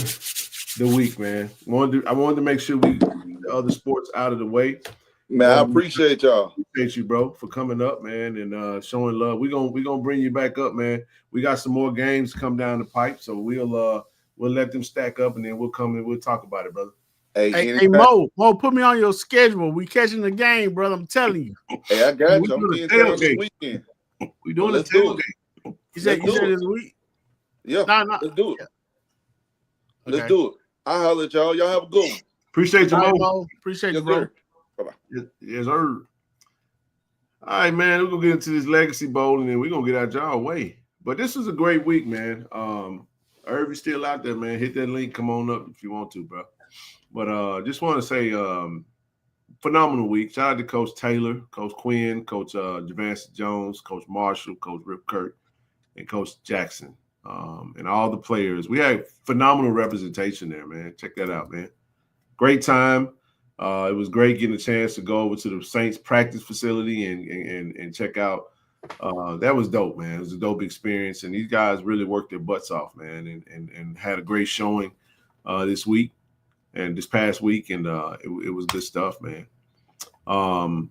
the week, man. I wanted to make sure we get the other sports out of the way. Man, I appreciate y'all. Appreciate you, bro, for coming up, man, and showing love. We're gonna bring you back up, man. We got some more games come down the pipe, so we'll let them stack up, and then we'll come and we'll talk about it, brother. Hey, Mo, put me on your schedule. We catching the game, brother. I'm telling you. Hey, I got you. I'm being down this weekend. We doing the tailgate. You said this week? Yeah. No. Let's do it. Yeah. Let's do it. I'll holler at y'all. Y'all have a good one. Appreciate you, Mo. Appreciate you, bro. Bye-bye. Yes, sir. All right, man. We're gonna get into this Legacy Bowl, and then we're gonna get out y'all way. But this was a great week, man. Irv, you still out there, man. Hit that link. Come on up if you want to, bro. But just want to say phenomenal week. Shout out to Coach Taylor, Coach Quinn, Coach Javance Jones, Coach Marshall, Coach Rip Kirk, and Coach Jackson, and all the players. We had phenomenal representation there, man. Check that out, man. Great time. It was great getting a chance to go over to the Saints practice facility and check out. That was dope, man. It was a dope experience, and these guys really worked their butts off, man, and had a great showing this week and this past week, and it was good stuff, man.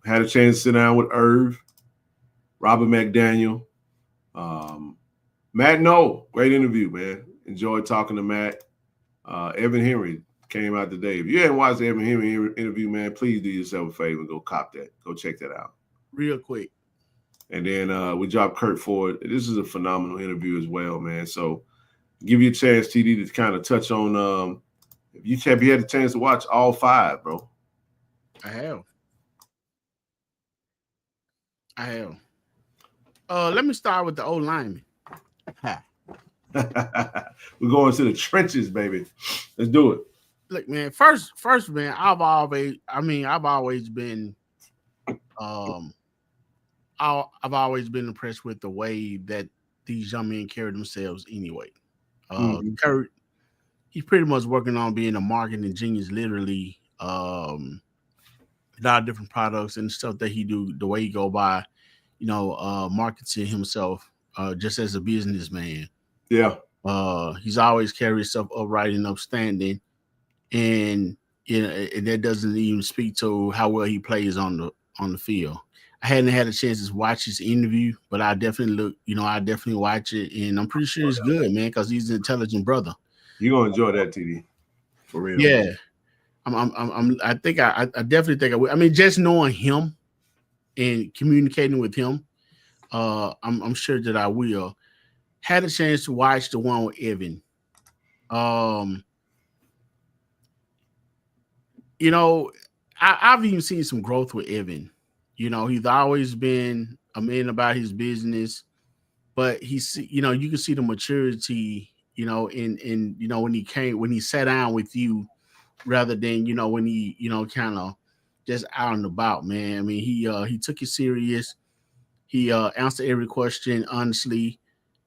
Had a chance to sit down with Irv, Robert McDaniel, Matt Noel. Great interview, man. Enjoyed talking to Matt. Evan Henry came out today. If you haven't watched the Evan Henry interview, man, please do yourself a favor and go cop that. Go check that out. Real quick. And then we dropped Kurt Ford. This is a phenomenal interview as well, man. So give you a chance, TD, to kind of touch on if you had a chance to watch all 5, bro. I have. Let me start with the old lineman. We're going to the trenches, baby. Let's do it. Look, man. First, man. I've always been, I've always been impressed with the way that these young men carry themselves. Anyway, Kurt, he's pretty much working on being a marketing genius. Literally, a lot of different products and stuff that he do. The way he go by, marketing himself, just as a businessman. Yeah. He's always carried himself upright and upstanding, and and that doesn't even speak to how well he plays on the field. I hadn't had a chance to watch his interview, but I definitely watch it, and I'm pretty sure it's good, man, because he's an intelligent brother. You're gonna enjoy that, TD, for real. Yeah, I definitely think I would. I mean, just knowing him and communicating with him, I'm sure that I will. Had a chance to watch the one with Evan. you know, I've even seen some growth with Evan. You know, he's always been a man about his business, but he's, you know, you can see the maturity, you know, in you know, when he sat down with you rather than, you know, when he, you know, kind of just out and about, man. I mean, he took it serious. He answered every question honestly,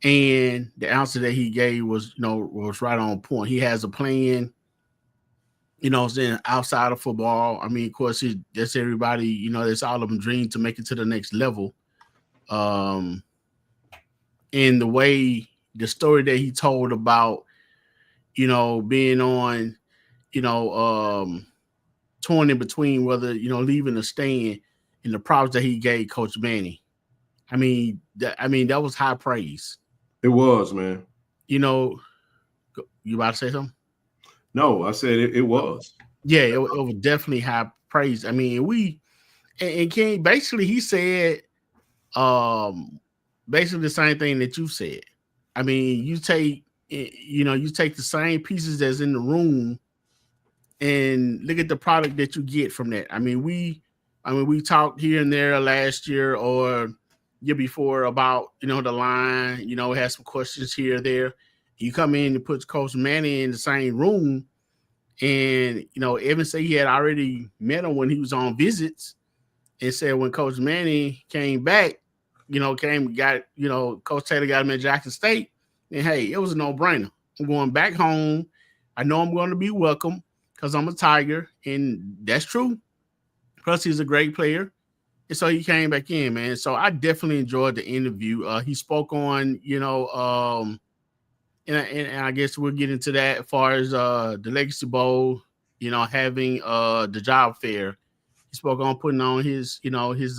and the answer that he gave was, you know, was right on point. He has a plan, you know, saying outside of football. I mean, of course, that's everybody, you know, that's all of them dream to make it to the next level. And the story that he told about, you know, being on, you know, torn in between whether, you know, leaving or staying, and the props that he gave Coach Manny. I mean, that was high praise. It was, man. You know, you about to say something? No, I said it was. Yeah, it was definitely high praise. I mean, and King, basically he said basically the same thing that you said. I mean, you take the same pieces that's in the room and look at the product that you get from that. I mean, we talked here and there last year or year before about, you know, the line, you know, had some questions here or there. You come in and put Coach Manny in the same room, and, you know, Evan said he had already met him when he was on visits, and said when Coach Manny came back, you know, Coach Taylor got him at Jackson State, and hey, it was a no-brainer. I'm going back home. I know I'm going to be welcome because I'm a Tiger, and that's true. Plus, he's a great player. And so he came back in, man. So I definitely enjoyed the interview. He spoke on, you know, and I guess we'll get into that as far as the Legacy Bowl, you know, having the job fair. He spoke on putting on his, you know, his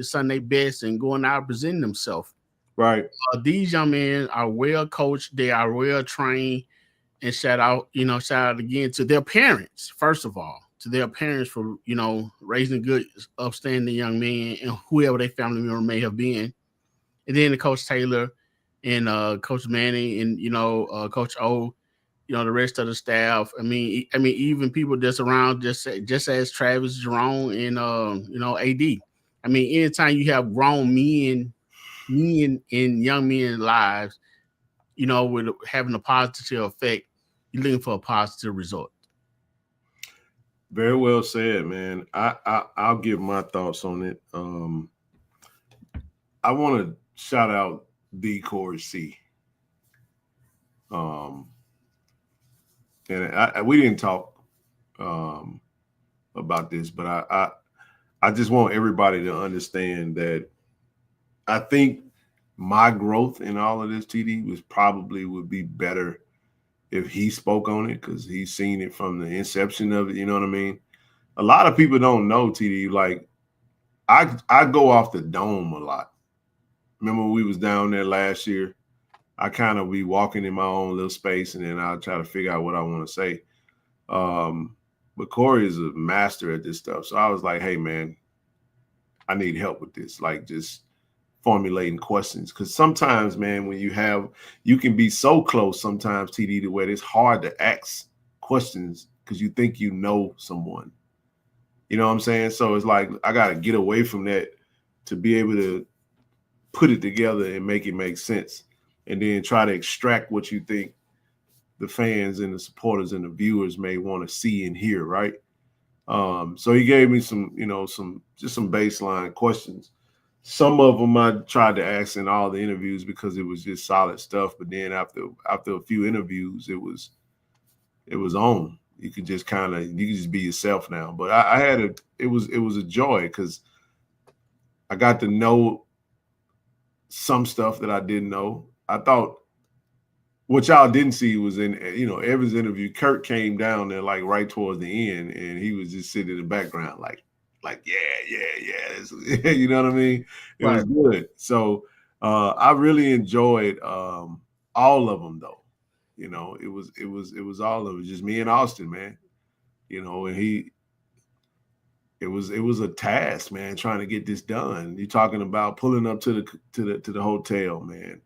Sunday best and going out presenting himself. Right. These young men are well coached. They are well trained. And shout out again to their parents, first of all, to their parents for, you know, raising good, upstanding young men and whoever their family member may have been. And then to Coach Taylor and Coach Manny and, you know, Coach O, you know, the rest of the staff. I mean, even people that's around, just as Travis, Jerome, and you know, AD. I mean, anytime you have grown men in young men's lives, you know, with having a positive effect, you're looking for a positive result. Very well said, man. I'll give my thoughts on it. I want to shout out D. Corey C. And we didn't talk about this, but I just want everybody to understand that I think my growth in all of this, TD, would be better if he spoke on it, because he's seen it from the inception of it. You know what I mean? A lot of people don't know, TD. Like, I go off the dome a lot. Remember when we was down there last year? I kind of be walking in my own little space, and then I'll try to figure out what I want to say. But Corey is a master at this stuff. So I was like, hey, man, I need help with this. Like, just formulating questions. Because sometimes, man, when you can be so close sometimes, TD, to where it's hard to ask questions because you think you know someone. You know what I'm saying? So it's like I got to get away from that to be able to put it together and make it make sense, and then try to extract what you think the fans and the supporters and the viewers may want to see and hear, right? So he gave me some baseline questions. Some of them I tried to ask in all the interviews because it was just solid stuff. But then after a few interviews, it was on. You could just be yourself now. But it was a joy because I got to know some stuff that I didn't know. I thought what y'all didn't see was in, you know, Evans' interview, Kurt came down there like right towards the end, and he was just sitting in the background like yeah. You know what I mean? It was good. So I really enjoyed all of them, though. You know, it was all of it. Just me and Austin, man. You know, and it was a task, man, trying to get this done. You're talking about pulling up to the hotel, man,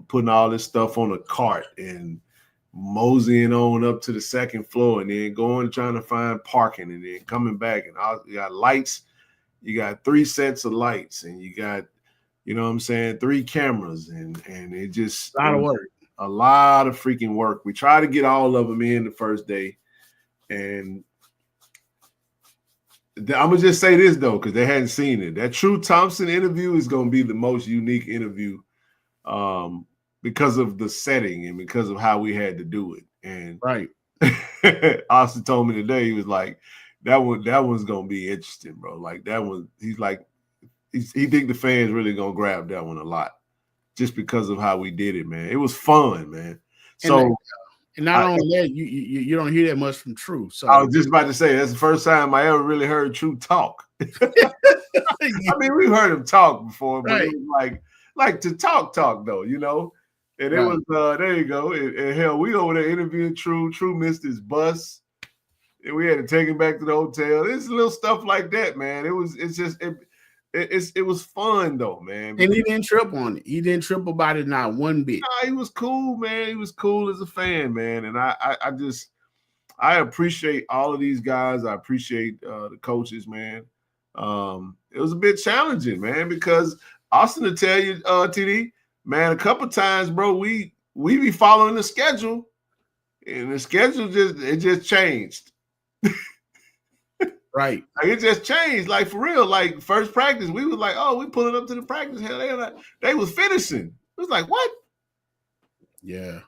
putting all this stuff on a cart and moseying on up to the second floor and then going trying to find parking and then coming back. And you got lights. You got 3 sets of lights and you got, you know what I'm saying, 3 cameras. And it just a lot of work. A lot of freaking work. We try to get all of them in the first day. And I'm going to just say this, though, because they hadn't seen it. That True Thompson interview is going to be the most unique interview because of the setting and because of how we had to do it. And right. Austin told me today, he was like, that one's going to be interesting, bro. Like that one, he's like, he think the fans really going to grab that one a lot just because of how we did it, man. It was fun, man. So. And not only that, you don't hear that much from True. So I was just about to say that's the first time I ever really heard True talk. I mean, we've heard him talk before, but it was like to talk though, you know. And it was there you go. And hell, we over there interviewing True. True missed his bus, and we had to take him back to the hotel. It's little stuff like that, man. It was fun though, man. And he didn't trip on it. He didn't trip about it not one bit. Nah, he was cool, man. He was cool as a fan, man. And I appreciate all of these guys. I appreciate the coaches, man. It was a bit challenging, man, because Austin to tell you, TD, man, a couple times, bro, we be following the schedule, and the schedule just changed. Right. Like it just changed. Like for real. Like first practice, we was like, oh, we pulling up to the practice. Hell, they was finishing. It was like, what? Yeah.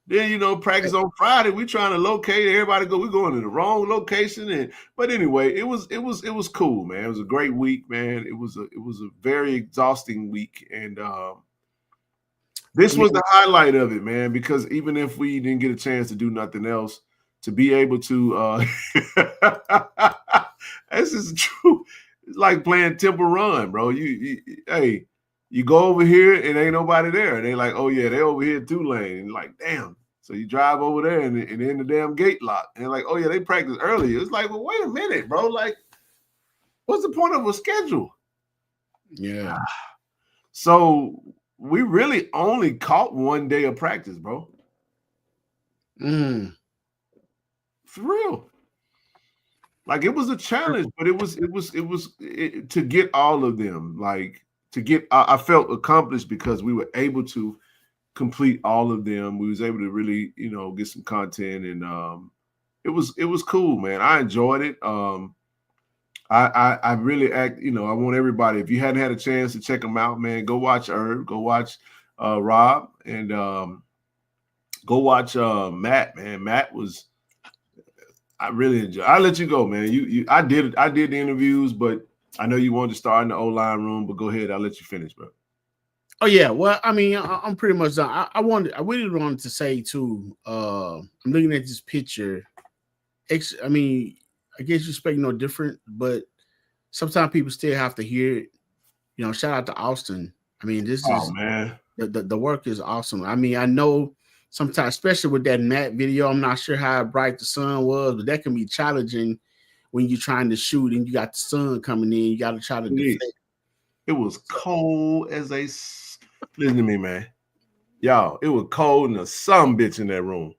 Then practice on Friday. We trying to locate everybody. We're going to the wrong location. But anyway, it was cool, man. It was a great week, man. It was a very exhausting week. And this was the highlight of it, man, because even if we didn't get a chance to do nothing else, to be able to this is true. It's like playing Temple Run, bro. You go over here and ain't nobody there. And they like, oh yeah, they over here 2 lane. And like, damn. So you drive over there and then the damn gate lock. And like, oh yeah, they practice earlier. It's like, well, wait a minute, bro. Like, what's the point of a schedule? Yeah. So we really only caught 1 day of practice, bro. For real. Like it was a challenge, but it was to get all of them. Like to get, I felt accomplished because we were able to complete all of them. We was able to really, get some content, and it was cool, man. I enjoyed it. I really I want everybody. If you hadn't had a chance to check them out, man, go watch Herb, go watch Rob, and go watch Matt. Man, Matt was. I really enjoy. I'll let you go, man. I did the interviews, but I know you wanted to start in the O-line room, but go ahead. I'll let you finish, bro. Oh yeah. Well, I mean, I'm pretty much done. I really wanted to say too. I'm looking at this picture. I mean, I guess you expect no different, but sometimes people still have to hear it. Shout out to Austin. I mean, man. The work is awesome. I mean, I know. Sometimes, especially with that Matt video, I'm not sure how bright the sun was, but that can be challenging when you're trying to shoot and you got the sun coming in. You got to try to deflect. It was cold as a. Listen to me, man. Y'all, it was cold and a some bitch in that room.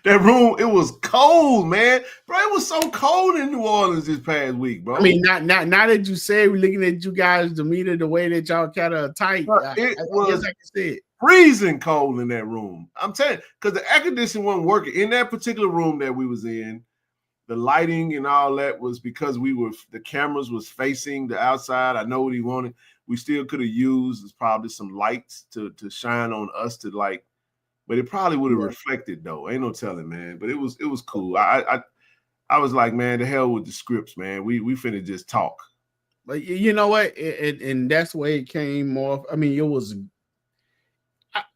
That room, it was cold, man. Bro, it was so cold in New Orleans this past week, bro. I mean, now that you say we're looking at you guys' demeanor, the way that y'all kind of tight. I guess I can say it. Freezing cold in that room. I'm telling you, because the air conditioning wasn't working in that particular room that we was in. The lighting and all that was because the cameras was facing the outside. I know what he wanted. We still could have used probably some lights to shine on us to like, but it probably would have reflected though. Ain't no telling, man. But it was cool. I was like, man, the hell with the scripts, man. We finna just talk. But you know what? And that's the way it came off. I mean, it was.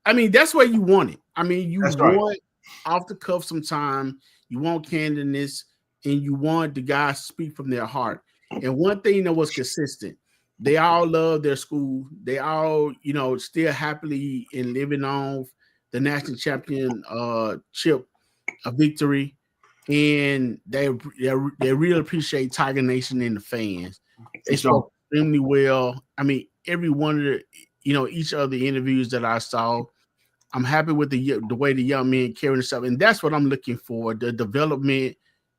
I mean, that's what you wanted. I mean, you want off the cuff sometime. You want candidness, and you want the guys to speak from their heart. And one thing that was consistent, they all love their school. They all, still happily in living on the national championship victory, and they really appreciate Tiger Nation and the fans. They spoke extremely well. I mean, every one of the. Each of the interviews that I saw, I'm happy with the way the young men carry themselves, and that's what I'm looking for, the development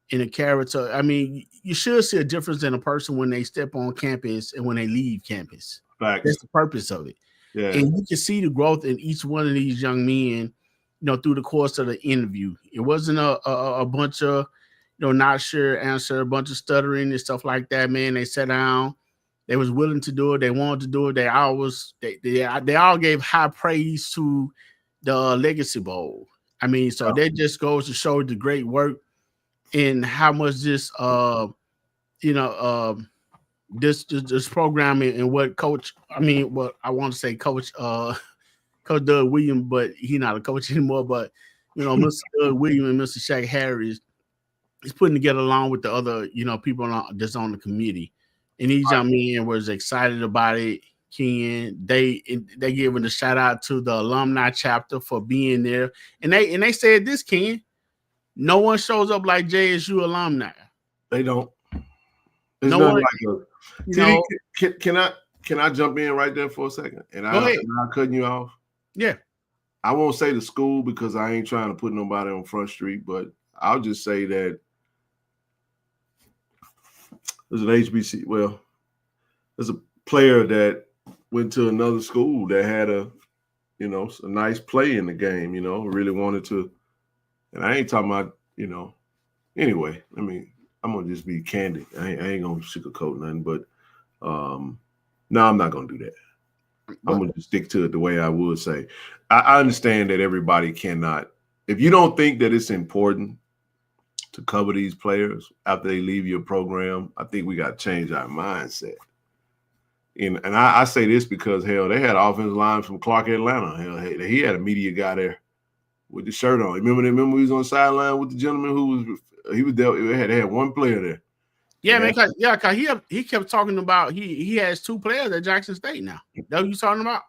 in the character. I mean, you should see a difference in a person when they step on campus and when they leave campus. Facts. That's the purpose of it. Yeah. And you can see the growth in each one of these young men, through the course of the interview. It wasn't a bunch of, not sure answer, a bunch of stuttering and stuff like that, man. They sat down. They was willing to do it. They wanted to do it. They all gave high praise to the Legacy Bowl. I mean, so that just goes to show the great work and how much this this program and what Coach Doug Williams, but he's not a coach anymore, but Mr. Doug Williams and Mr. Shaq Harris is putting together along with the other people that's on the committee. And these young men was excited about it. Ken, they giving a shout out to the alumni chapter for being there, and they said this, Ken, no one shows up like JSU alumni. They don't. There's no one like a. Can I jump in right there for a second? And I'm not cutting you off. Yeah. I won't say the school because I ain't trying to put nobody on Front Street, but I'll just say that there's an HBC. Well, there's a player that went to another school that had a nice play in the game, really wanted to. And I ain't talking about, anyway, I mean, I'm going to just be candid. I ain't going to sugarcoat nothing, but no, I'm not going to do that. I'm going to stick to it the way I would say. I understand that everybody cannot. If you don't think that it's important to cover these players after they leave your program, I think we got to change our mindset. And I say this because, hell, they had offensive line from Clark, Atlanta. Hell, he had a media guy there with the shirt on. Remember he was on the sideline with the gentleman who was there. They had one player there. Yeah, man. Cause he kept talking about he has two players at Jackson State now. That what you talking about?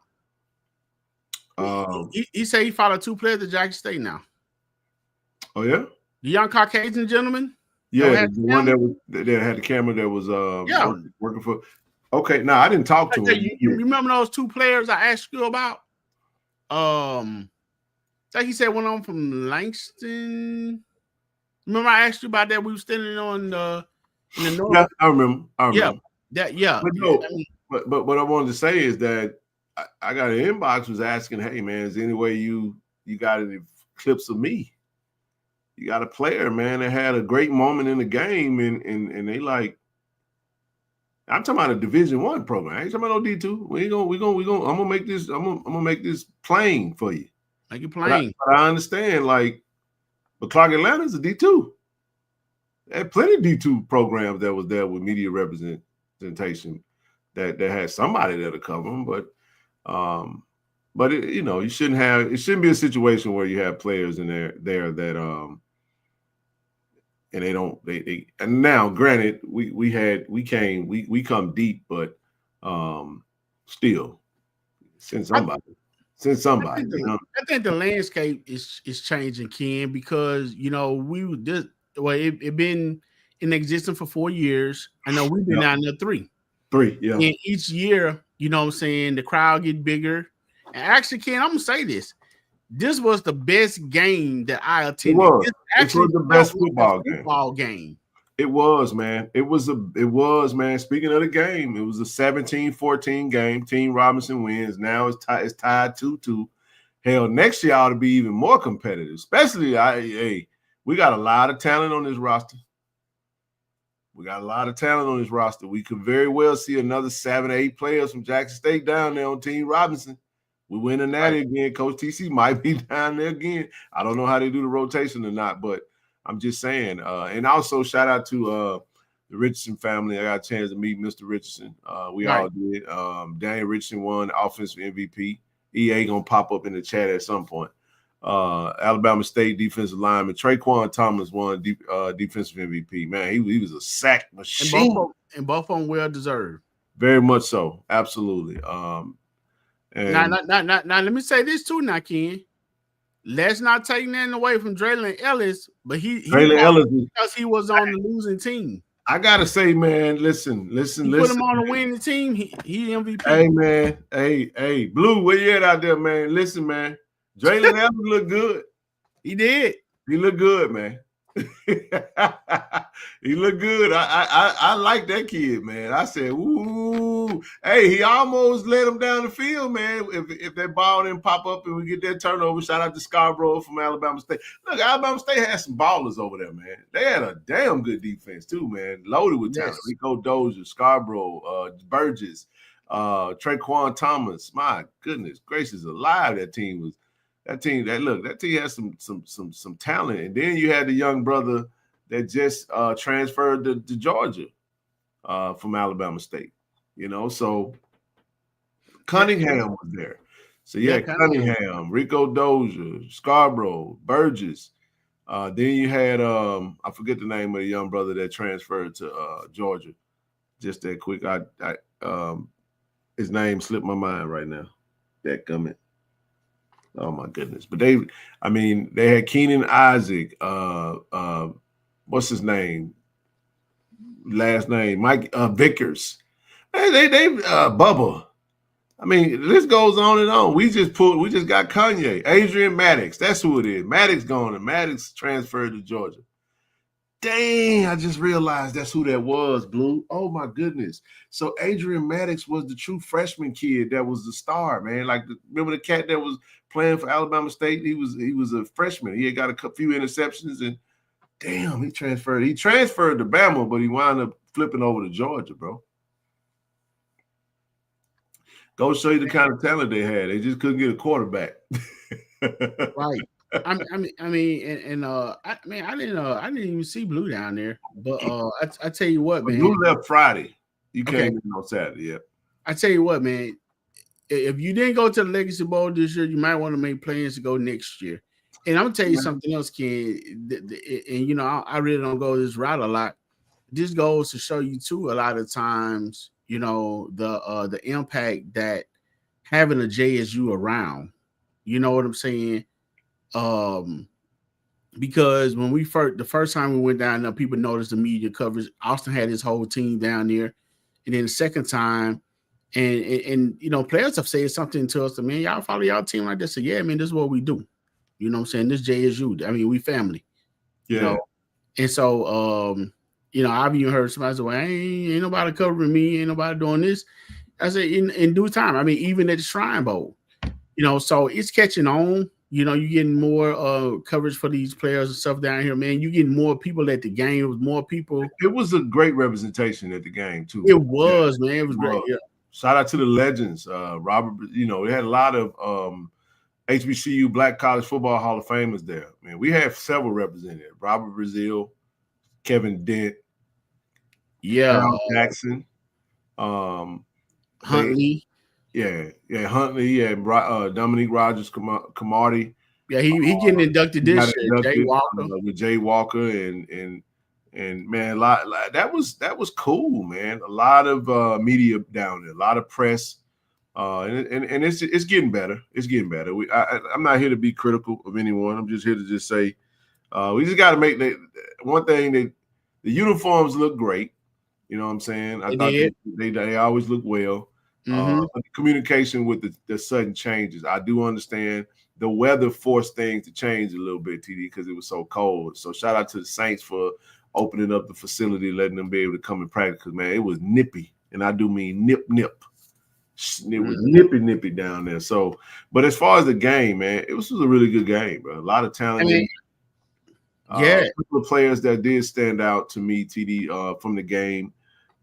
He said he followed two players at Jackson State now. Oh yeah, the young Caucasian gentleman. Yeah, the one that had the camera that was working for. Okay, now I didn't talk to him. You remember those two players I asked you about? Like he said, one of them from Langston. Remember I asked you about that? We were standing on in the north. Yeah, I remember. Yeah. But no, but what I wanted to say is that I got an inbox was asking, hey man, is there any way you got any clips of me? You got a player, man, that had a great moment in the game, and they like. I'm talking about a Division I program. I ain't talking about no D2. We gonna. I'm gonna make this. I'm gonna make this plain for you. Make it plain. But I understand, but Clark Atlanta's a D2. They had plenty of D2 programs that was there with media representation that had somebody there to cover them. But you shouldn't have. It shouldn't be a situation where you have players in there that and they don't and now granted we come deep, but still send somebody. I think the landscape is changing, Ken, because it been in existence for 4 years. I know we've been down there three, yeah. And each year, the crowd get bigger. And actually, Ken, I'm gonna say this. This was the best game that I attended. It was the best football game. It was, man. It was, man. Speaking of the game, it was a 17-14 game. Team Robinson wins. Now it's tied 2-2. Hell, next year ought to be even more competitive. Especially, we got a lot of talent on this roster. We could very well see another 7 or 8 players from Jackson State down there on Team Robinson. We win a natty again. Coach TC might be down there again. I don't know how they do the rotation or not, but I'm just saying. And also shout out to the Richardson family. I got a chance to meet Mr. Richardson. We all did. Daniel Richardson won offensive MVP. EA gonna pop up in the chat at some point. Alabama State defensive lineman Traquan Thomas won defensive MVP. Man, he was a sack machine. And both of them well deserved. Very much so. Absolutely. And now, let me say this too, now, Ken. Let's not take nothing away from Draylon Ellis, but Draylon Ellis because he was on the losing team. I gotta say, man, listen. Put him on the winning team. He MVP. Hey, man. Hey, Blue, where you at out there, man? Listen, man. Jalen Evans looked good. He did. He looked good, man. He looked good. I like that kid, man. I said, ooh, hey, he almost let him down the field, man. If that ball didn't pop up and we get that turnover, shout out to Scarborough from Alabama State. Look, Alabama State had some ballers over there, man. They had a damn good defense too, man. Loaded with talent. Rico Dozier, Scarborough, Burgess, Traquan Thomas. My goodness gracious alive, that team has some talent. And then you had the young brother that just transferred to Georgia from Alabama State. So Cunningham was there. So Cunningham, Rico Dozier, Scarborough, Burgess. Then you had I forget the name of the young brother that transferred to Georgia. Just that quick. His name slipped my mind right now. That gummit. Oh my goodness. But they had Keenan Isaac, what's his name? Last name, Mike Vickers. They Bubba. I mean, the list goes on and on. We just got Kanye, Adrian Maddox. That's who it is. Maddox gone, and Maddox transferred to Georgia. Dang, I just realized that's who that was, Blue. Oh my goodness. So Adrian Maddox was the true freshman kid that was the star, man. Like, remember the cat that was playing for Alabama State? He was a freshman. He had got a few interceptions, and damn, he transferred. He transferred to Bama, but he wound up flipping over to Georgia, bro. Go show you the kind of talent they had. They just couldn't get a quarterback. Right. I didn't even see Blue down there. But I tell you what, man. Blue left Friday. You came in on Saturday, yeah. I tell you what, man. If you didn't go to the Legacy Bowl this year, you might want to make plans to go next year. And I'm gonna tell you something else, Ken. And I really don't go this route a lot. This goes to show you too. A lot of times, the impact that having a JSU around. You know what I'm saying? Because when the first time we went down there, people noticed the media coverage. Austin had his whole team down there, and then the second time, and players have said something to us. Man, y'all follow y'all team like this. So yeah, man, this is what we do. You know what I'm saying? This JSU. I mean, we family. Yeah. And so I've even heard somebody say, well, ain't nobody covering me, ain't nobody doing this. I said in due time. I mean, even at the Shrine Bowl, so it's catching on. You're getting more coverage for these players and stuff down here, man. You're getting more people at the game. It was more people. It was a great representation at the game, too. It was, man. It was great. Yeah. Shout out to the legends. Robert, we had a lot of HBCU Black College Football Hall of Famers there. Man, we had several representatives. Robert Brazil, Kevin Dent, Carl Jackson, Huntley. Huntley, Dominique Rogers, Camardi. Yeah, he getting inducted this year. Jay Walker. With Jay Walker and man, that was cool, man. A lot of media down there, a lot of press, and it's getting better. It's getting better. I'm not here to be critical of anyone. I'm just here to just say we just got to make one thing that the uniforms look great. You know what I'm saying? I thought they always look well. But the communication with the sudden changes, I do understand the weather forced things to change a little bit, TD, because it was so cold. So shout out to the Saints for opening up the facility, letting them be able to come and practice. Because man, it was nippy, and I do mean nip. It was nippy down there. So, but as far as the game, man, it was a really good game, bro. A lot of talent. A couple of players that did stand out to me, TD, from the game.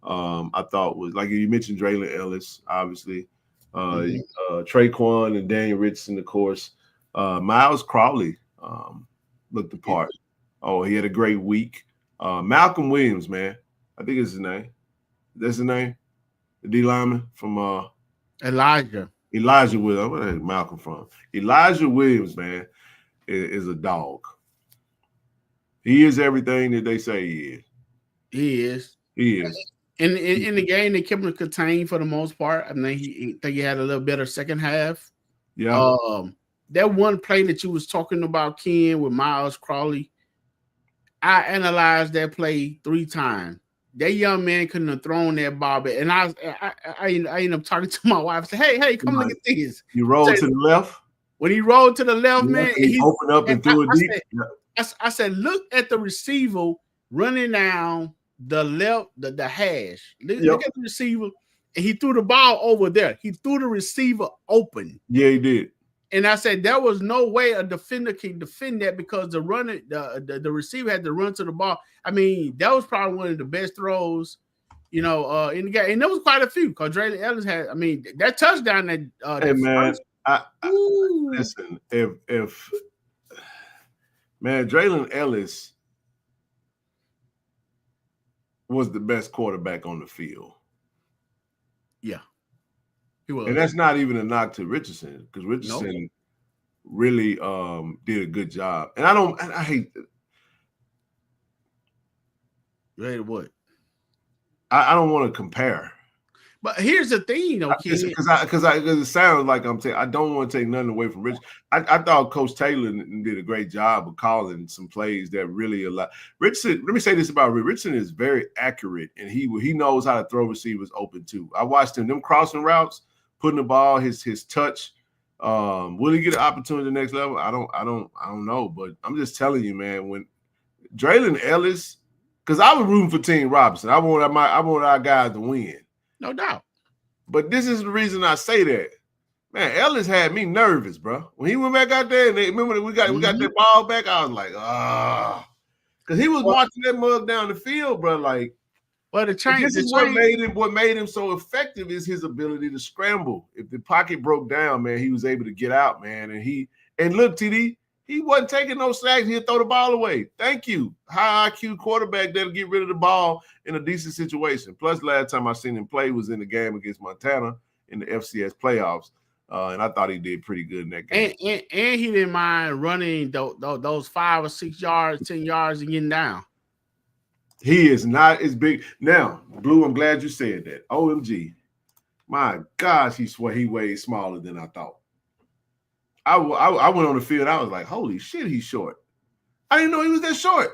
I thought was like you mentioned, Draylon Ellis, obviously, Traquan and Daniel Richardson, of course. Miles Crowley looked the part. Oh, he had a great week. Malcolm Williams, man, I think is his name. That's his name. The D lineman from Elijah Williams. Where is Malcolm from? Elijah Williams, man, is a dog. He is everything that they say he is. He is. In the game, they kept him contained for the most part. I mean, he had a little better second half. Yeah. That one play that you was talking about, Ken, with Miles Crowley, I analyzed that play 3 times. That young man couldn't have thrown that ball back. And I ended up talking to my wife. I said, hey, come look at this. You rolled to the left? when he rolled to the left, man, he opened up and threw it deep. I said, look at the receiver running down the left, the hash. Look at the receiver, and he threw the ball over there. He threw the receiver open. Yeah, he did. And I said there was no way a defender can defend that because the receiver had to run to the ball. I mean, that was probably one of the best throws, in the game. And there was quite a few because Draylen Ellis had. I mean, that touchdown that. Hey man, listen. If man, Draylen Ellis was the best quarterback on the field. Yeah. He was. And that's not even a knock to Richardson because Richardson really did a good job. And I hate that. You hate what? I don't want to compare. But here's the thing, because it sounds like I'm saying I don't want to take nothing away from Richardson. I thought Coach Taylor did a great job of calling some plays that really allowed Richardson. Let me say this about Richardson is very accurate and he knows how to throw receivers open too. I watched him them crossing routes. Putting the ball, his touch. Will he get an opportunity at the next level? I don't know, but I'm just telling you, man. When Draylen Ellis, because I was rooting for Team Robinson, I want our guys to win, no doubt. But this is the reason I say that, man. Ellis had me nervous, bro. When he went back out there, and remember we got that ball back, I was like, because he was watching that mug down the field, bro, like. Well, what made him so effective is his ability to scramble. If the pocket broke down, man, he was able to get out, man. And look, TD, he wasn't taking no sacks. He'd throw the ball away. Thank you. High IQ quarterback that'll get rid of the ball in a decent situation. Plus, last time I seen him play was in the game against Montana in the FCS playoffs. And I thought he did pretty good in that game. And he didn't mind running those 5 or 6 yards, 10 yards and getting down. He is not as big. Now, Blue, I'm glad you said that. OMG. My gosh, he weighs smaller than I thought. I went on the field. I was like, holy shit, he's short. I didn't know he was that short.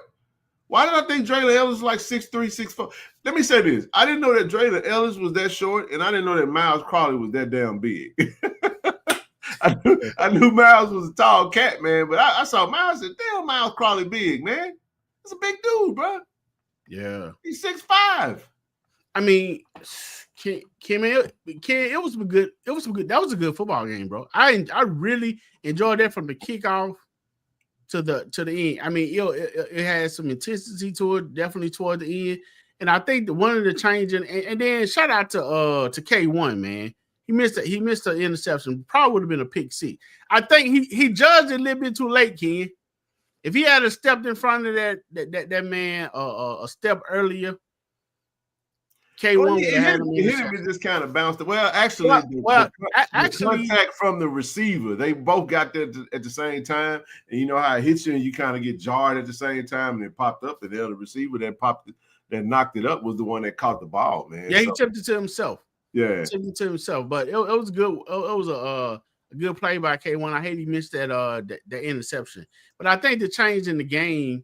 Why did I think Draylen Ellis was like 6'3", 6'4"? Let me say this. I didn't know that Draylen Ellis was that short, and I didn't know that Miles Crawley was that damn big. I knew Miles was a tall cat, man, but I saw Miles and said, damn, Miles Crawley big, man. That's a big dude, bro. Yeah, he's 6'5". I mean, it was good. It was good. That was a good football game, bro. I really enjoyed that from the kickoff to the end. I mean, it had some intensity to it, definitely toward the end. And I think one of the changes, and then shout out to K1, man. He missed the interception. Probably would have been a pick six. I think he judged it a little bit too late, Ken. If he had stepped in front of that man a step earlier, K1 would have had him. It just kind of bounced. Well, actually, the contact from the receiver, they both got there at the same time. And you know how it hits you and you kind of get jarred at the same time and it popped up. And then the receiver that knocked it up was the one that caught the ball, man. Yeah, he tipped it to himself. Yeah. Tipped it to himself. But it was good. It was a good play by K1. I hate he missed that interception. But I think the change in the game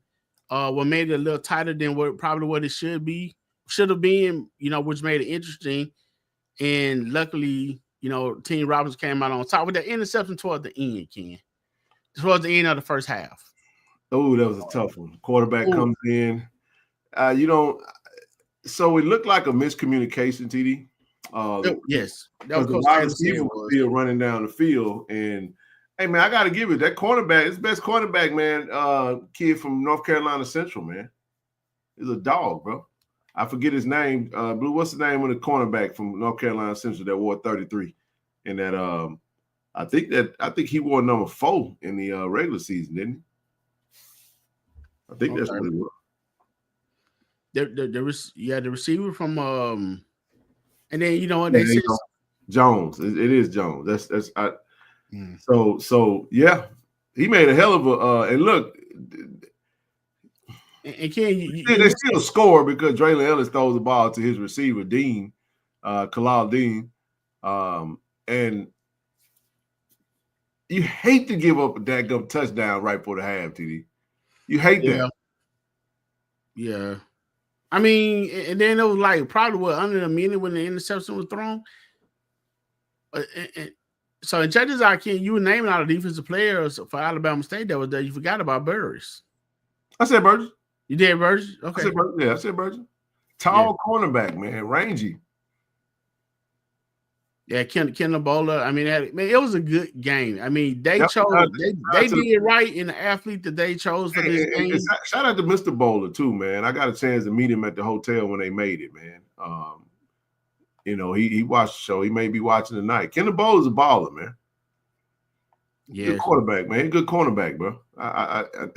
what made it a little tighter than what it should have been, which made it interesting. And luckily, Team Robinson came out on top with that interception toward the end, Ken. Towards the end of the first half. Oh, that was a tough one. Quarterback comes in. So it looked like a miscommunication, TD. Yes. Because the wide receiver was still running down the field. And, hey, man, I got to give it. That cornerback, his best cornerback, man, kid from North Carolina Central, man. He's a dog, bro. I forget his name. Blue, what's the name of the cornerback from North Carolina Central that wore 33? And that I think he wore number 4 in the regular season, didn't he? I think that's what it was. The receiver from and then they said Jones. It is Jones. So yeah, he made a hell of a and look. And Ken, they still score because Draylen Ellis throws the ball to his receiver, Dean, Kalal Dean. And you hate to give up a daggum touchdown right before the half, TD. You hate that. Yeah. I mean, and then it was like probably under a minute when the interception was thrown. So in judges, you were naming all the defensive players for Alabama State that was there. You forgot about Burris. I said Burgess. You did Burgess? Okay. I said Burgess. Tall cornerback, man, rangy. Yeah, Kendall Bowler. I mean, it was a good game. I mean, they did right in the athlete that they chose for this game. Shout out to Mr. Bowler too, man. I got a chance to meet him at the hotel when they made it, man. He watched the show. He may be watching tonight. Kendall Bowler's a baller, man. Yeah, good quarterback, man. Good cornerback, bro.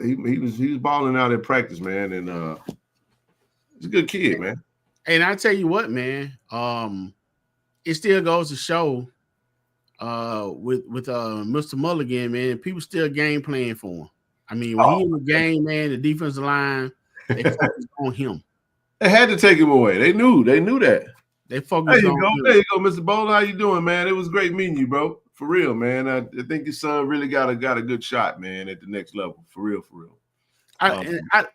He was balling out in practice, man, and he's a good kid, man. And I tell you what, man. It still goes to show with Mr. Mulligan, man, people still game playing for him. I mean, when he in the game, man, the defensive line, they focused on him. They had to take him away. They knew that. They focused on him. There you go, Mr. Bowler. How you doing, man? It was great meeting you, bro. For real, man. I think your son really got a good shot, man, at the next level. For real. I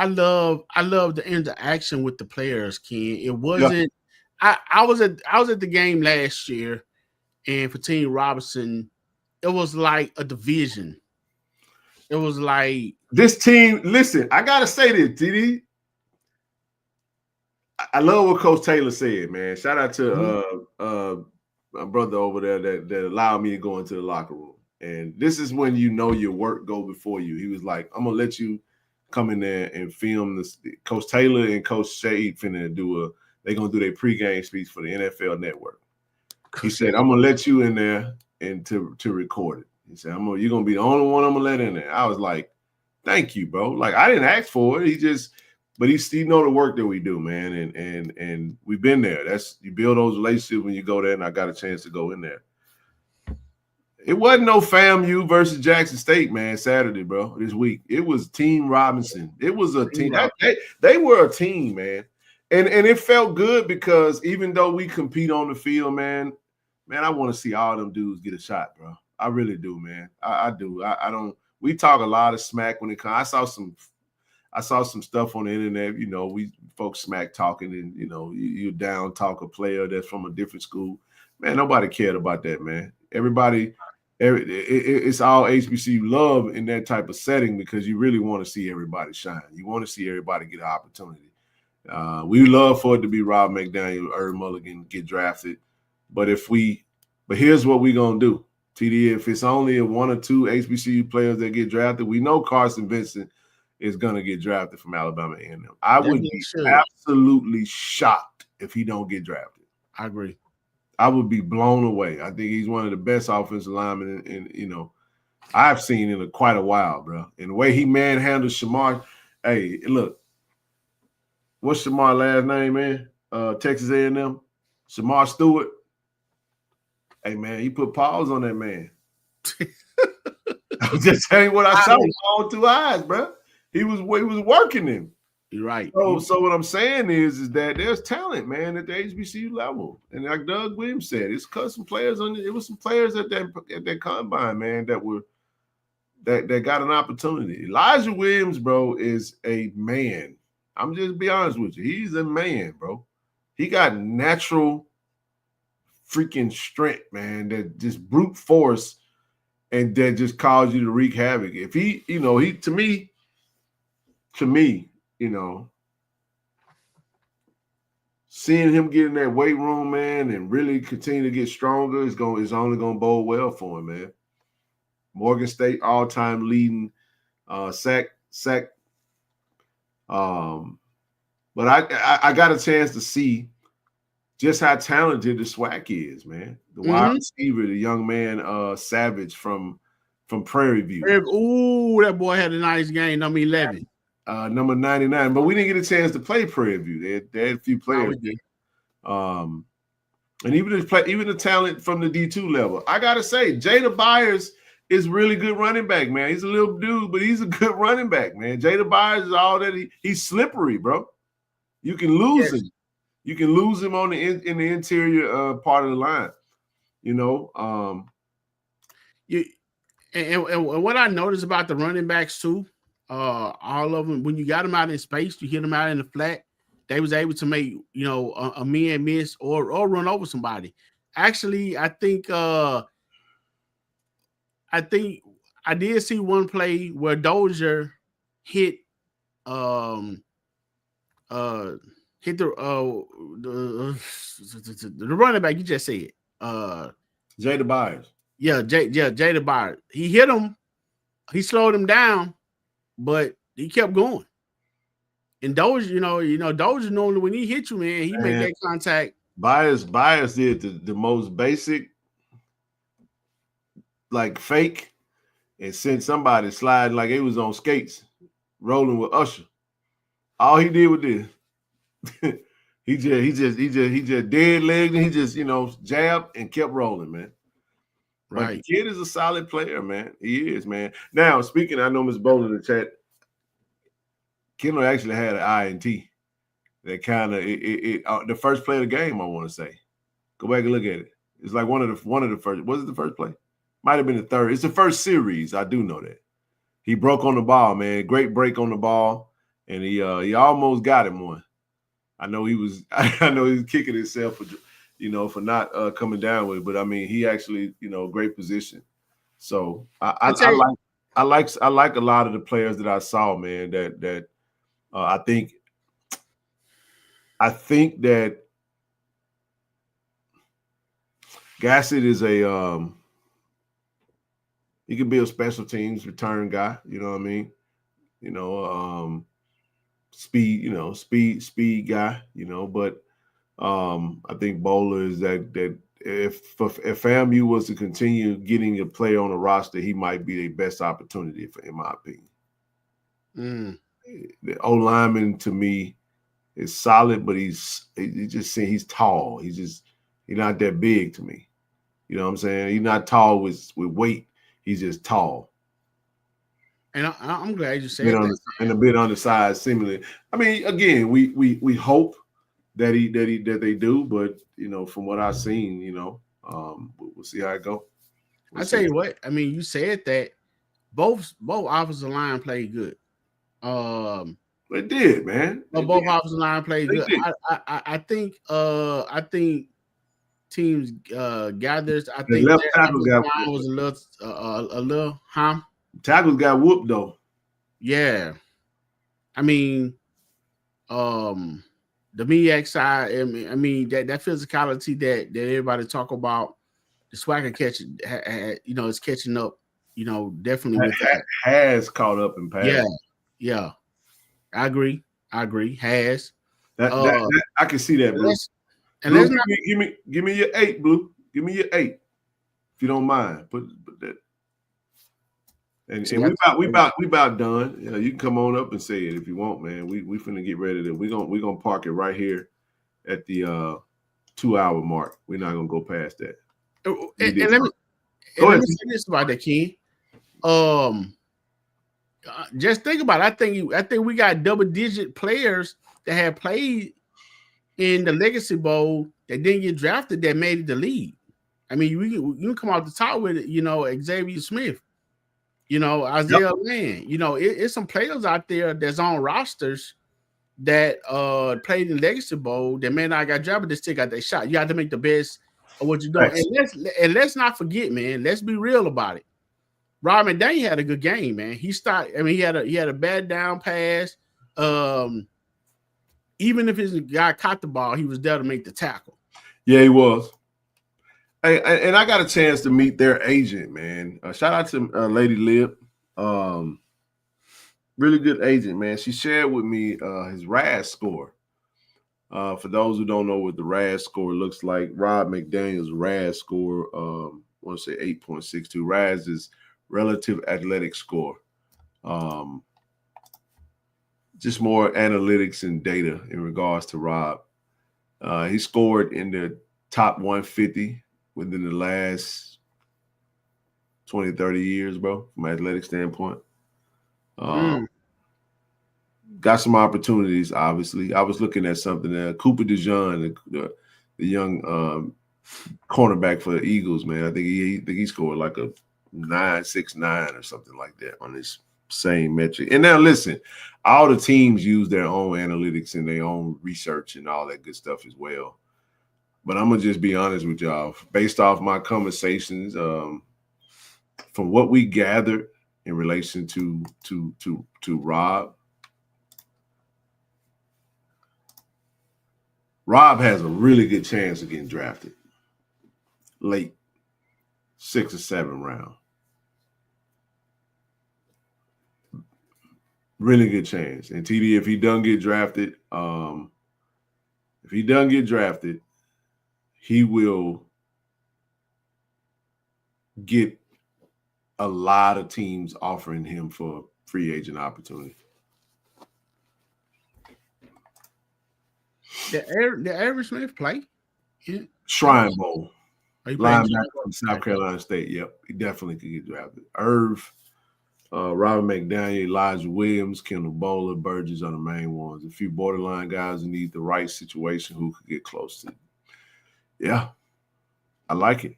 love the interaction with the players, Ken. It wasn't. Yeah. I was at the game last year, and for Team Robinson, it was like a division. It was like this team. Listen, I gotta say this, TD. I love what Coach Taylor said, man. Shout out to my brother over there that allowed me to go into the locker room. And this is when you know your work go before you. He was like, "I'm gonna let you come in there and film this." Coach Taylor and Coach Shade finna do they're going to do their pregame speech for the NFL Network. He said, I'm going to let you in there and to record it. He said, you're going to be the only one I'm going to let in there. I was like, thank you, bro. Like, I didn't ask for it. But he know the work that we do, man. And we've been there. You build those relationships when you go there, and I got a chance to go in there. It wasn't no FAMU versus Jackson State, man, Saturday, bro, this week. It was Team Robinson. It was a team. They were a team, man. And it felt good because even though we compete on the field, man, I want to see all them dudes get a shot, bro. I really do, man. I do. I don't. We talk a lot of smack when it comes. I saw some stuff on the internet. We folks smack talking, and you down talk a player that's from a different school. Man, nobody cared about that, man. It's all HBCU love in that type of setting because you really want to see everybody shine. You want to see everybody get an opportunity. We love for it to be Rob McDaniel, Irv Mulligan get drafted, but here's what we're gonna do, TD. If it's only one or two HBCU players that get drafted, we know Carson Vincent is gonna get drafted from Alabama A&M. I would be absolutely shocked if he don't get drafted. I agree. I would be blown away. I think he's one of the best offensive linemen, and I've seen in quite a while, bro. And the way he manhandles Shamar, hey, look. What's Shamar's last name, man? Texas A&M. Shamar Stewart. Hey, man, he put paws on that man. I'm just telling you what I saw with my own two eyes, bro. He was working him. You're right. So what I'm saying is that there's talent, man, at the HBCU level. And like Doug Williams said, it was some players at that combine, man, that got an opportunity. Elijah Williams, bro, is a man. I'm just be honest with you. He's a man, bro. He got natural freaking strength, man, that just brute force and that just caused you to wreak havoc. If he to me, seeing him get in that weight room, man, and really continue to get stronger is only going to bode well for him, man. Morgan State all-time leading sack. But I got a chance to see just how talented the SWAC is, man. The wide receiver, the young man Savage from Prairie View. Ooh, that boy had a nice game, number 11. Number 99. But we didn't get a chance to play Prairie View. They had a few players. And even the talent from the D2 level. I gotta say, Jada Byers is really good running back, man. He's a little dude, but he's a good running back, man. Jada Byers is all that. He's slippery, bro. You can lose him. You can lose him in the interior part of the line. And what I noticed about the running backs too, all of them, when you got them out in space, you hit them out in the flat, they was able to make a man miss or run over somebody. Actually, I think I think I did see one play where Dozier hit hit the running back. You just said Jada Byers. Yeah, Jada Byers. He hit him. He slowed him down, but he kept going. And Dozier, Dozier normally when he hit you, man, he make that contact. Byers did the most basic, like fake, and sent somebody sliding like it was on skates, rolling with Usher. All he did was this. he just dead legged and he just jabbed and kept rolling, man. Right. But the kid is a solid player, man. He is, man. Now, speaking, I know Ms. Bowler in the chat, Kendall actually had an INT that kind of the first play of the game, I want to say. Go back and look at it. It's like one of the first. Was it the first play? Might have been the third. It's the first series. I do know that. He broke on the ball, man. Great break on the ball, and he almost got him one. I know he was kicking himself for not coming down with it, but I mean he actually great position. So I like a lot of the players that I saw, man. That I think that Gassett is he can be a special teams return guy. You know what I mean? Speed guy. But I think Bowler is that if FAMU was to continue getting a player on the roster, he might be the best opportunity in my opinion. The O lineman to me is solid, but he's tall. He's not that big to me. You know what I'm saying? He's not tall with weight. He's just tall. And I'm glad you said that. And a bit undersized, seemingly. I mean, again, we hope that they do, but from what I've seen, we'll see how it go. I tell you what, I mean, you said that both offensive line played good. They did, man. Both offensive line played good. I think teams gathered. I think left tackle was a little Tackles got whooped though. Yeah, I mean, the MEAC side. I mean that physicality that everybody talk about. The swagger catching, is catching up. Definitely with that. Has caught up in pass. Yeah. I agree. Has that I can see that, Blue. Give me your 8, Blue. Give me your 8, if you don't mind. Put that. And we about done. You can come on up and say it if you want, man. We finna get ready to. We gonna park it right here at the 2-hour mark. We're not gonna go past that. And let me say this about that, Ken. Just think about it. I think we got double-digit players that have played in the Legacy Bowl that didn't get drafted that made it the league. I mean, you can come out the top with it. Xavier Smith, Isaiah Land. It's some players out there that's on rosters that played in Legacy Bowl that may not got drafted, but they still got their shot. You have to make the best of what you're doing. And let's not forget, man. Let's be real about it. Rob McDaniel had a good game, man. He had a bad down pass. Even if his guy caught the ball, he was there to make the tackle. Yeah, he was. Hey, and I got a chance to meet their agent, man. Shout out to Lady Lib. Really good agent, man. She shared with me his RAS score. For those who don't know what the RAS score looks like, Rob McDaniel's RAS score, I want to say 8.62. RAS is relative athletic score. Just more analytics and data in regards to Rob. He scored in the top 150 within the last 20, 30 years, bro, from an athletic standpoint. Got some opportunities, obviously. I was looking at something there. Cooper DeJean, the young cornerback for the Eagles, man. I think he scored like a 9.69 or something like that on this same metric. And now listen, all the teams use their own analytics and their own research and all that good stuff as well. But I'm gonna just be honest with y'all. Based off my conversations, from what we gathered in relation to Rob, Rob has a really good chance of getting drafted late 6th or 7th round. Really good chance. And TD, if he doesn't get drafted, he will get a lot of teams offering him for free agent opportunity. The Aaron Smith play? Yeah. Shrine Bowl. Linebacker from South Carolina State. Yep. He definitely could get drafted. Irv, Robert McDaniel, Elijah Williams, Kendall Bowler, Burgess are the main ones. A few borderline guys who need the right situation who could get close to it. Yeah. I like it.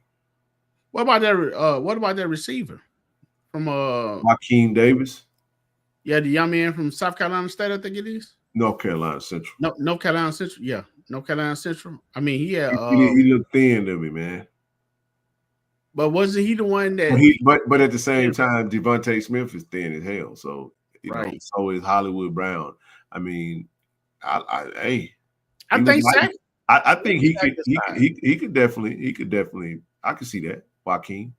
What about that receiver from Joaquin Davis? Yeah, the young man from South Carolina State, I think it is. North Carolina Central. No, North Carolina Central. Yeah, North Carolina Central. I mean, he looked thin to me, man. But wasn't he the one that? But at the same time, Devontae Smith is thin as hell. So you know, so is Hollywood Brown. I mean, I think he could definitely. I could see that Joaquin.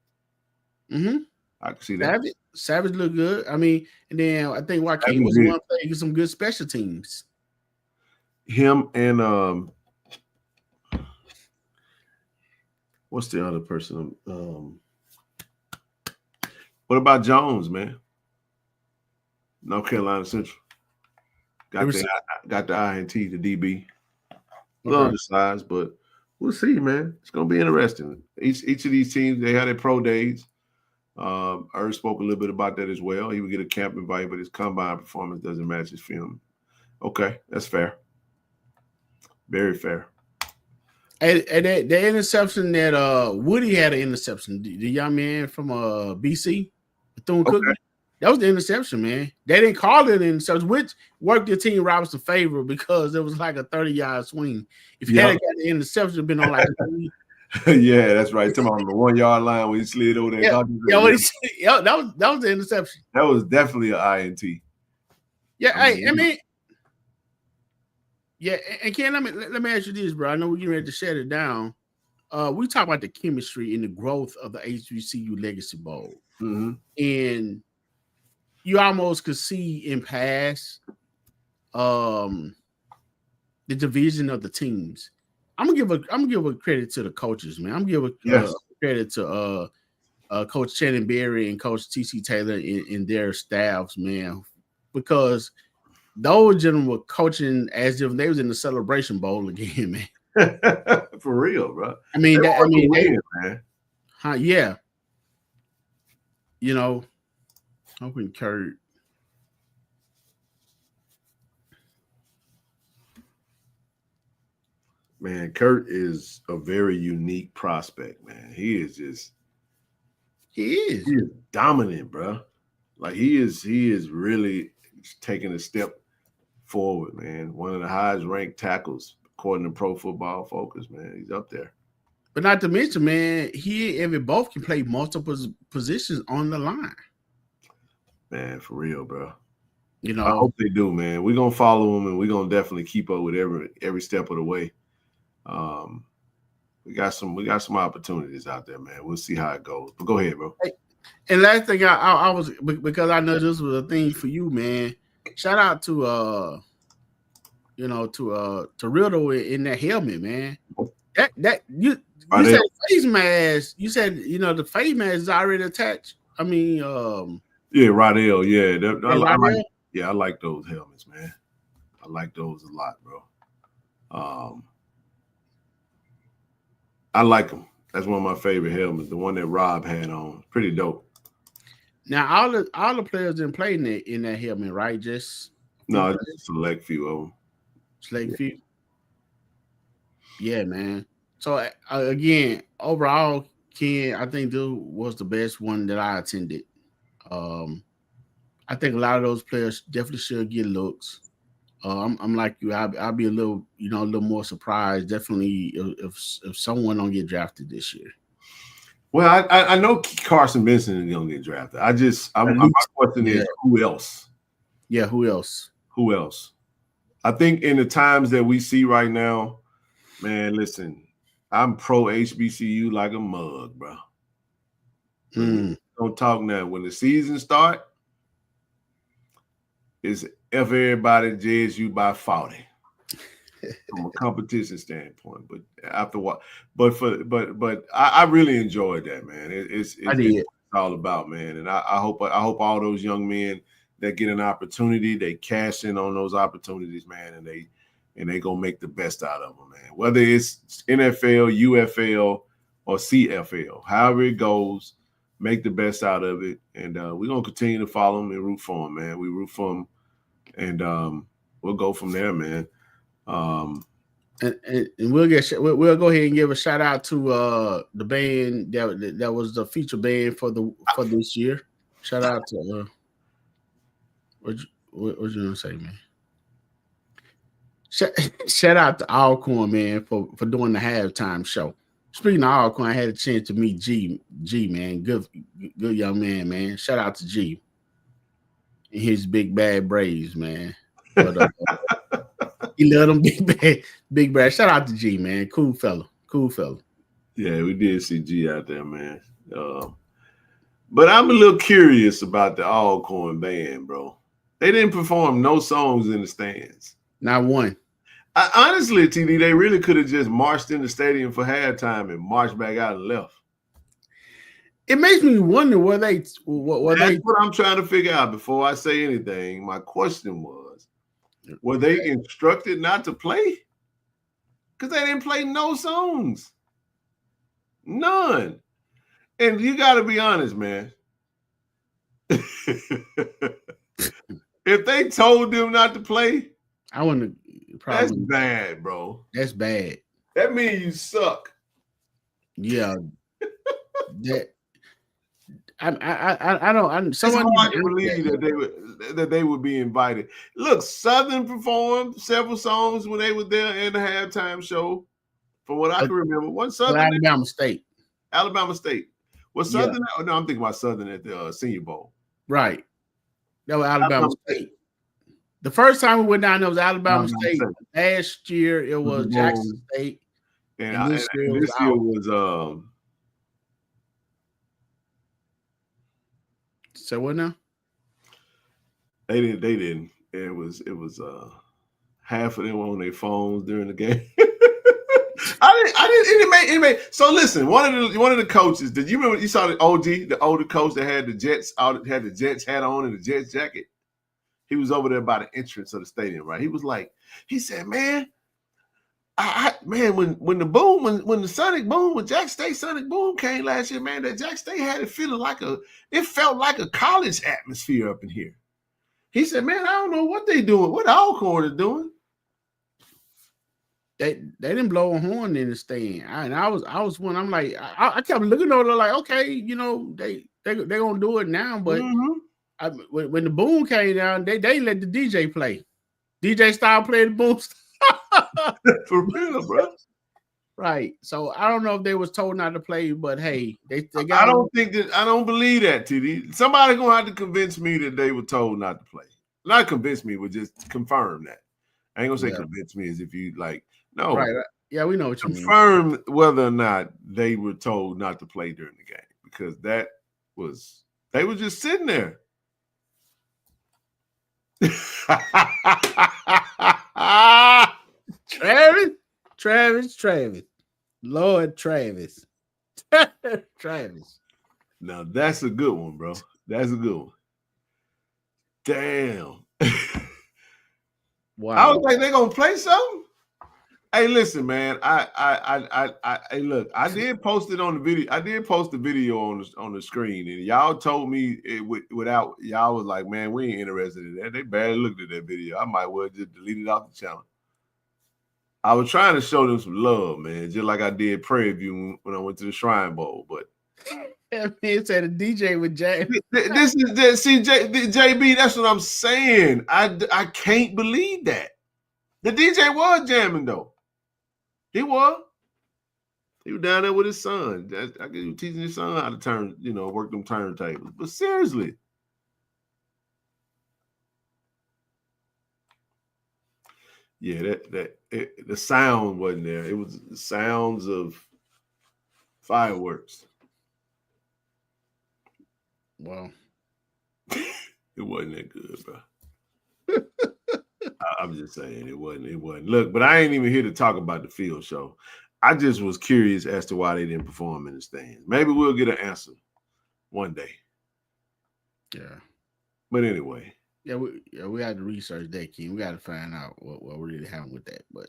Mm-hmm. I could see that. Savage looked good. I mean, and then I think Joaquin was one playing some good special teams. Him and what's the other person? What about Jones, man? North Carolina Central. Got the INT, the DB. Love the size, but we'll see, man. It's gonna be interesting. Each of these teams, they had their pro days. Irv spoke a little bit about that as well. He would get a camp invite, but his combine performance doesn't match his film. Okay, that's fair. Very fair. And the interception that Woody had an interception, the young man from BC, Bethune-Cookman. That was the interception, man. They didn't call it an interception, which worked the team Robinson favor because it was like a 30-yard swing. If you hadn't got the interception, it'd been on like yeah, that's right. Talking on the 1 yard line when he slid over there. That was the interception. That was definitely an INT. Yeah, I mean, yeah, and Ken, let me ask you this, bro. I know we're getting ready to shut it down. We talk about the chemistry and the growth of the HBCU Legacy Bowl, and you almost could see in past the division of the teams. I'm gonna give a credit to the coaches, man. I'm gonna give a credit to Coach Shannon Berry and Coach TC Taylor and their staffs, man, because those gentlemen were coaching as if they was in the Celebration Bowl again, man. For real, bro. I mean, man. Yeah. You know, hoping Kurt. Man, Kurt is a very unique prospect, man. He is dominant, bro. Like he is really taking a step forward, man. One of the highest ranked tackles according to Pro Football Focus, man. He's up there. But not to mention, man, he and Evan both can play multiple positions on the line. Man, for real, bro. You know, I hope they do, man. We're gonna follow them and we're gonna definitely keep up with every step of the way. We got some opportunities out there, man. We'll see how it goes. But go ahead, bro. Hey, and last thing I was, because I know this was a thing for you, man. Shout out to Riddle in that helmet, man. That you said face mask. You said the face mask is already attached. I mean, yeah, Rodell, yeah. I like those helmets, man. I like those a lot, bro. I like them. That's one of my favorite helmets. The one that Rob had on, pretty dope. Now all the players didn't play in that helmet, right? Just a select few of them. Select few. Yeah, man. So again, overall, Ken, I think this was the best one that I attended. I think a lot of those players definitely should get looks. I'm like you. I'll be a little more surprised. Definitely, if someone don't get drafted this year. Well, I know Carson Benson is gonna get drafted. My question is who else? Yeah, who else? Who else? I think in the times that we see right now, man, listen, I'm pro HBCU like a mug, bro. Don't talk now. When the season start, it's F everybody JSU by 40 from a competition standpoint. But after what, but I really enjoyed that, man. It's all about, man. And I hope all those young men that get an opportunity, they cash in on those opportunities, man, and they gonna make the best out of them, man. Whether it's NFL, UFL, or CFL, however it goes, make the best out of it. And we're gonna continue to follow them and root for them, man. We root for them, and we'll go from there, man. And we'll go ahead and give a shout out to the band that was the feature band for this year. Shout out to what you gonna say, man? Shout out to Alcorn, man, for doing the halftime show. Speaking of Alcorn, I had a chance to meet G, man. Good young man. Shout out to G and his big bad Braves, man. But he loved them big bad. Shout out to G, man. Cool fella. Yeah, we did see G out there, man. But I'm a little curious about the Alcorn band, bro. They didn't perform no songs in the stands. Not one. Honestly, TD, they really could have just marched in the stadium for halftime and marched back out and left. It makes me wonder That's what I'm trying to figure out before I say anything. My question was, were they instructed not to play? Because they didn't play no songs. None. And you got to be honest, man. If they told them not to play, I wouldn't. That's bad, bro. That's bad. That means you suck. Yeah. I don't. Someone it's hard to believe that they would be invited. Look, Southern performed several songs when they were there in the halftime show. From what I can remember, one Southern Alabama State. Was Southern? Yeah. No, I'm thinking about Southern at the Senior Bowl. Right. That was Alabama State. The first time we went down there was Alabama State. Last year it was Jackson State. And this year was So what now? They didn't. It was half of them on their phones during the game. I didn't. So listen, one of the coaches. Did you remember? You saw the older coach that had the Jets had the Jets hat on and the Jets jacket. He was over there by the entrance of the stadium, right? He said, man, when the Sonic Boom, when Jack State Sonic Boom came last year, man, that Jack State had it felt like a college atmosphere up in here. He said, man, I don't know what they doing, what Alcorn is doing. They didn't blow a horn in the stand. I was one. I'm like, I kept looking over there like, okay, you know, they gonna do it now, but when the boom came down, they let the DJ play. DJ style playing the boom. For real, bro. Right. So I don't know if they was told not to play, but hey, they got. I don't believe that, TD. Somebody gonna have to convince me that they were told not to play. Not convince me, but just confirm that. I ain't gonna say convince me as if you like. No, right. Yeah, we know what you mean. Confirm whether or not they were told not to play during the game, because they were just sitting there. Travis. Lord Travis. Travis. Now that's a good one, bro. That's a good one. Damn. Wow. I was like, they gonna play something? Hey, listen, man. Hey, look. I did post it on the video. I did post the video on the screen, and y'all told me without. Y'all was like, man, we ain't interested in that. They barely looked at that video. I might well just delete it off the channel. I was trying to show them some love, man, just like I did Prairie View when I went to the Shrine Bowl. But it said a DJ with Jay. JB. That's what I'm saying. I can't believe that the DJ was jamming though. He was. He was down there with his son. I guess he was teaching his son how to work them turntables. But seriously. Yeah, the sound wasn't there. It was the sounds of fireworks. Wow. It wasn't that good, bro. I'm just saying it wasn't. Look, but I ain't even here to talk about the field show. I just was curious as to why they didn't perform in the stands. Maybe we'll get an answer one day. Yeah. But anyway. Yeah, we had to research that, King. We got to find out what really happened with that. But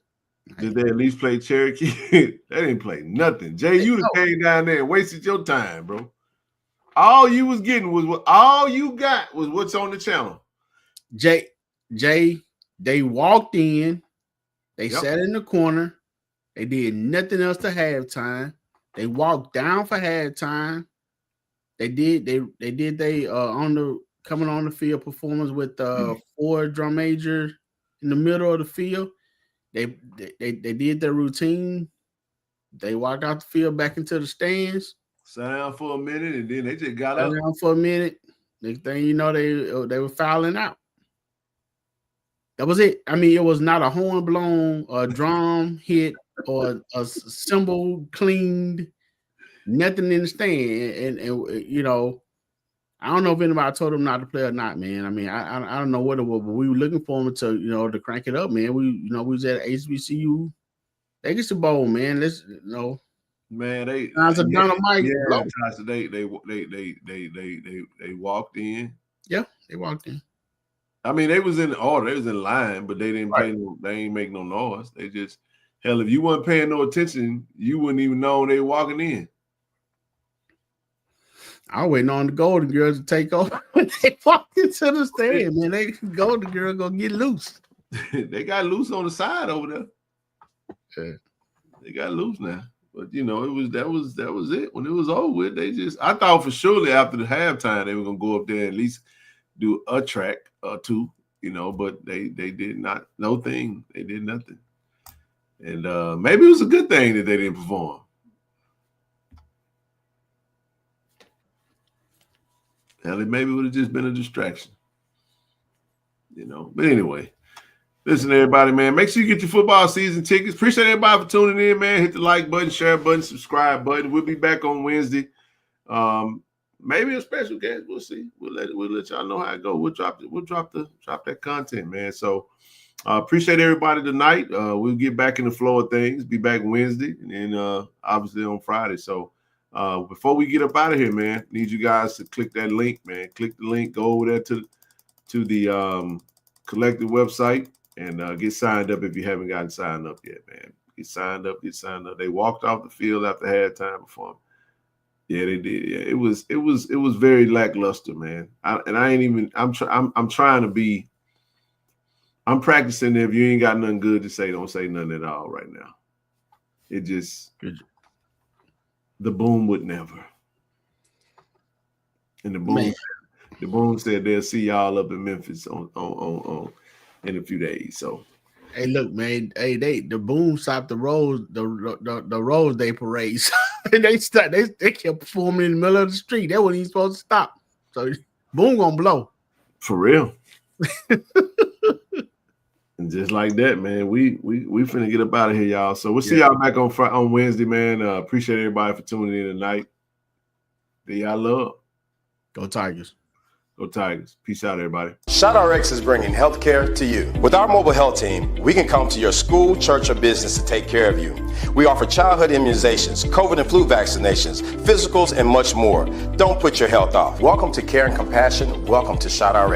did they at least play Cherokee? They didn't play nothing. Jay, you came down there and wasted your time, bro. All you was getting was what's on the channel. Jay, they walked in, they sat in the corner, they did nothing else to halftime. They walked down for halftime. They did coming on the field performance with 4 drum majors in the middle of the field. They did their routine. They walked out the field back into the stands. Sat down for a minute and then they just got up. Sat down for a minute. Next thing you know, they were fouling out. That was it. I mean, it was not a horn blown, a drum hit, or a cymbal cleaned. Nothing in the stand, and I don't know if anybody told them not to play or not, man. I mean, I don't know what it was, but we were looking for them to crank it up, man. We was at HBCU Legacy Bowl, man. Let's man, they dynamite. Yeah, they walked in. Yeah, they walked in. I mean, they was in order, they was in line, but they didn't play. They ain't make no noise. They just if you weren't paying no attention, you wouldn't even know they were walking in. I was waiting on the Golden Girls to take over when they walked into the stand, man. They Golden Girl gonna get loose. They got loose on the side over there. Yeah. They got loose now. But that was it. When it was over with, I thought for surely after the halftime they were gonna go up there and at least do a track or two, but they did not, no thing. They did nothing. And maybe it was a good thing that they didn't perform. Hell, it maybe would have just been a distraction. But anyway, listen, everybody, man. Make sure you get your football season tickets. Appreciate everybody for tuning in, man. Hit the like button, share button, subscribe button. We'll be back on Wednesday. Maybe a special guest. We'll see. We'll let y'all know how it goes. We'll drop that content, man. So appreciate everybody tonight. We'll get back in the flow of things. Be back Wednesday and then obviously on Friday. So before we get up out of here, man, need you guys to click that link, man. Click the link, go over there to the collective website and get signed up if you haven't gotten signed up yet, man. Get signed up. They walked off the field after halftime performance. Yeah, they did. Yeah, it was very lackluster, man. I'm trying to be. I'm practicing. If you ain't got nothing good to say, don't say nothing at all right now. It just the boom would never. And the boom said they'll see y'all up in Memphis on in a few days. So. Hey, look, man. Hey, the boom stopped the Rose Day parades. And they kept performing in the middle of the street. That wasn't even supposed to stop. So boom gonna blow. For real. And just like that, man, we finna get up out of here, y'all. So we'll see y'all back on Wednesday, man. Appreciate everybody for tuning in tonight. Be y'all love. Go Tigers. Go Tigers. Peace out, everybody. ShotRx is bringing healthcare to you. With our mobile health team, we can come to your school, church, or business to take care of you. We offer childhood immunizations, COVID and flu vaccinations, physicals, and much more. Don't put your health off. Welcome to Care and Compassion. Welcome to ShotRx.